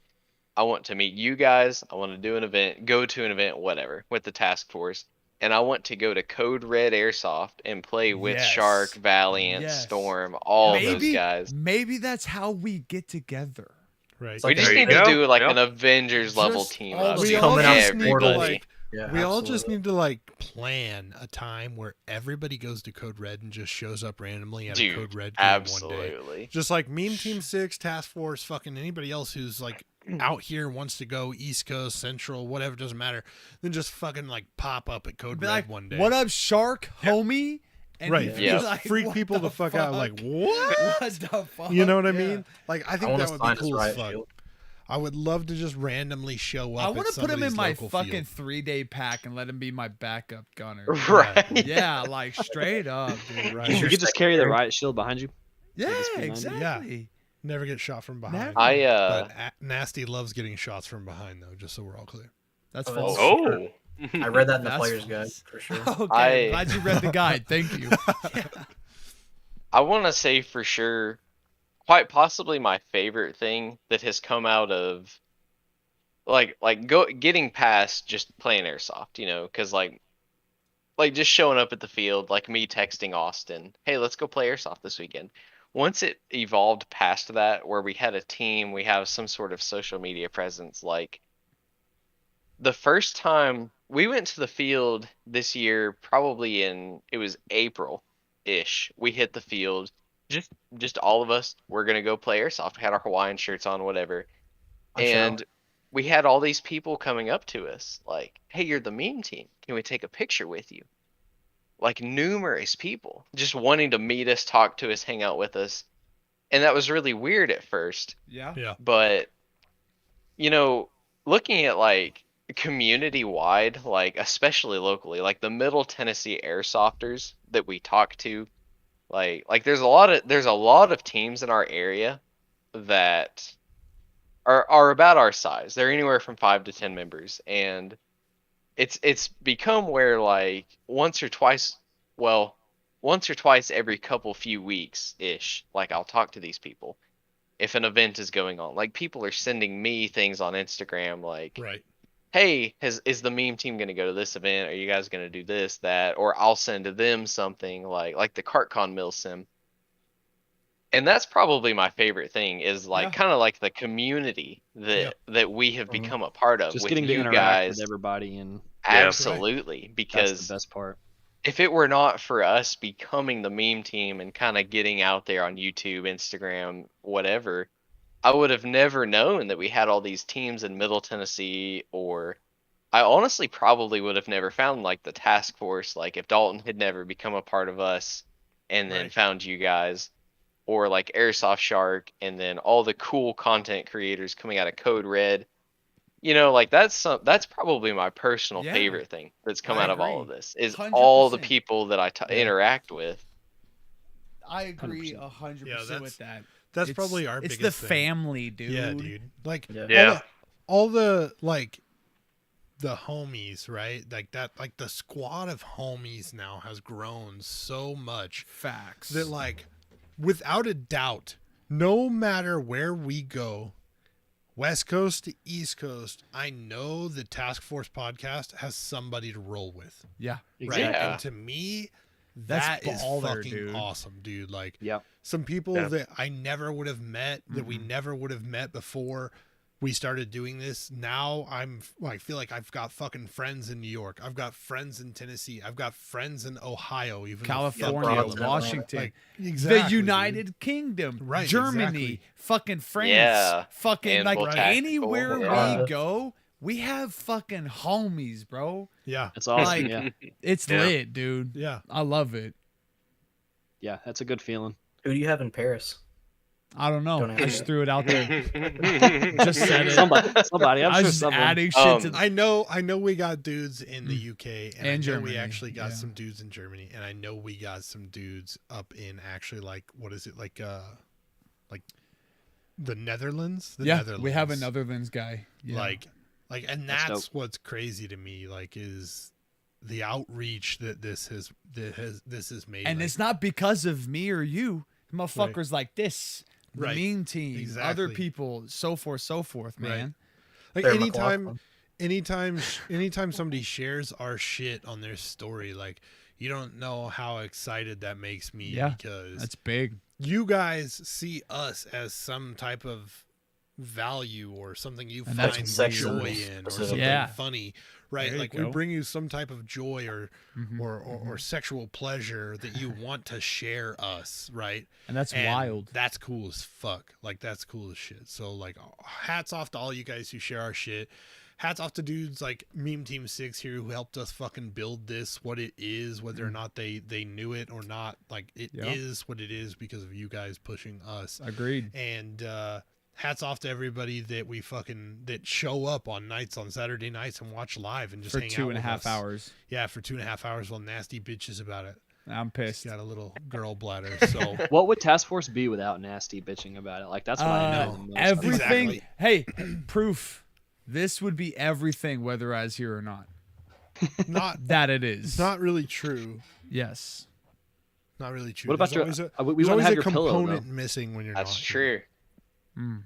I want to meet you guys. I want to do an event, go to an event, whatever, with the task force. And I want to go to Code Red Airsoft and play with Yes. Shark, Valiant, Yes. Storm, all those guys. Maybe that's how we get together. Right. We just There you need to go. do like Yep. an Avengers level Just team all up. the we Just all coming out just of need to portals. like Yeah, we all just absolutely. need to like plan a time where everybody goes to Code Red and just shows up randomly at a Dude, Code Red game one day. absolutely. Just like Meme Team 6, Task Force, fucking anybody else who's like out here and wants to go East Coast, Central, whatever, doesn't matter. Then just fucking like pop up at Code Be Red like, one day. what up, Shark, homie? And Right. he'd be Yeah. like, Freak what people the fuck out. Like, what? What the fuck? You know what I Yeah. mean? Like, I I think want that to would sign be his cool as riot fuck. shield. I would love to just randomly show up. I want at to put him in somebody's my local fucking field. 3-day pack and let him be my backup gunner. Right. Yeah, like straight up, dude. Right. You could just carry the riot shield behind you. Yeah, just behind you. exactly. Never get shot from behind. Never. I But Nasty loves getting shots from behind, though, just so we're all clear. That's Oh, false. Oh. I read that in the That's player's false. guide for sure. Okay, I- glad you read the guide. Thank you. I want to say for sure, quite possibly my favorite thing that has come out of getting past just playing airsoft, you know, because like just showing up at the field, like me texting Austin, hey, let's go play airsoft this weekend. Once it evolved past that, where we had a team, we have some sort of social media presence. Like the first time we went to the field this year, probably it was April ish. We hit the field, just all of us. We're gonna go play airsoft. We had our Hawaiian shirts on, whatever, and we had all these people coming up to us like, "Hey, you're the meme team. Can we take a picture with you?" Like numerous people just wanting to meet us, talk to us, hang out with us, and that was really weird at first. Yeah. Yeah. But you know, looking at like community wide, like especially locally, like the Middle Tennessee airsofters that we talk to, like there's a lot of teams in our area that are about our size. They're anywhere from 5 to 10 members, and it's become where like once or twice every few weeks ish, like I'll talk to these people if an event is going on. Like people are sending me things on Instagram like, Right. hey, is the meme team going to go to this event? Are you guys going to do this, that? Or I'll send to them something like the CartCon Mill Sim. And that's probably my favorite thing is like Yeah. kind of like the community that we have become a part of Just with getting to you interact guys. with everybody, and Absolutely. that's Because the best part. if it were not for us becoming the meme team and kind of getting out there on YouTube, Instagram, whatever, I would have never known that we had all these teams in Middle Tennessee, or I honestly probably would have never found like the task force, like if Dalton had never become a part of us and then Right. found you guys, or like Airsoft Shark, and then all the cool content creators coming out of Code Red. You know, like that's probably my personal Yeah. favorite thing that's come I out of all of agree. this is 100%. all the people that I Yeah. interact with. I agree 100%. 100% Yeah, with that. That's It's- probably our It's biggest the thing. family, dude. Yeah, dude. Like Yeah. Yeah. all the like the homies, right? Like that, like the squad of homies now has grown so much Facts. that, like, without a doubt, no matter where we go, West Coast to East Coast, I know the Task Force podcast has somebody to roll with, Yeah. right? Yeah. And to me, That's that is baller, fucking dude. awesome, dude. Like, Yep. some people Yeah. that I never would have met, that we never would have met before we started doing this. Now I feel like I've got fucking friends in New York. I've got friends in Tennessee. I've got friends in Ohio, even though California, broads in Washington, like, exactly, the dude. United Kingdom, Right, Germany, exactly. fucking France, Yeah, fucking like Handful Tactical, anywhere yeah. we go, we have fucking homies, bro. Yeah, It's awesome. Like- yeah. It's Yeah. lit, dude. yeah. I love it. Yeah, that's a good feeling. Who do you have in Paris? I don't know. Don't I ask just me. threw it out there. Just said it. Somebody. I'm I sure was just someone. adding shit to. I know we got dudes in the UK, and I know Germany, we actually got yeah. some dudes in Germany, and I know we got some dudes up in actually, like, what is it, like the Netherlands? The Yeah, Netherlands. we have a Netherlands guy. Yeah. Like, and That's that's dope. what's crazy to me, like, is the outreach that this has made. and like, it's not because of me or you. Motherfuckers like this, the Right. meme team, other Exactly. people, so forth, Right. man. like Sarah anytime McLachlan. anytime somebody shares our shit on their story, like, you don't know how excited that makes me, Yeah, because That's big. you guys see us as some type of value or something you And that's find sexual joy in, or specifically. something Yeah. funny, right? There you Like, we go. bring you some type of joy or Mhm. or sexual pleasure that you want to share us, right? And that's And wild. That's cool as fuck. Like, that's cool as shit. So, like, hats off to all you guys who share our shit. Hats off to dudes like Meme Team 6 here who helped us fucking build this, what it is, whether or not they knew it or not. Like, it is Yeah. what it is because of you guys pushing us. Agreed. And hats off to everybody that show up on Saturday nights and watch live and just For hang out 2.5 with us. hours. Yeah, for 2.5 hours while Nasty bitches about it. I'm pissed. She's got a little girl bladder, so What would Task Force be without Nasty bitching about it? Like that's what I know. the most. Everything. Exactly. Hey, proof. This would be everything, whether I was here or not. not That it is. it's not really true. Yes. Not really true. What about There's your? always We there's want always to have a your pillow component though. missing when you're That's not. true. Mm.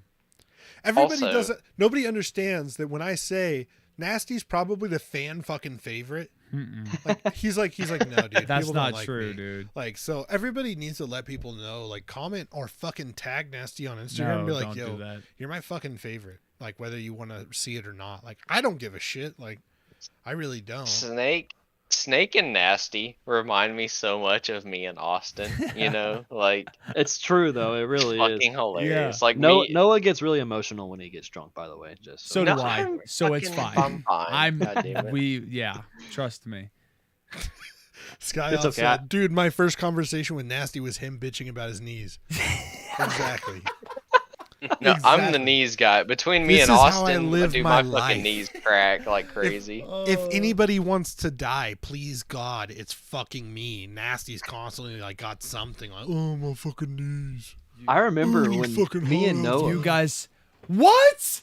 Everybody Also- doesn't. Nobody understands that when I say Nasty's probably the fan fucking favorite. Mm-mm. Like, he's like no, dude. That's people don't not like true, me. dude. Like, so everybody needs to let people know, like, comment or fucking tag Nasty on Instagram and be like, don't yo, do that. you're my fucking favorite. Like, whether you want to see it or not. Like, I don't give a shit. Like, I really don't. Snake and Nasty remind me so much of me and Austin. You know, like, It's true though. It really fucking is. hilarious. Like, No, me, Noah gets really emotional when he gets drunk. By the way, just So No, do I. I'm So it's fucking- fine. I'm fine. God damn it. Yeah. Trust me. Sky It's also, okay. dude, my first conversation with Nasty was him bitching about his knees. Exactly. No, I'm the Exactly. knees guy. Between me This and is how I Austin, live dude, my my life. fucking knees crack like crazy. If anybody wants to die, please God, it's fucking me. Nasty's constantly like got something like, oh, my fucking knees. I remember Ooh, when fucking me and hard. Noah. You guys. What?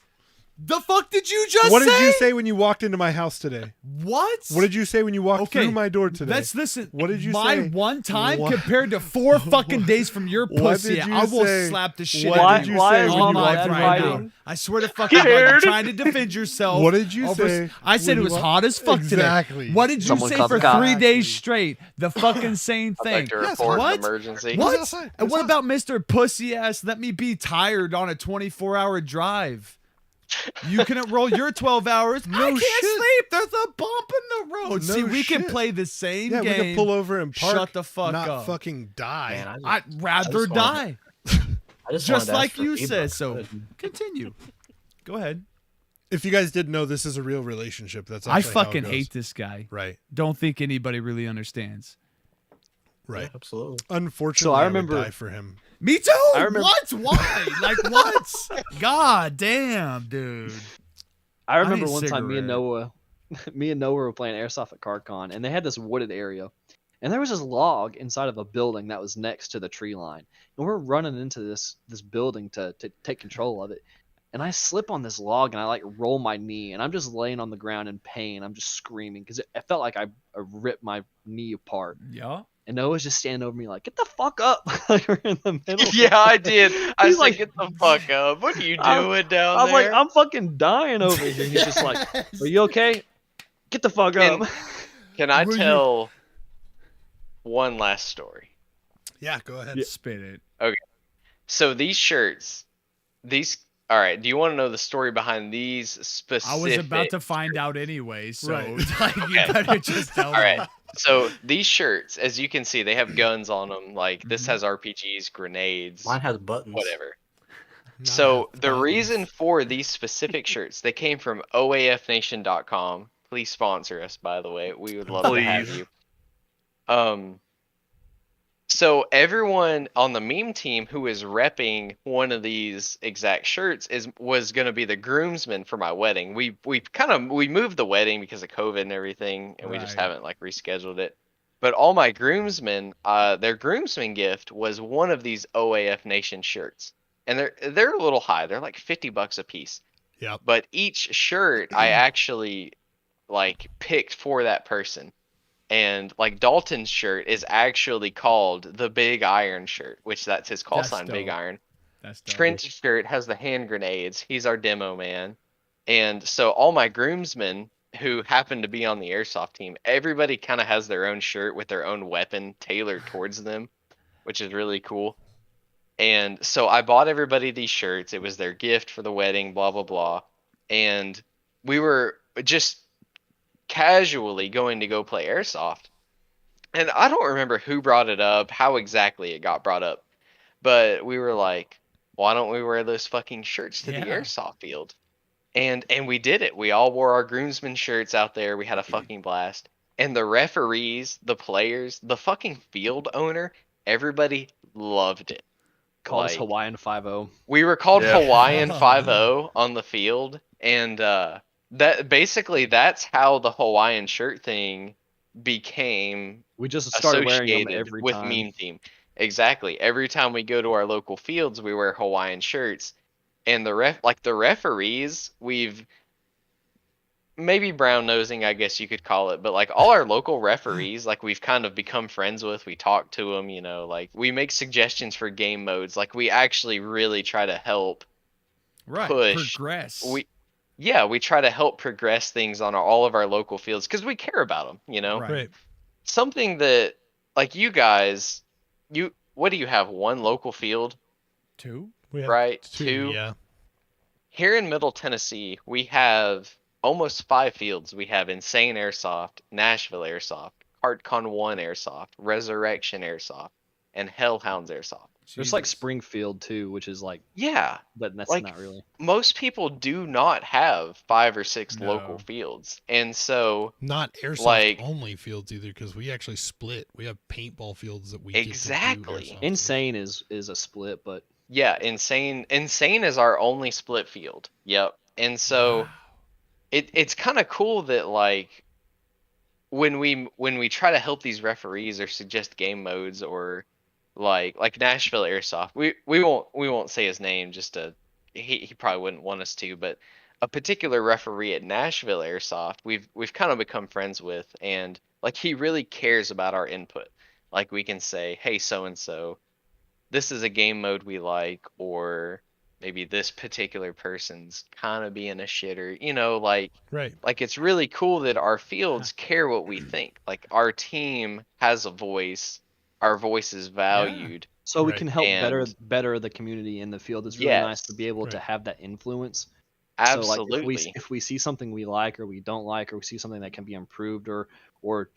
The fuck did you just What say? did you say when you walked into my house today? What? What did you say when you walked Okay, through my door today? Let's listen. What did you my say? one time What- compared to 4 fucking days from your What pussy, did you I will say? slap the shit What out why of did you. you why say is when Oh you my walked God, through Dad my right door? fighting? now. I swear to fucking God, you're trying to defend yourself. What did you over- say I said when it you was wa- hot as fuck Exactly. today. What did you Someone say called for the cops. 3 days straight? The fucking same I'd thing. like to report what? an emergency. What? What? outside. And It's what outside. about Mr. Pussy Ass? Let me be tired on a 24-hour drive. You can roll your 12 hours. No I can't shit. sleep. There's a bump in the road. No See, we can shit. play the same Yeah, game. we can pull over and park. Shut the fuck not up. fucking die. Man, I'd rather just die. wanted- I just Just wanted to ask like for you feedback. said. So continue. Go ahead. If you guys didn't know, this is a real relationship. That's I actually how it fucking goes. hate this guy. Right, Don't think anybody really understands. right. Yeah, absolutely. Unfortunately, So I I would remember- die for him. Me too. I remember- What? Why? Like what? God damn, dude. I remember need a one time me and cigarette. Noah were playing airsoft at CardCon, and they had this wooded area, and there was this log inside of a building that was next to the tree line, and we're running into this building to take control of it, and I slip on this log and I like roll my knee and I'm just laying on the ground in pain. I'm just screaming because it felt like I ripped my knee apart. Yeah. And Noah's just standing over me like, get the fuck up. Like, we're in the middle. Yeah, I did. I He's said, like, get the fuck up. What are you I- doing down I was there? like, I'm fucking dying over here. He's just like, are you okay? Get the fuck Can- up. Can I Will you- tell one last story? Yeah, go ahead. Spit it. So these shirts, all right, do you want to know the story behind these specific? I was about to find out anyway, so Right. like, you Okay. better just tell All me. right. So these shirts, as you can see, they have guns on them. Like this has RPGs, grenades, Mine has buttons. whatever. Not So have the buttons. reason for these specific shirts, they came from oafnation.com. Please sponsor us, by the way. We would love to have Please. you. So everyone on the meme team who is repping one of these exact shirts was going to be the groomsman for my wedding. We moved the wedding because of COVID and everything, and we just Right. haven't like rescheduled it. But all my groomsmen, their groomsman gift was one of these OAF Nation shirts, and they're a little high. They're like $50 a piece. Yep. But each shirt I actually like picked for that person. And like Dalton's shirt is actually called the Big Iron shirt, which that's his call That's sign, Big dope. Iron. That's dope. Trent's shirt has the hand grenades. He's our demo man. And so all my groomsmen who happen to be on the airsoft team, everybody kind of has their own shirt with their own weapon tailored towards them, which is really cool. And so I bought everybody these shirts. It was their gift for the wedding, blah, blah, blah. And we were just casually going to go play airsoft. And I don't remember who brought it up, how exactly it got brought up. But we were like, why don't we wear those fucking shirts to the Yeah. airsoft field? And we did it. We all wore our groomsmen shirts out there. We had a fucking blast. And the referees, the players, the fucking field owner, everybody loved it. Called us Like, Hawaiian 5-0. we were called Yeah. Hawaiian 5-0 on the field, and that's how the Hawaiian shirt thing became We just started wearing them associated every with time. meme team. Exactly. Every time we go to our local fields, we wear Hawaiian shirts, and the referees, we've maybe brown nosing, I guess you could call it, but like all our local referees, like we've kind of become friends with. We talk to them, like we make suggestions for game modes. Like we actually really try to help Right. push. Progress. We try to help progress things on all of our local fields because we care about them. Right. Right. Something that, like you guys, what do you have? One local field, Two. We have right? two. Yeah. Here in Middle Tennessee, we have almost 5 fields. We have Insane Airsoft, Nashville Airsoft, CartCon 1 Airsoft, Resurrection Airsoft, and Hellhounds Airsoft. There's like Jesus. Springfield too, which is like, Yeah, but that's Like- not really. most people do not have 5 or 6 No. local fields. And so, Not airsoft Like- only fields either, because we actually split. We have paintball fields that we Exactly. Get to do airsoft Insane is a split, but yeah, Insane is our only split field. Yep. And with. so, Wow. it's kind of cool that like when we try to help these referees or suggest game modes or like Nashville Airsoft, we won't say his name just to he probably wouldn't want us to, but a particular referee at Nashville Airsoft we've kind of become friends with, and like he really cares about our input. Like we can say, hey, so and so, this is a game mode we like, or maybe this particular person's kind of being a shitter, Right. like it's really cool that our fields care what we think. Like our team has a voice, our voice is valued. so we Right. can help And- better the community in the field. It's really nice to Yes. be able to Right. have that influence. Absolutely. So like if we see something we like or we don't like, or we see something that can be improved or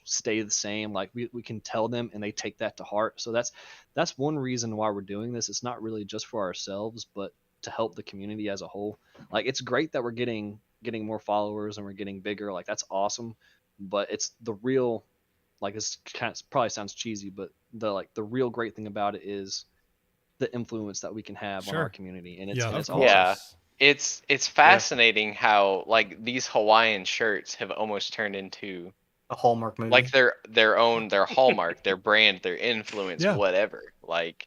stay the same, like we can tell them and they take that to heart. So that's one reason why we're doing this. It's not really just for ourselves, but to help the community as a whole. Like it's great that we're getting more followers and we're getting bigger. Like that's awesome, but it's the real, like this kind of probably sounds cheesy, but the real great thing about it is the influence that we can have on Sure. our community, and it's, Yeah. and Of it's course. Yeah. It's fascinating how like these Hawaiian shirts have almost turned into A Hallmark movie. like their hallmark, their brand, their influence, Yeah. whatever. Like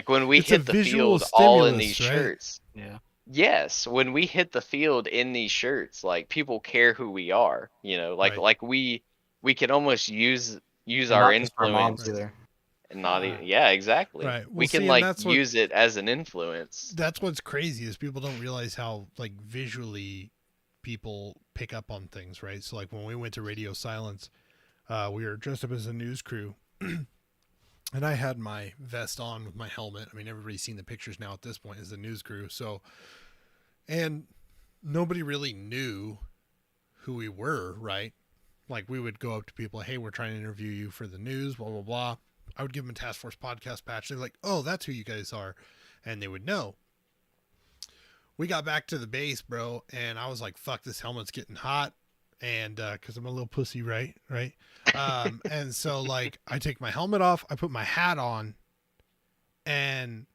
when we It's a hit the visual field all in stimulus, these right? shirts. yeah. Yes, when we hit the field in these shirts, like people care who we are, Right. like we can almost use And our not just for moms influence either. and not even, yeah, exactly. Right. Well, We can see, and like that's what use it as an influence. that's what's crazy is people don't realize how like visually people pick up on things, right? So like when we went to Radio Silence, we were dressed up as a news crew. And I had my vest on with my helmet. I mean, everybody's seen the pictures now at this point as the news crew. So, and nobody really knew who we were, right? Like we would go up to people, hey, we're trying to interview you for the news, blah, blah, blah. I would give them a Task Force podcast patch. They're like, oh, that's who you guys are. And they would know. We got back to the base, bro. And I was like, fuck, this helmet's getting hot. And because I'm a little pussy, right? And so like I take my helmet off, I put my hat on, and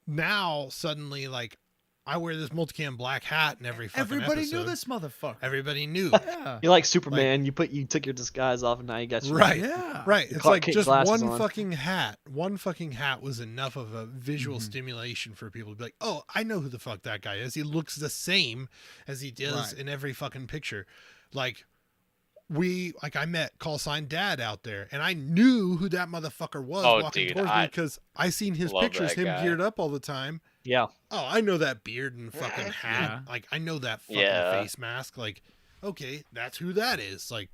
now suddenly like I wear this multicam black hat in every fucking Everybody episode. knew this motherfucker. Everybody knew. Yeah. You're like Superman. you took your disguise off, and now you got your Right. Yeah. Right. The It's Clark like Kent just glasses one on. fucking hat. One fucking hat was enough of a visual stimulation for people to be like, oh, I know who the fuck that guy is. He looks the same as he does Right. in every fucking picture. Like I met call sign dad out there and I knew who that motherfucker was Oh, walking dude, towards me I because I seen his love pictures, that him guy. geared up all the time. Yeah. Oh, I know that beard and fucking hat. Yeah. Like I know that fucking Yeah. face mask. Like, okay, that's who that is. Like,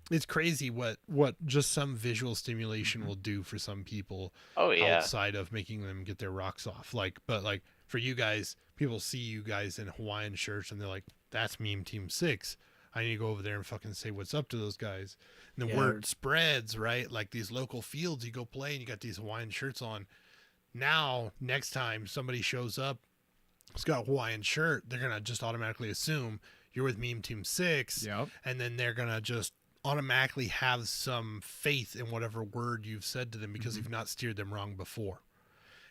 it's crazy what just some visual stimulation will do for some people Oh yeah. outside of making them get their rocks off. Like, but like for you guys, people see you guys in Hawaiian shirts and they're like, that's Meme Team 6. I need to go over there and fucking say what's up to those guys. And the Yeah. word spreads, right? Like these local fields, you go play and you got these Hawaiian shirts on. Now, next time somebody shows up, who's got a Hawaiian shirt, they're going to just automatically assume you're with Meme Team 6. Yep. And then they're going to just automatically have some faith in whatever word you've said to them because you've not steered them wrong before.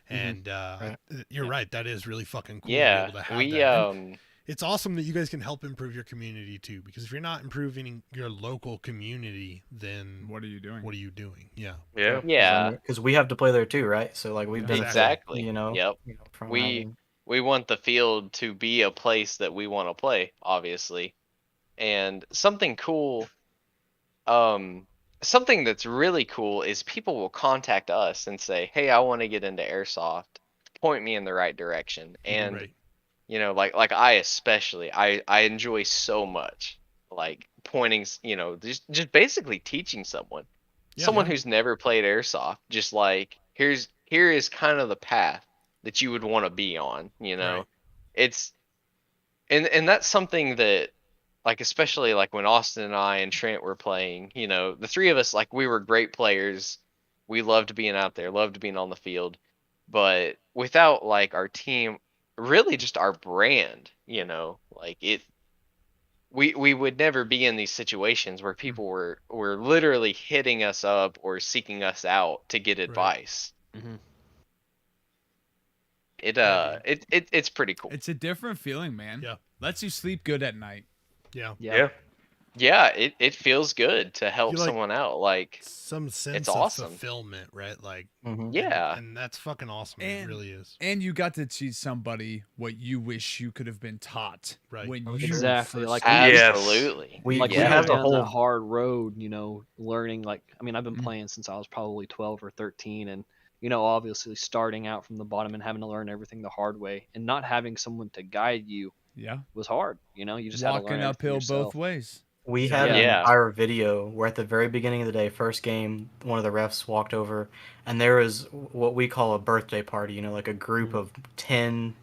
And Right. you're right. That is really fucking cool Yeah. to be able to have We that. And it's awesome that you guys can help improve your community too, because if you're not improving your local community, then What are you doing? what are you doing? Yeah. Yeah. Yeah. Because we have to play there too, right? So like we've been Exactly. You know. Yep. From We- having- We want the field to be a place that we want to play, obviously. And something cool, something that's really cool is people will contact us and say, hey, I want to get into airsoft. Point me in the right direction. And right. like I especially, I enjoy so much like pointing, just basically teaching someone, Yeah, someone yeah. who's never played airsoft, just like here is kind of the path that you would want to be on, Right. It's and that's something that like especially like when Austin and I and Trent were playing, the three of us, like we were great players. We loved being out there, loved being on the field, but without like our team, really just our brand, like we would never be in these situations where people were literally hitting us up or seeking us out to get advice. Mhm. It's pretty cool. It's a different feeling, man. Yeah. Lets you sleep good at night. Yeah. Yeah. Yeah, it feels good to help You, like, someone out. Like, Some sense It's of awesome. fulfillment, right? Like, Mhm. yeah, and that's fucking awesome. It And- really is. And you got to teach somebody what you wish you could have been taught. Right. When Oh, you exactly, first like, started. Yes. absolutely. We Like we we Yeah. have went a down that whole hard road, learning. Like, I mean, I've been Mhm. playing since I was probably 12 or 13, and obviously starting out from the bottom and having to learn everything the hard way, and not having someone to guide you Yeah. was hard. You just had to Walking learn everything uphill yourself. both ways. We had an Yeah. entire video where at the very beginning of the day, first game, one of the refs walked over, and there was what we call a birthday party. Like a group of 10,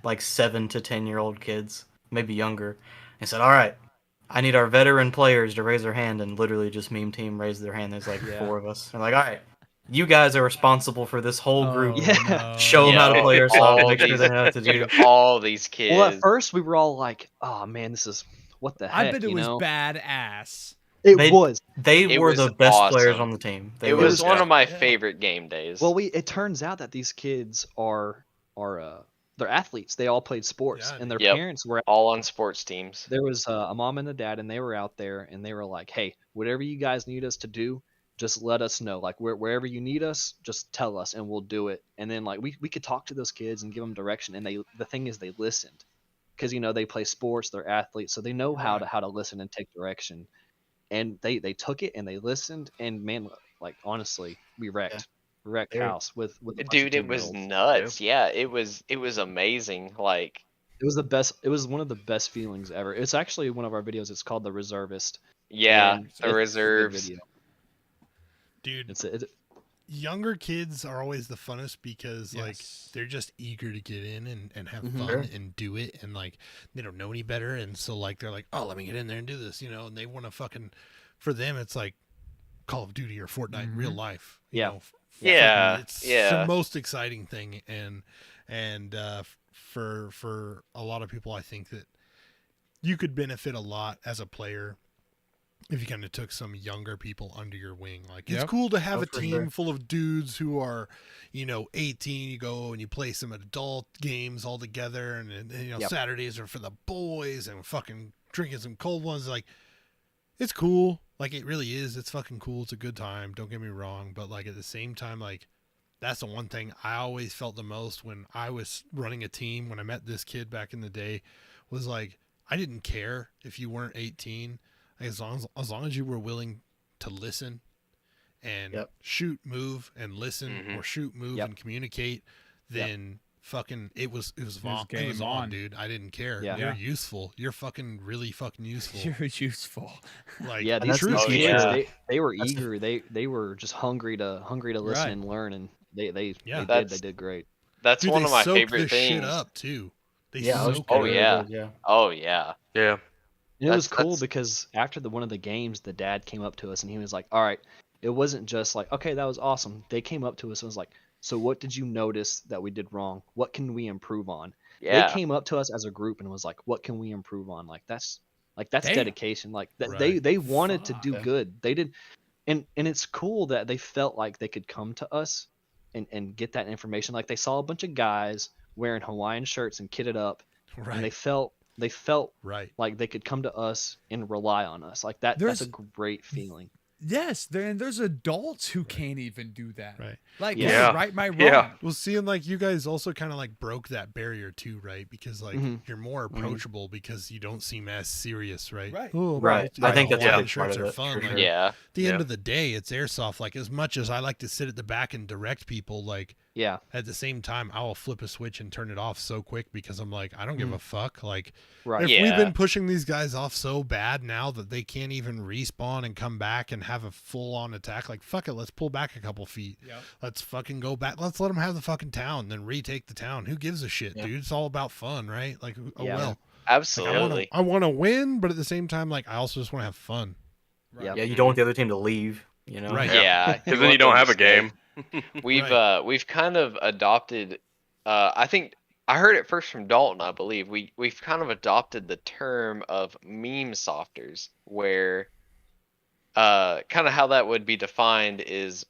like 7 to 10-year-old kids, maybe younger. And said, "All right, I need our veteran players to raise their hand," and literally just Meme Team raised their hand. There's like Yeah. 4 of us. They're like, "All right, you guys are responsible for this whole group. Oh, Yeah. no. Show them how to Yeah, play yourself. all Make sure these- they know what to do." Dude, all these kids. Well, at first we were all like, "Oh man, this is what the heck?" I bet it was know? badass. It They- was. They It were was the best players awesome. on the team. They it were- was one of my Yeah. favorite game days. Well, it turns out that these kids are they're athletes. They all played sports, Yeah, and their Yep. parents were. all on sports teams. There was a mom and a dad, and they were out there, and they were like, "Hey, whatever you guys need us to do, just let us know. Like wherever you need us, just tell us and we'll do it. And then like we could talk to those kids and give them direction. And the thing is they listened because they play sports, they're athletes, so they know how to listen and take direction. And they took it and they listened. And man, like honestly, we wrecked house with a bunch of Dude, it was 10-year-olds. nuts. Yeah, it was amazing. Like, It was the best. It was one of the best feelings ever. It's actually one of our videos. It's called The Reservist. yeah, And the it's a good reserves. video. Dude, It's younger kids are always the funnest because like Yes. they're just eager to get in and have Mhm. fun Sure. and do it, and like they don't know any better, and so like they're like, oh, let me get in there and do this, and they want to fucking, for them it's like Call of Duty or Fortnite in real life. Yeah. Yeah, it's yeah. the most exciting thing, and for a lot of people, I think that you could benefit a lot as a player if you kind of took some younger people under your wing. Like, it's Yep. cool to have Oh, a for team sure. full of dudes who are, 18. You go and you play some adult games all together, and Yep. Saturdays are for the boys and fucking drinking some cold ones. Like, it's cool. Like, it really is. It's fucking cool. It's a good time. Don't get me wrong. But like at the same time, like, that's the one thing I always felt the most when I was running a team, when I met this kid back in the day, was like, I didn't care if you weren't 18, like, as long as you were willing to listen and Yep. shoot, move, and listen, Mhm. or shoot, move, Yep. and communicate, then fucking it was on, it game was on. on, dude. I didn't care. Yeah. You're useful. You're fucking really fucking useful. You're useful. Like, Yeah, And these that's the Oh, kids, future. they were That's the- eager. They were just hungry to listen Right. and learn, and they Yeah. they That's did great. that's dude, one they of my soak favorite this shit things. up too. They Yeah, I was soak Oh, it really up. yeah. good, yeah. Oh yeah. Yeah. And it was That's- cool that's- because after one of the games, the dad came up to us and he was like, "All right, it wasn't just like, okay, that was awesome." They came up to us and was like, "So what did you notice that we did wrong? What can we improve on?" Yeah. They came up to us as a group and was like, "What can we improve on?" That's Damn. dedication. Like that Right. they wanted to Fuck. do Yeah. good. They did, and it's cool that they felt like they could come to us and get that information. Like they saw a bunch of guys wearing Hawaiian shirts and kitted up, and they Right. felt Right. like they could come to us and rely on us. Like that's There's- a great feeling. Yes, there's adults who can't even do that. Right. Like, Yeah. hey, right my wrong. Yeah. Well, seeing like you guys also kind of like broke that barrier too, right? Because like Mhm. you're more approachable because you don't seem as serious, right? Right. Oh, Right. well, I think that's a Hawaiian big part shirts of are it, fun. for Like, sure. Yeah. at the end Yeah. of the day, it's airsoft. Like, as much as I like to sit at the back and direct people, like, Yeah, at the same time, I will flip a switch and turn it off so quick because I'm like, I don't give a fuck. Like, right. if Yeah. we've been pushing these guys off so bad now that they can't even respawn and come back and have a full on attack, like, fuck it, let's pull back a couple feet. Yep. Let's fucking go back. Let's let them have the fucking town, then retake the town. Who gives a shit, Yeah. dude? It's all about fun, right? Like, oh Yeah. well. Like, Absolutely. I want to win, but at the same time, like, I also just want to have fun. Yeah. Yeah, you don't want the other team to leave, you know? Right. Yeah. Because then you don't have a game. We've kind of adopted. I think I heard it first from Dalton. I believe we've kind of adopted the term of meme softers, where kind of how that would be defined is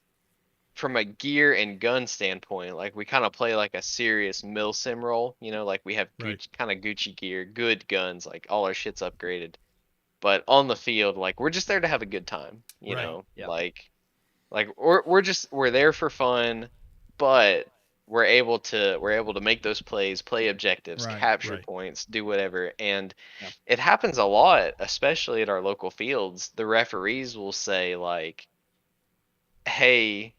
from a gear and gun standpoint. Like, we kind of play like a serious milsim role. Like we have Right. kind of Gucci gear, good guns, like all our shit's upgraded. But on the field, like, we're just there to have a good time. Right. Yeah. Like we're there for fun, but we're able to make those plays, play objectives, Right, capture right. points, do whatever. And Yeah. it happens a lot, especially at our local fields. The referees will say, like, hey,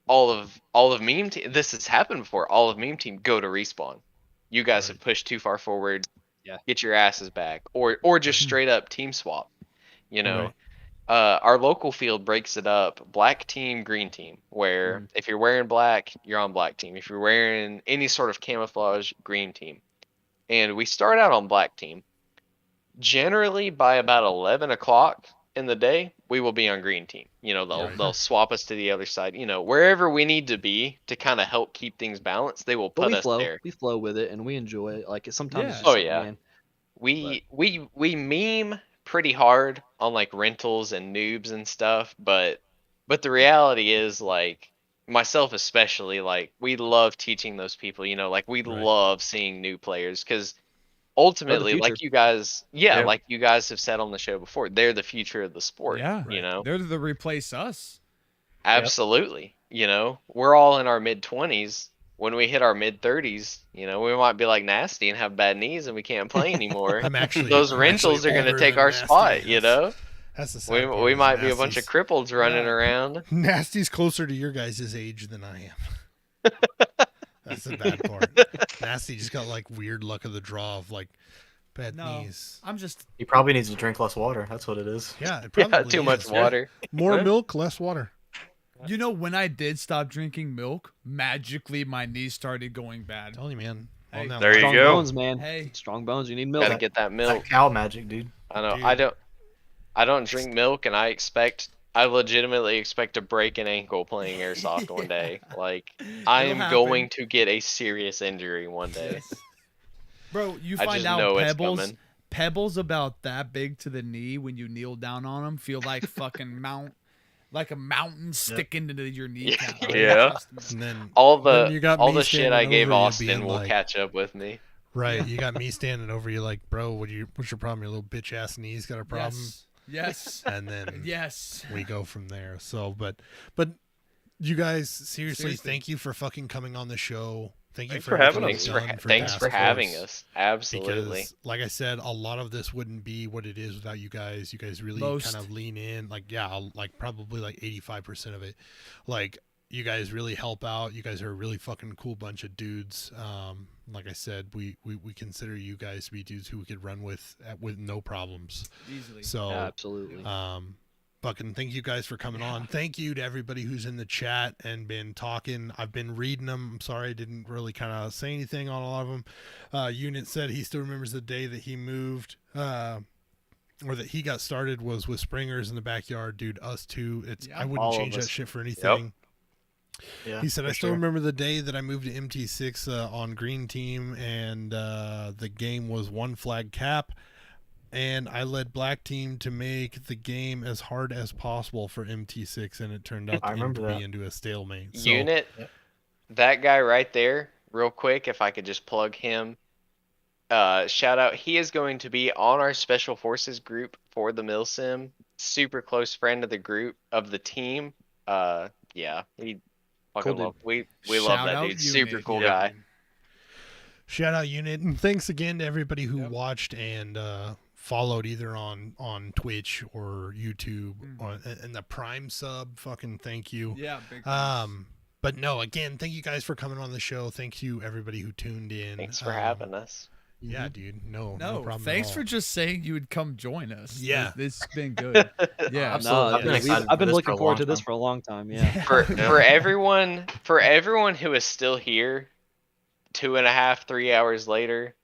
all of meme team, this has happened before, all of meme team, go to respawn. You guys Right. have pushed too far forward. Yeah. Get your asses back. Or just straight up team swap. Right. Our local field breaks it up black team, green team, where if you're wearing black, you're on black team. If you're wearing any sort of camouflage, green team. And we start out on black team. Generally, by about 11 o'clock in the day, we will be on green team. Right. They'll swap us to the other side. Wherever we need to be to kind of help keep things balanced, they will But put we us flow. there. We flow with it and we enjoy it. Like sometimes Yeah. it's just Oh, like, yeah. man, We meme pretty hard on like rentals and noobs and stuff, but the reality is, like, myself especially, like, we love teaching those people, like, we Right. love seeing new players, because ultimately, future. like you guys, Yeah. like you guys have said on the show before, they're the future of the sport. Yeah. you know. They're to replace us. Absolutely. You know, we're all in our mid 20s. When we hit our mid 30s, you know, we might be like Nasty and have bad knees and we can't play anymore. Those rentals are going to take our spot, you know? That's the sad part We is might be a bunch of cripples running around. Nasty's closer to your guys' age than I am. That's the bad part. Nasty just got like weird luck of the draw of like bad knees. He probably needs to drink less water. That's what it is. Yeah, it probably Too much is. water. More milk, less water. You know, when I did stop drinking milk, magically my knees started going bad. Tell you, man. Hey. There you Strong go. bones, man. Hey. Strong bones. You need milk. Gotta get that milk. That cow magic, dude. I know. Dude. I don't drink milk, and I legitimately expect to break an ankle playing airsoft one day. Like, I It'll am going happen. to get a serious injury one day. Bro, you I find just out know it's pebbles coming. pebbles about that big to the knee when you kneel down on them feel like fucking like a mountain sticking into your kneecap. bro. Yeah. Trust me. And then All then you got the me shit I standing gave over you Austin being will like- catch up with me. Right, you got me standing over you like, bro, what's your problem? Your little bitch ass knees got a problem? Yes. And then Yes. we go from there. So, but you guys, seriously, Seriously. thank you for fucking coming on the show. Thank you Thanks for for having everything us. you've done Thanks for Task having Force. us. Absolutely. Because, like I said, a lot of this wouldn't be what it is without you guys. You guys really Most. kind of lean in. Like, yeah, like probably like 85% of it. Like, you guys really help out. You guys are a really fucking cool bunch of dudes. Like I said, we consider you guys to be dudes who we could run with no problems. Easily. So, Absolutely. fucking thank you guys for coming on. Thank you to everybody who's in the chat and been talking. I've been reading them. I'm sorry I didn't really kind of say anything on a lot of them. Unit said he still remembers the day that he moved, or that he got started was with Springers in the backyard. Dude, us too. I all wouldn't of change that us. shit for anything. Yeah. He said, I for still sure. remember the day that I moved to MT6 on green team, and the game was one flag cap, and I led black team to make the game as hard as possible for MT6, and it turned out I to remember be that. into a stalemate. So, Unit, that guy right there, real quick, if I could just plug him. Shout out. He is going to be on our Special Forces group for the Milsim. Super close friend of the group, of the team. Yeah, he fucking Cool love. We love Shout that out dude. Super Unit. cool Yeah. guy. shout out Unit, and thanks again to everybody who watched and followed either on Twitch or YouTube, and the Prime sub. Fucking thank you. Yeah, big But no, again, thank you guys for coming on the show. Thank you everybody who tuned in. Thanks for having us. Yeah, dude. No No, problem. thanks at for all. just saying you would come join us. Yeah. This has been good. Yeah. Absolutely. No, I've been excited I've for been this for looking a forward long to this time. for a long time. Yeah. For everyone who is still here, 2.5, 3 hours later,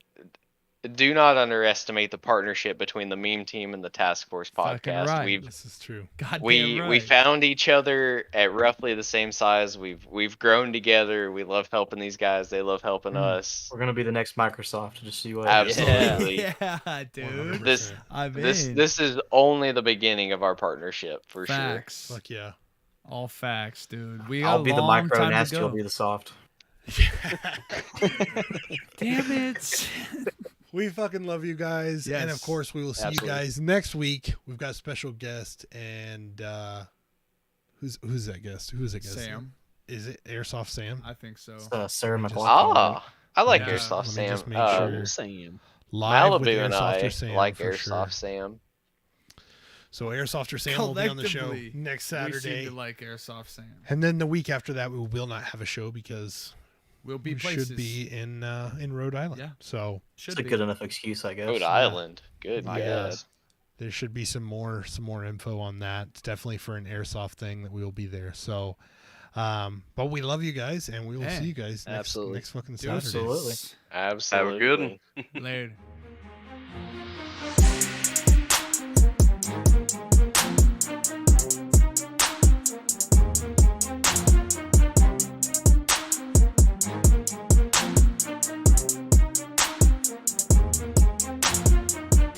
do not underestimate the partnership between the meme team and the Task Force Fucking podcast. right. This is true. Goddamn We right. found each other at roughly the same size. We've grown together. We love helping these guys. They love helping us. We're gonna be the next Microsoft. Just see what. Absolutely. Yeah, dude. 100%. I'm This in. this is only the beginning of our partnership for sure. Facts. Fuck yeah. All facts, dude. We got I'll a be the long micro, time to Nasty will go. be the soft. Damn it. We fucking love you guys. And of Yes. course, we will see Absolutely. you guys next week. We've got a special guest. And who's that guest? Who is it guest? Sam. Is it Airsoft Sam? I think so. Sarah Let me just- McLaughlin. Ah, I like Yeah, Airsoft let me Sam. just make sure. Sam. Live with Malibu and I Airsofter Sam like for Airsoft sure. Sam. So Airsofter Sam will be on the show Collectively, next We Saturday. seem to like Airsoft Sam. And then the week after that, we will not have a show because We'll be we places. should be in Rhode Island. Yeah. So Should It's a be. good enough excuse, I guess. Rhode Island. Good My God. God. there should be some more info on that. It's definitely for an airsoft thing that we will be there. So, but we love you guys, and we will Yeah, see you guys absolutely. next fucking Dude, Saturday. Absolutely. Absolutely. Have a good one. Later.